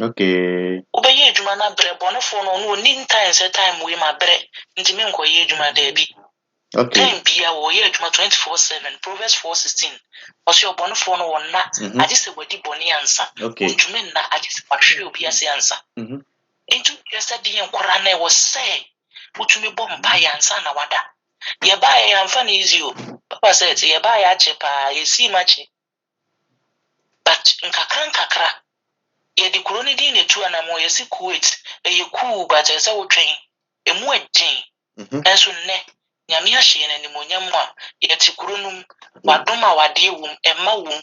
Okay. Obeye adwuma na bre bonofo no no ni time we ma bre nti me nko ye adwuma da bi. Okay. Time bia wo ye adwuma 24/7 Proverbs 4:16. Osi obonofo no wonna age se wadi boni ansa. Ontumi na age se kwahwe obi ase ansa. Entu yesa di enkora na wo se utumi bo mpa ya ansa na wada. Ye ba ya amfa na easy o. Papa said ye ba ya chepa ye si machi. But nkakra ye di koroni di ne tu anamo ye si Kuwait ye cool but ye sa wo twen emu adin enso ne nyame ahye na nimonyam a ye ti koronum wadoma wade wum emma wum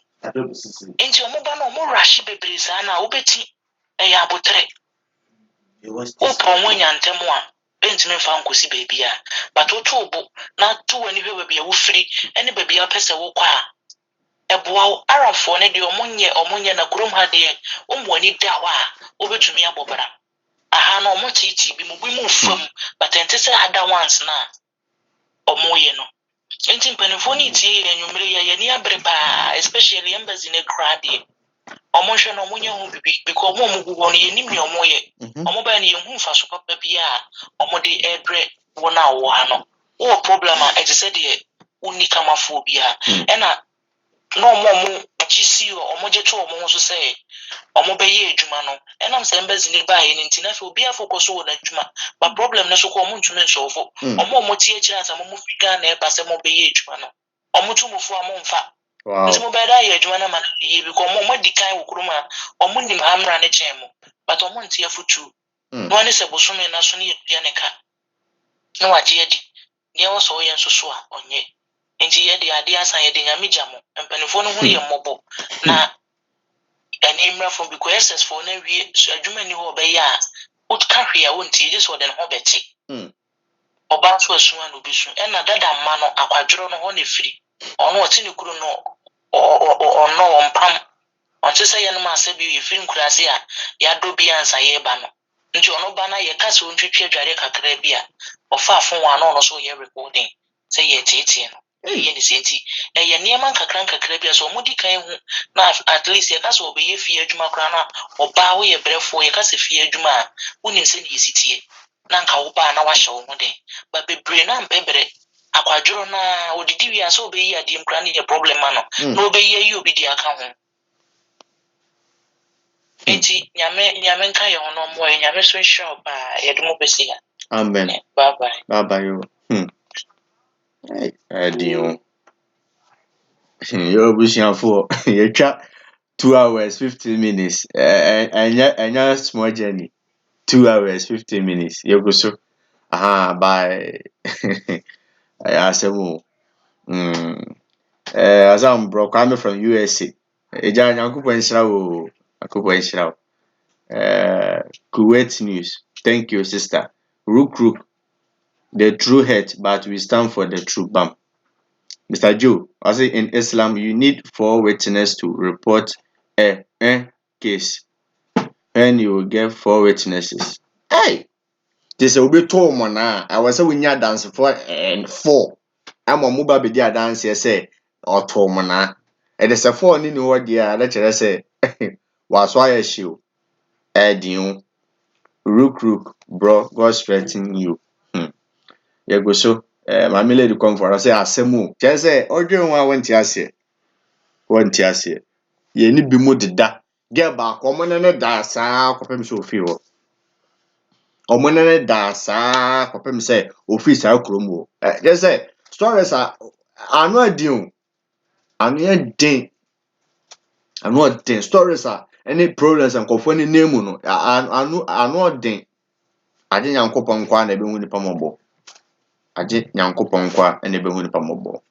enti omo ba na omo rush bebre sa na obeti ya abotre o pon wanya ntemu a enti me fa nkosi bebia but o to obo na to wani hwe bebia wo firi ene bebia pese wo kwa eboa arafo ne de omonye na kurom ha de omwani da ho a obetumi abobara aha na omo titi bi mu fam but ente se ada once na omoye no enti mpanifo ni tie enwumre ye ni abreba especially embassy ne crowd omo hwe no omonye ho bibi because omo gugu no ye nim ne omoye omo ba ne ye hu fa so papa bia omo de ebre wona wo ha no o problem a ete se de unika mafobia ena no mo GC omo je to omo so say omo be ye adwuma no enam se embassy ne ba ye nti na fe obi afocus wo na adwuma but problem na so ko omo ntumi nsolve omo tie kira sa mo figa na e ba se mo be ye adwuma no omo tumufo amomfa Wow. Nti mo beda ye adwuma na ma ye bi ko mo di kan wo kuruma omo nim amra ne chemo but omo nti afutu no ani se bosome na so ne ye ne ka na waje adi ne wo so ye nsoso a onye nti ye de ade asan ye de nyame jamo empanifo no ho ye mmobo na ani mra from because SS for na wie adwuma ni ho be ya o ka hwe a wonti je so de ho beti oba so asuma no bisu e na dada ma no akwadworo no ho ne firi ono oti ne kuru no ono ompam onte se ye no ma se bi ye firi nkurase a ya do bi ansa ye ba no nti ono ba na ye ka se ontwetwe adware kakra bi a ofa afon wa no so ye recording se ye tete no ye ni senti ye niema kakra bi so mudi kan hu na at least ye ka se obeye fie adwuma kra na oba wo ye brefo ye ka se fie adwuma unim se ni sitie na nka wo ba na wa hye wo ho den ba bebre na mpebre akwadworo na odidi wi aso obeyi adiem kra ne ye problem ano na obeyi yi obi di aka ho enti nyame nka ye ho no mo ye nyame so hye ba ye de mo besi ya Amen. bye bye Bye. Adiyo. Yo busiafo ye twa 2 hours 15 minutes. Enya small journey. 2 hours 15 minutes. Ye go so. Bye. Asemu. Azam bro kwame from USA. Eja nyankopon nhyira wo. Akopon nhyira wo. Kuwait news. Thank you sister. Rook. The true head, but we stand for the true bam. Mr. Joe, I say in Islam you need 4 witnesses to report a case. And you will get 4 witnesses. Hey! This will be 2 more now. I was saying we need dance for and 4. I'm a mobile be there dance here say or 2 more now. And there's a 4 in what dear lecturer say was why I show. You Rook, bro, God strengthen you. You go so. My lady come for us say asemu. Just say odwen wa wonti ase. Ye ni bi mu deda. Get back omone ne da saa kopem se ofi wo. Omone ne da saa kopem se ofi saa krom wo. Just say stories are anu adin. Anu den stories are any problems and kofo ni name no. Anu odin. Ade nyankopon kwa na be hu nipa mobo. Ade nyankopon kwa na be hu nipa mobo.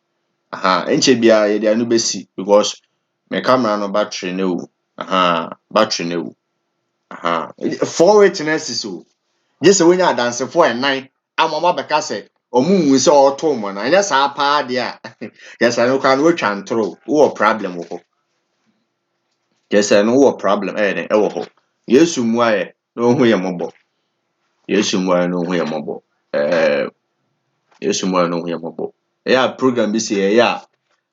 Enche bia ye de anu besi because my camera no battery na wu. Battery na wu. 4 witnesses o. Just when you dance for a 9, amama beka say omunwu se oto mo na. Anya sa pa de a. Yes I no kan we twan tro. Wo problem wo. Yes I no wo problem e wo ho. Yesu mu aye no hu ye mobo. Yesu mu aye no hu ye mobo. Yesu mu aye no hu ye mobo. Ya program bi se ya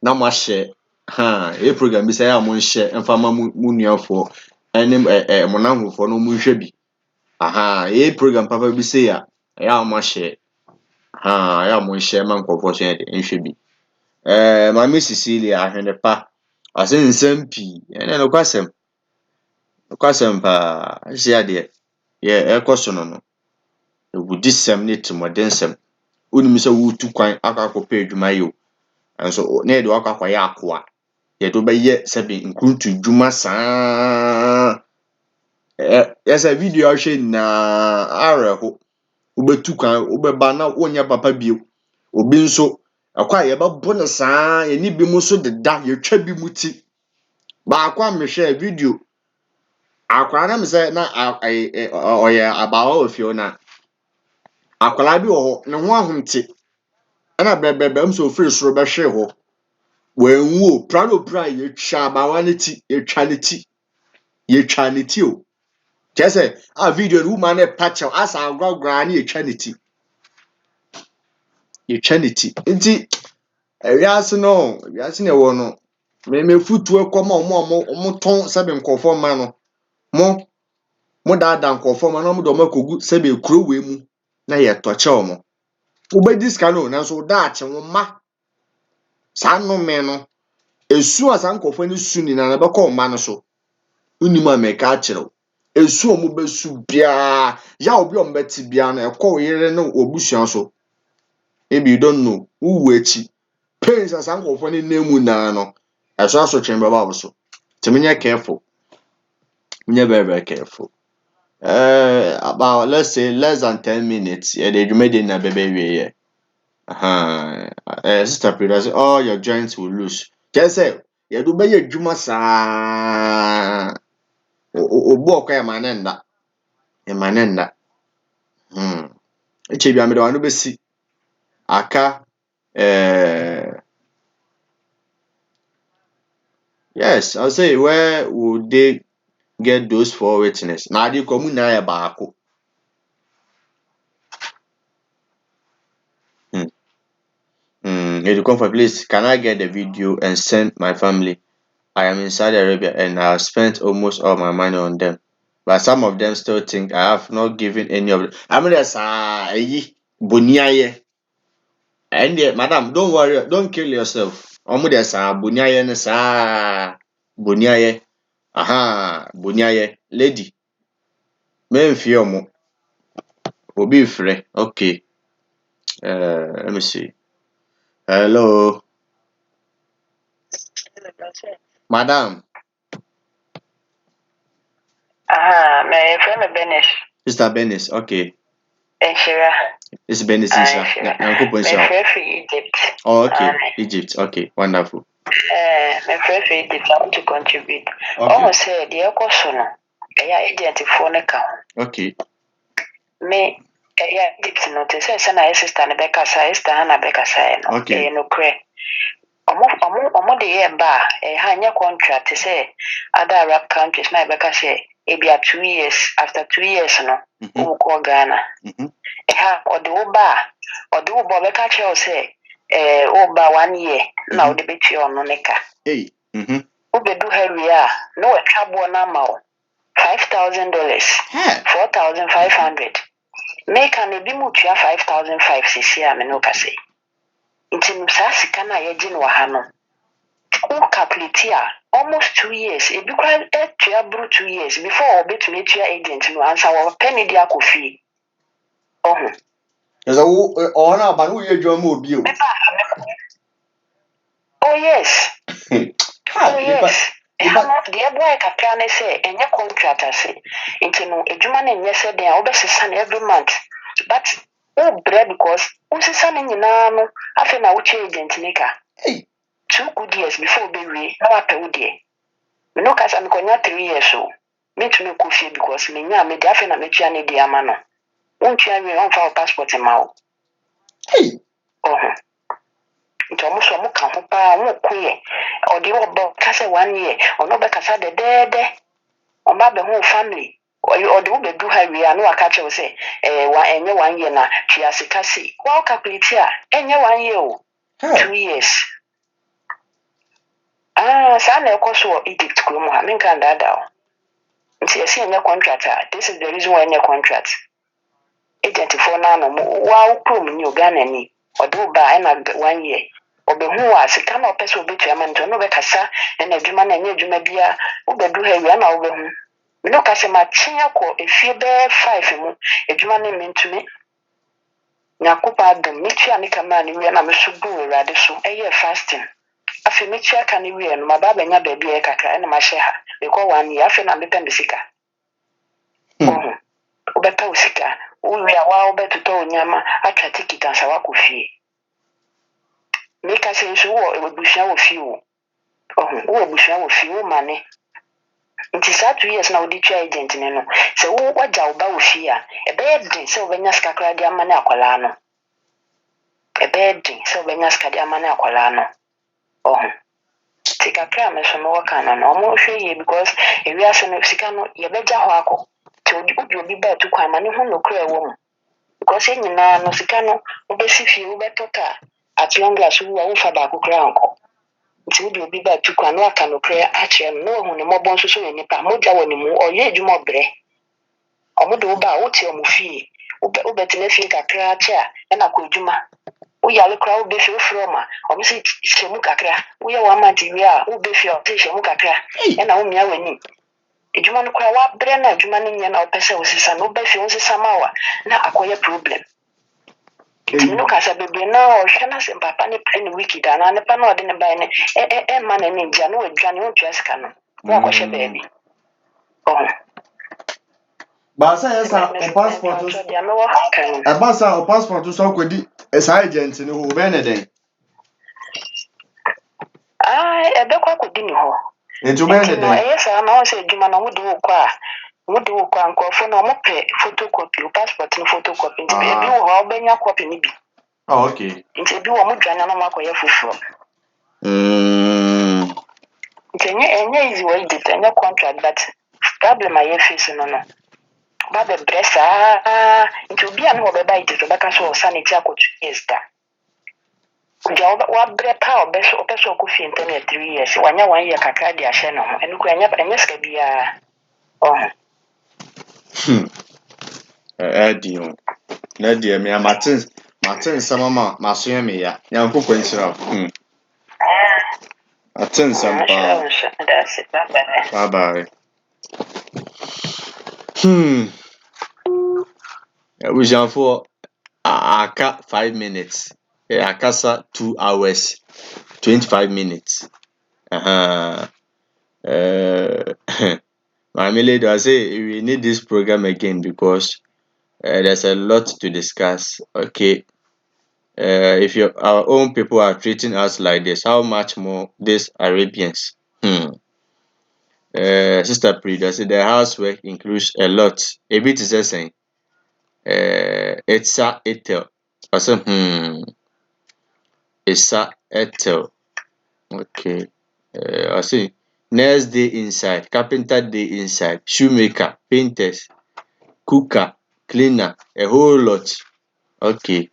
na ma hye program bi say ya mo nhye emfama mu nuafo enim mo nanhofo no mu hwe bi program papa bi say ya mo hye ya mo nhye man nkofo so nhwe bi mama Cecilia ahwene pa asen nsem pi ene no kwasem pa hye ade ye ekoso no ebudisem ne timodensem onim se wutu kwan akakopɛ adwuma yo anso na de akakɔyɛ akoa ye do bɛyɛ sɛbi nkruntu dwuma saa yesa video ahwɛ na areho obetu kan obeba na wonya papa bio obi nso akwa ye bɛbo ne saa ye ni bi mu so deda ye twa bi mu ti ba akwa mehwɛ video akwa na me sɛ na oyɛ abawo ofio na akwala bi wo ho ne ho ahomte ana bɛbɛbɛm so ofiri soro bɛhwe ho wenwo prado ye twa abawa ne ti ye twa ne ti o kese video no woman na patch asa agwagwa na ye twa ne ti nti wiase ne wo no me futu ekoma omo ton sebe nkofo ma no mo dada nkofo ma no mo do makogu sebe kuro we mu na ye toche omo obedi ska no na so da ache wo ma sa no me no esu asa nkofo ni su ni na be ko ma no so unima me ka achiro esu omo besu bia ya obi ombeti bia na ekọ yere no obusuan so maybe you don't know who echi pains as ankofo ni nemu na no so chamber also. To me, careful. You're very, very careful. About let's say less than 10 minutes. Yeah, they made in a baby. Yeah. Sister Peter say, all your joints will lose. Just say, you do be your juma sa. Obo kwa manenda. Manenda. Eche bi amede wanu besi. Aka yes, I'll say where would they get those 4 witnesses? Na di komu na ya baako. If you come for please, can I get the video and send my family? I am in Saudi Arabia and I have spent almost all my money on them. But some of them still think I have not given any of them. I mean, that's boniaye. And yet, madam, don't worry, don't kill yourself. That's boniaye na sa boniaye. Aha, boniaye. Lady, men fear mo. Obi free. Okay. Let me see. Hello, madam. My friend Benes. Mr. Benis. Okay. Enshira. It's Benis. My friend from Egypt. Oh, okay. Egypt. Okay. Wonderful. My friend from Egypt. I want to contribute. Okay. Almost said the Okosono. Agent phone account. Okay. Me. Egypt no te say na sister na beka sa sister na beka sa no. Okay. No kre. Omo de ye ba ha nya contract say other Arab countries na beka say e be 2 years after 2 years no. Wo ko Ghana. Ha ode wo ba beka che say wo ba 1 year na wo de beti ono neka. Hey. Wo be do haria no we twabo na ma wo $5,000 $4,500 make an ebi mu tua 5,500 sisi a me no ka say nti no sa sika na ye gi no ha no o calculate almost 2 years ebi kwa tua bru 2 years before obetumi tua agent no ansa wo penny dia kofi Oh na ba no ye dwom obi o. Oh yes. Oh yes. The boy kakra ne say enye contract ase. Nti no edwuma na enye se den a obesesa na every month. But o bread because o sesa na nyina no afi na wo che agent nika. Hey. 2 good years before be we na wa pe wo de. Me no kasa me konya 3 years so. Me to me kofi because me nya me de afi na me tua ne de ama no. Won tua we on fa passport ma wo. Hey. Nti ọmụ so ọmụ ka ho paa ọmụ koye ọdị ọbọ kasa 1 year ọno be kasa dedede ọba be ho family ọdị wo be du ha wi anu aka che say wa enye 1 year na tua sika si wa calculate a enye 1 year o 2 years sa na ekoso Egypt kromo ha men kan dada o nti esi enye contract this is the reason why enye contract agent for na no wa krom ni Ghana ni ọdị ba na 1 year obehu a sika na opese obetu ama nto no be kasa na adwuma na enye adwuma bia obedu ha wi na obehu me no kasa ma chia ko efie be 5 mu adwuma na mentumi nyakopa dum metua ne kama ne wi na me so bu urade so eye fasting afi metua ka ne wi no ma ba banya ba bia kakra na ma hye ha because 1 year afi na mepa me sika obeta usika uwi a wa obetuto onyama atwa ticket ansa wa kofie Mika say so wo ebusua wo fi wo. Wo ebusua wo fi wo mane. Nti sa 2 years na wo di tua agent ne no. Se wo waja wo ba wo fi a, ebe din se wo benya sika kra di amane akwala no. Ebe din se wo benya sika di amane akwala no. Sika kra me so no waka na no mo hwe ye because ewi ase no sika no ye beja ho akọ. Ti obi ba tu kwa mane ho no kra wo mu. Because enyina no sika no wo be si fi wo beto ka at long as wo wo fa ba kokra anko nti wo de obi ba tu kwa no aka no kra a kire no hu ne mobon so so ne nipa moja woni mu oye edwuma obre omodo wo ba wo ti omo fie wo betina fie kakra cha na ko edwuma wo yale kra wo be fie froma omo si shemu kakra wo ye wa manti wi a wo be fie o ti shemu kakra na wo mia wani edwuma no kra wa bre na edwuma no nya na opese wo sisa no be fie wo sisa mawa na akoye problem No kasa bebe na o hwe na se papa ne pre ne wiki da na ne pa na ode ne bai ne ma na ne nja no adwane o twa sika no wa ko hwe baby oh ba sa yesa o passport e ba sa o passport so kwedi esa agent ne ho be ne den e be kwa kodi ni ho nti be ne den e sa na o se adwuma na mudi wo kwa nkofo na mo pe photocopy o passport no photocopy nti be bi wo ho benya copy ni bi oh okay nti bi wo mo dwane na makoye fufuro nti enye easy way dit enye contract but problem aye face no ba be bresa nti obi an ho be ba dit be ka so sanity akotu yes da kuja wa bre pa obeso ko fi internet 3 years wanya 1 year kakra di ahye no enu ko enye ska bia oh Dio. Na dear me Martin sama ma so me ya. Nya ko kwanchira. Martin sampa. Bye bye. We shall for aka 5 minutes. Akasa 2 hours 25 minutes. My lady, I say we need this program again because there's a lot to discuss. Okay. If our own people are treating us like this, how much more these Arabians? Sister Prida said the housework includes a lot. A bit is saying, it's a etel. I said, it's a etel. Okay. I see. Nails day inside, carpenter day inside, shoemaker, painters, cooker, cleaner, a whole lot. Okay.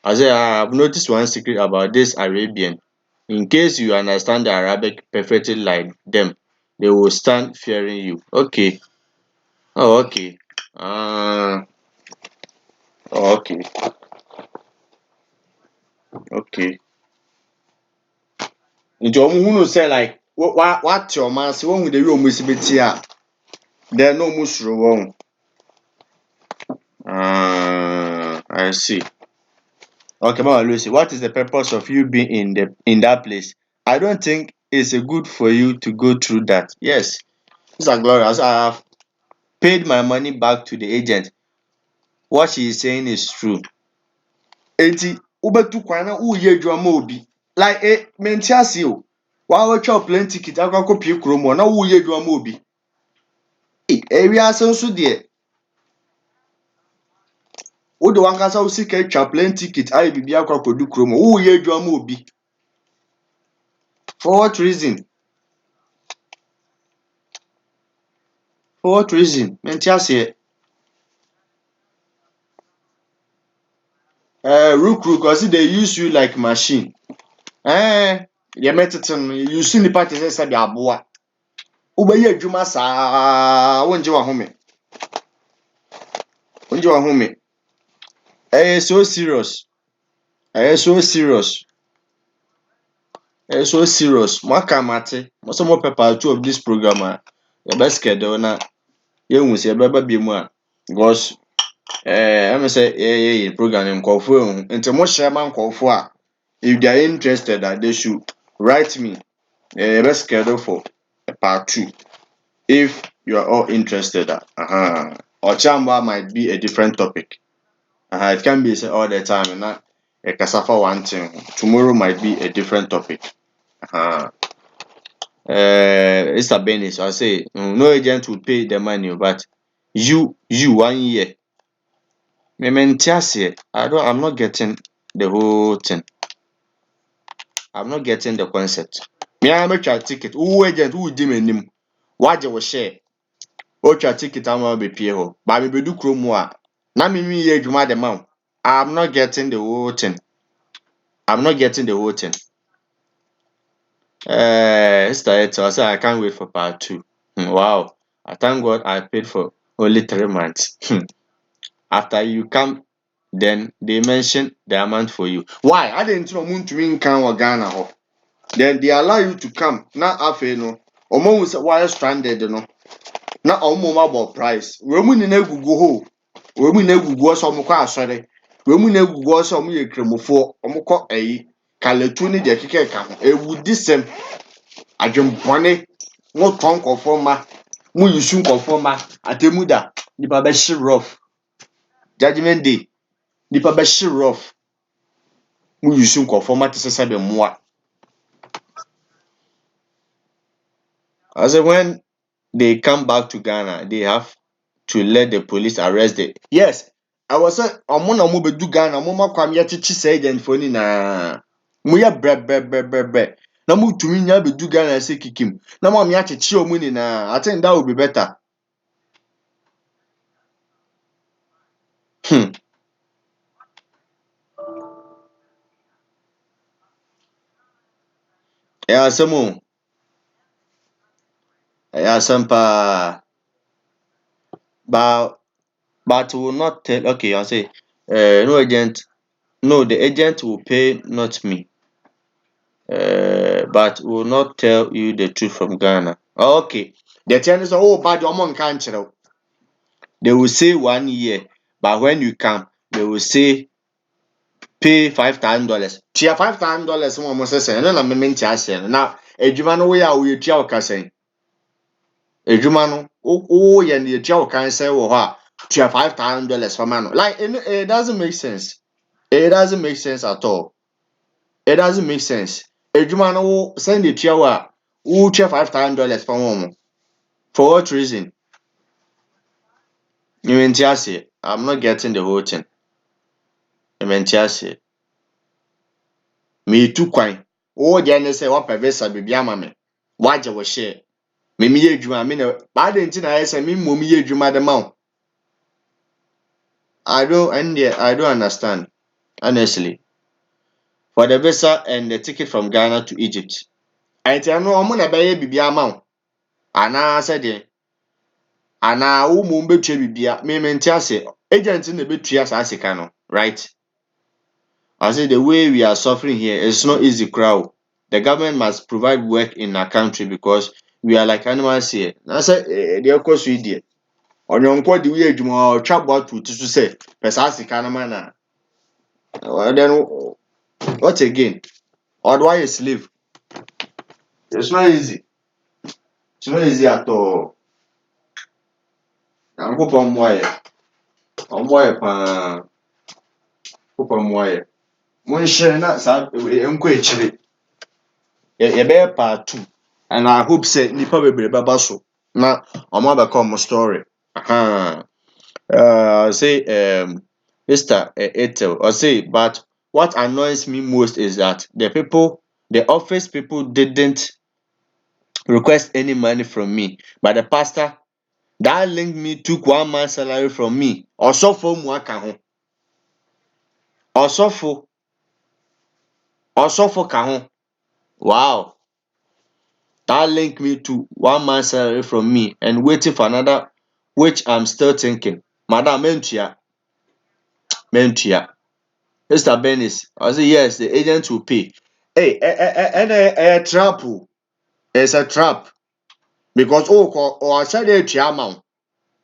I say I have noticed one secret about this Arabian. In case you understand the Arabic perfectly like them, they will stand fearing you. Okay. Oh, okay. Okay. Okay. Nti ọmụ hụ no say like what your man say when the way ọmụ si beti a then no ọmụ suru wọn. I see. Okay, Mama Lucy, what is the purpose of you being in that place? I don't think it's good for you to go through that. Yes, Mr. Glorious, I have paid my money back to the agent. What she is saying is true. Enti ubetu kwana uye adwuma obi. Like mentiasi o. Wa watch plane ticket akwa pie kromo na uye adwuma obi. Wi asenso de wo de wankasa wo sika atwa plane ticket ayi bibia akwa kodu kromo uye adwuma obi. For what reason? For what reason? Mentiasi Rook, cause they use you like machine. The metitin you see the party say be aboa. Ubeye adwuma saa wonje wa home. Wonje wa home. So serious. So serious. So serious. Maka mate. Mo so mo paper 2 of this program the best schedule na ye hu se be ba bi mu a because I'm say program nkofo ehun. Nti mo share man nkofo a if they are interested that they should write me best schedule for part 2 if you are all interested. Ochamba might be a different topic. It can be say all the time and not a cassava one thing. Tomorrow might be a different topic. Mr. Benny, so I say no agent will pay the money, but you 1 year. I'm not getting the whole thing. I'm not getting the concept. Me I make a ticket. Who agent who dim him? What you will share? Ocha ticket am be pay ho. But me do kromo a. Na me ye adwuma de ma. I'm not getting the whole thing. Sister, so I can't wait for part 2. Wow. I thank God I paid for only 3 months. After you come, then they mention the amount for you. Why? I didn't know moon to win can Ghana ho. Then they allow you to come. Now afe no. Omo was why stranded no. Na omo about price. We mu ni na gugu ho. We mu na gugu so mo kwa asore. we mu na gugu so omo ye kremofo omo kọ kaletu ni de keke ka ho ewu disem adwempone mo ton kofo ma mu yusu kofo ma atemu da nipa be shi rough judgment day nipa be shi rough mu yusu kofo ma tesese be moa. I say when they come back to Ghana, they have to let the police arrest them. Yes, I was saying, omo na mo bedu Ghana, mo makwam yetichi say agent for ni na. Mo ya bre. Na mo tumi nya bedu Ghana say kikim. Na mo me achichi omo ni na. I think that would be better. Yeah, some yeah, some pa. But will not tell. Okay, I'll say, no agent. No, the agent will pay, not me. But will not tell you the truth from Ghana. Okay. The thing is, oh, but your mom can't tell. They will say 1 year, but when you come, they will say pay $5,000. Tia $5,000, one must say, no, I'm meant to say. Now, a Jumano, we are with your cousin. A Jumano, oh, and the Joe can say, oh, tia $5,000 for man. Like, it doesn't make sense. It doesn't make sense at all. It doesn't make sense. A Jumano send the chair, who tia $5,000 for one. For what reason? You mean to say, I'm not getting the whole thing. You mean to say. Me too kwan. O de ne say what visa bibi ama me. Waje wo share. Me me adwuma me na ba de nti na say me mom ye adwuma de ma. I don't understand honestly. For the visa and the ticket from Ghana to Egypt. Enti anu omo na be ye bibi ama. Ana say de. Ana wo mom betwa bibia. Me nti ase agent na betua sa asika no, right? I say the way we are suffering here, it's not easy, crowd. The government must provide work in our country because we are like animals here. I say, the course we did. On your uncle, the way you are trap what to say, Pesasi Kanamana. Then what again? Or do I slave? It's not easy. It's not easy at all. I'm go from wire. I'm wire, go from wire. When she not sad, I'm quite chilly. A part 2. And I hope say nipa bebree baba so na omo abeka omo story. Say Mr. Etel or say, but what annoys me most is that the office people didn't request any money from me, but the pastor that linked me took 1 month salary from me. Osofo mu aka ho. Osofo ka ho. Wow. That linked me to 1 month salary from me and waiting for another, which I'm still thinking. Madam Mentia. Mr. Bennis. I say yes, the agent will pay. Hey, a trap. It's a trap. Because I said a amount.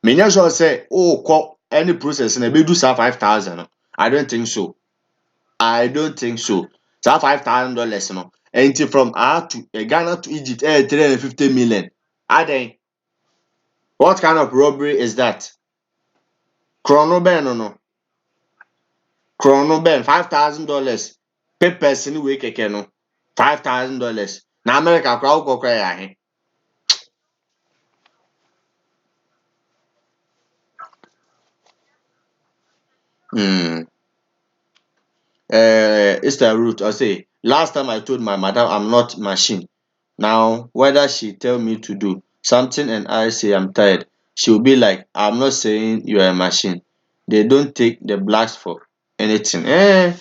Many sure say, call any process and be do $5,000. I don't think so. So $5,000 no. And from Ghana to Egypt, 350 million. Are they? What kind of robbery is that? Chrono no. Chrono $5,000 per person wey keke no. $5,000. Na America crowd go cry ahe. It's the root. I say last time I told my madam I'm not machine. Now whether she tell me to do something and I say I'm tired, she will be like, I'm not saying you are a machine. They don't take the blacks for anything. And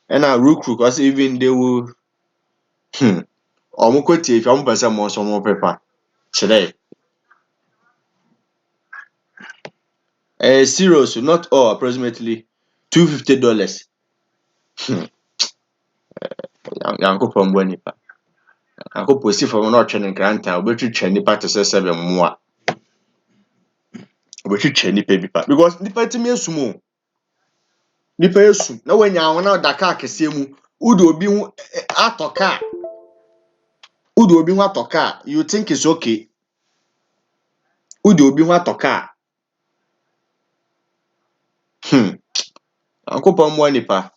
I rook I say even they will omukweti if I'm person more some more paper. Today. Serious, not all approximately $250. Yankopɔn bɔ nipa. Yankopɔn si fam na ɔtwe ne nkranta, obetwitwa nipa te sɛ sɛbɛ mmoa. Obetwitwa nipa bi pa because nipa timi esum o. nipa esu na wanya awona daka kese mu udo obi hu atoka udo obi hu atoka you think it's okay udo obi hu atoka akopa mo nipa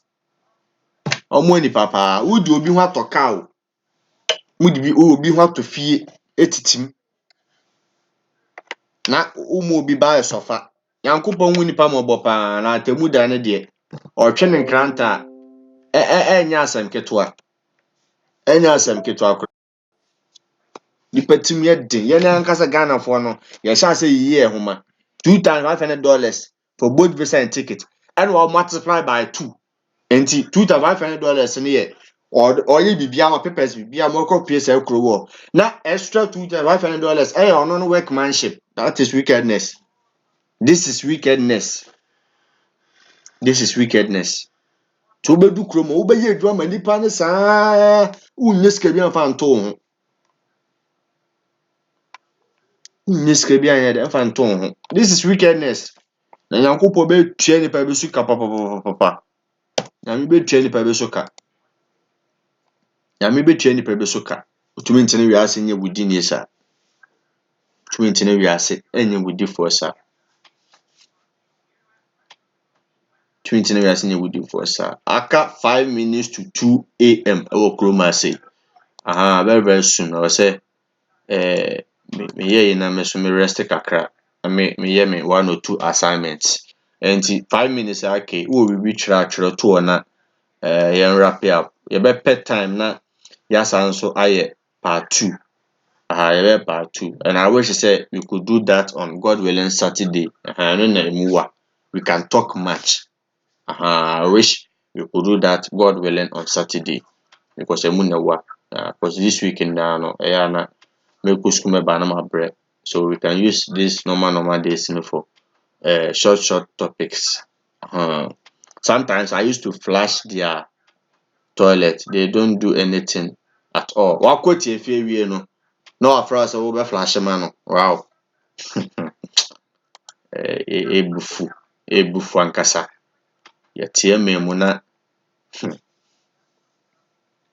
pa udo obi hu atoka o mudi bi obi hu atofie etitim na umu obi ba esofa yankopon hu nipa mo bo pa na atemuda ne de otwe ne nkranta enya asem ketoa nipa tim ye din ye na nkasa Ghana for no ye sha say yiye homa $2,500 for both visa and ticket and we multiply by 2 enti $2,500 ne ye or ye bibia ma papers bibia mo ko pay say kro wo na extra $2,500 ono no workmanship. That is wickedness. This is wickedness. To be do kromo wo be ye adwuma nipa ne saa unye sika bi afa nto ho this is wickedness. Na Nyankopɔ be tua nipa bi so ka papa. Nyame be tua nipa bi so ka. Otumi ntene wiase nye wudi nie sa. Otumi ntene wiase enye wudi for sa. Aka 5 minutes to 2 a.m. Ewo kroma say. Very soon. I say me ye na me so me rest kakra. Me ye me 1 or 2 assignments. And 5 minutes okay. We be try to na yen wrap it up. Ye be pet time na yasa nso aye part 2. Part 2. And I wish say we could do that on God willing Saturday. We can talk much. I wish we could do that God willing on Saturday. Because because this weekend now make school me banana bread. So we can use this normal days for short topics. Sometimes I used to flash their toilet. They don't do anything at all. Wakoti efe wie no. No afra say we be flash man no. Wow. Ebufu ankasa. Yetie memu na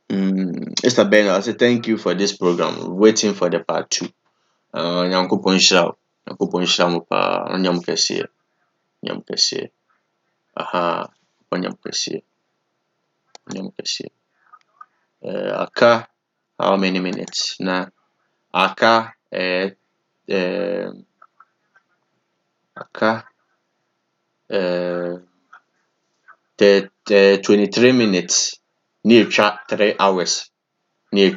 Mr. Ben, I say thank you for this program. Waiting for the part 2. Nyankopon shira mo pa nyam kese. Nyam kese. Aka how many minutes? Na aka 23 minutes. Near 3 hours. Near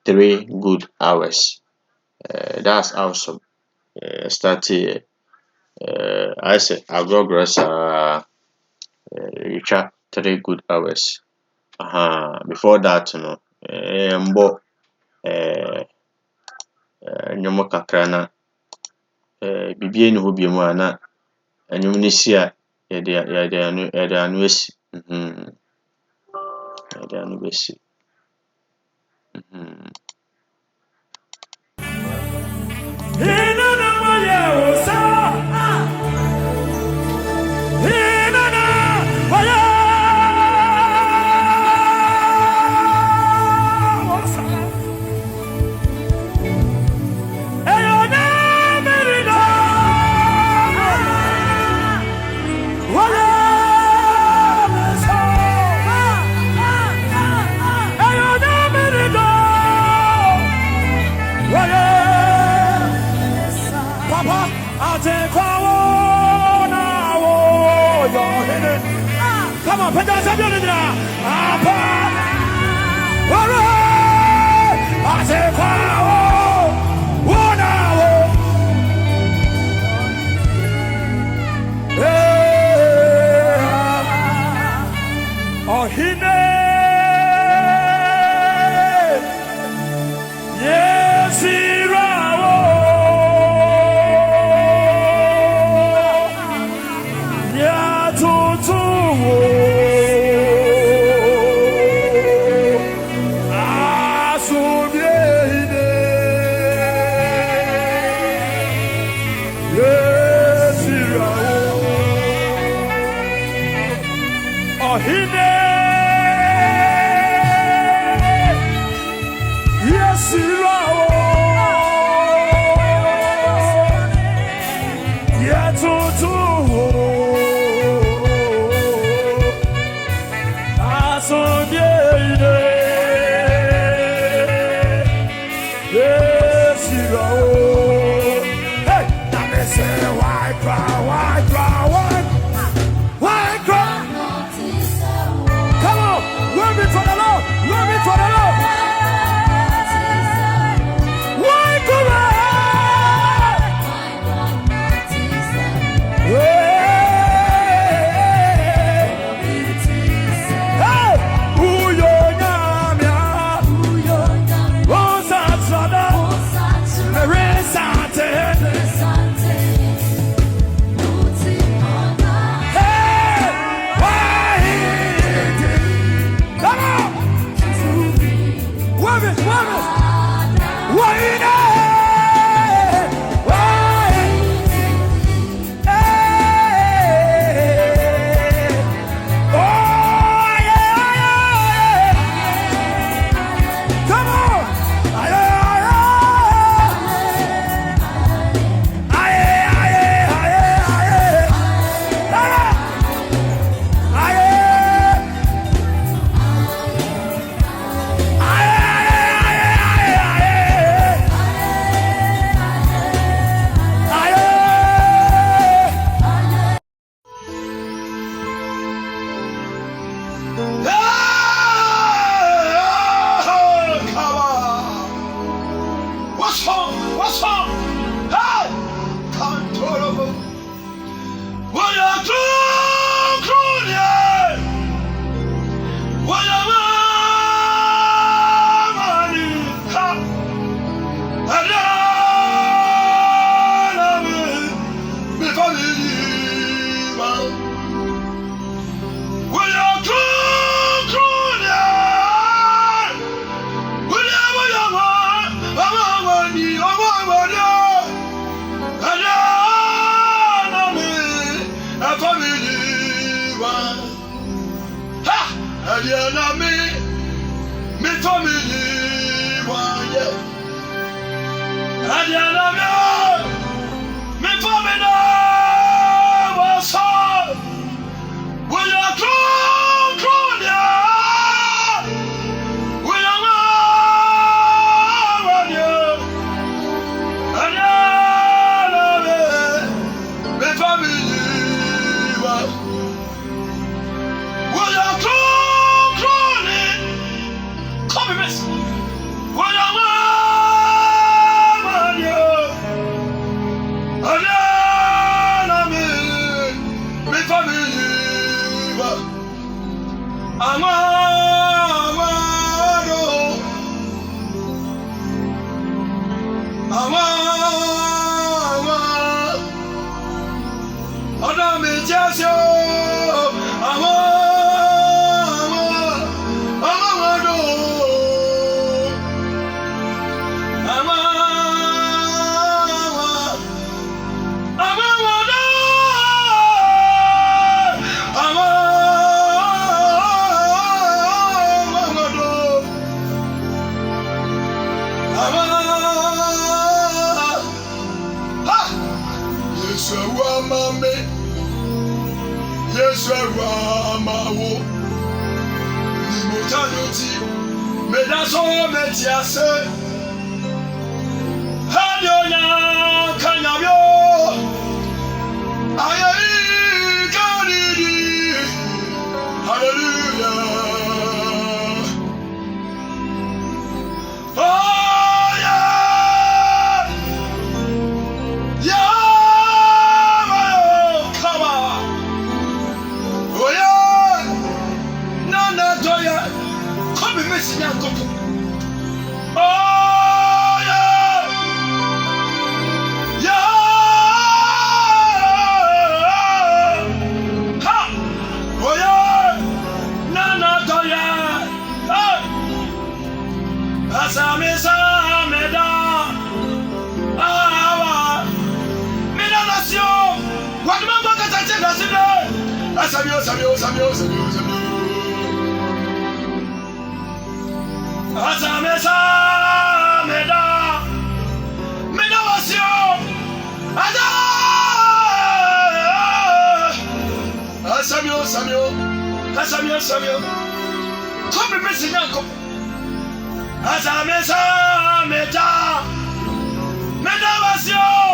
3 good hours. That's awesome. Start here. I say progress 3 good hours. Before that, mbo nyomo kakra na bibie ni ho bi mu ana enwom ni si a yede anu esi. Yede anu besi. Come on, put those up in there. Samuel. Come missing uncle. As I miss Meta was your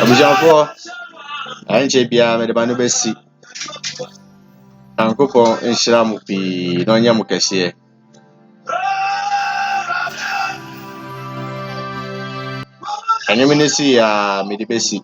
Abujafo anche bia me de ba no besi ankopon nhira mu pi no nya mu kese anyeme ne si ya me de besi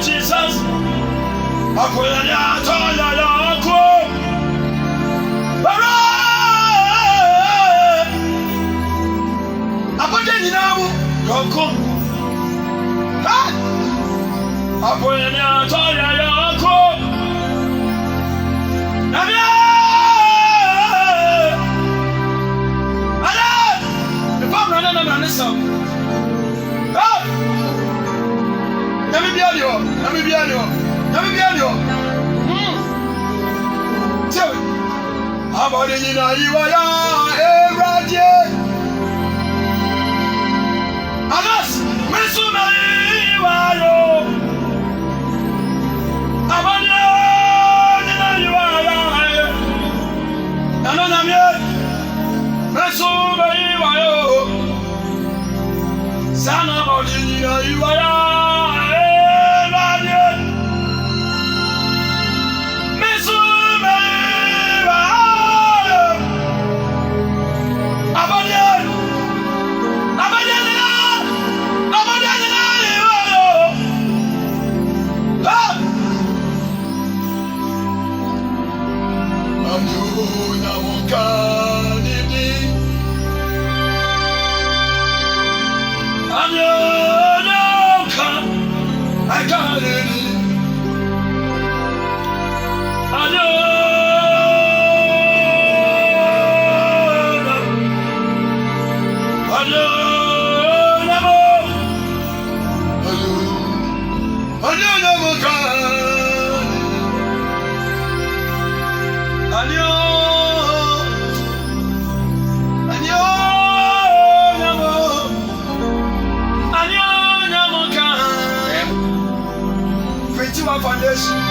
Jesus, some. Ah! Let me be on you. Tell me. How about you know you are right here? Alas, Mesuma, you are you. How about you are here? And I'm here. Mesuma, you are you. Son of you are here. I got it. Foundation.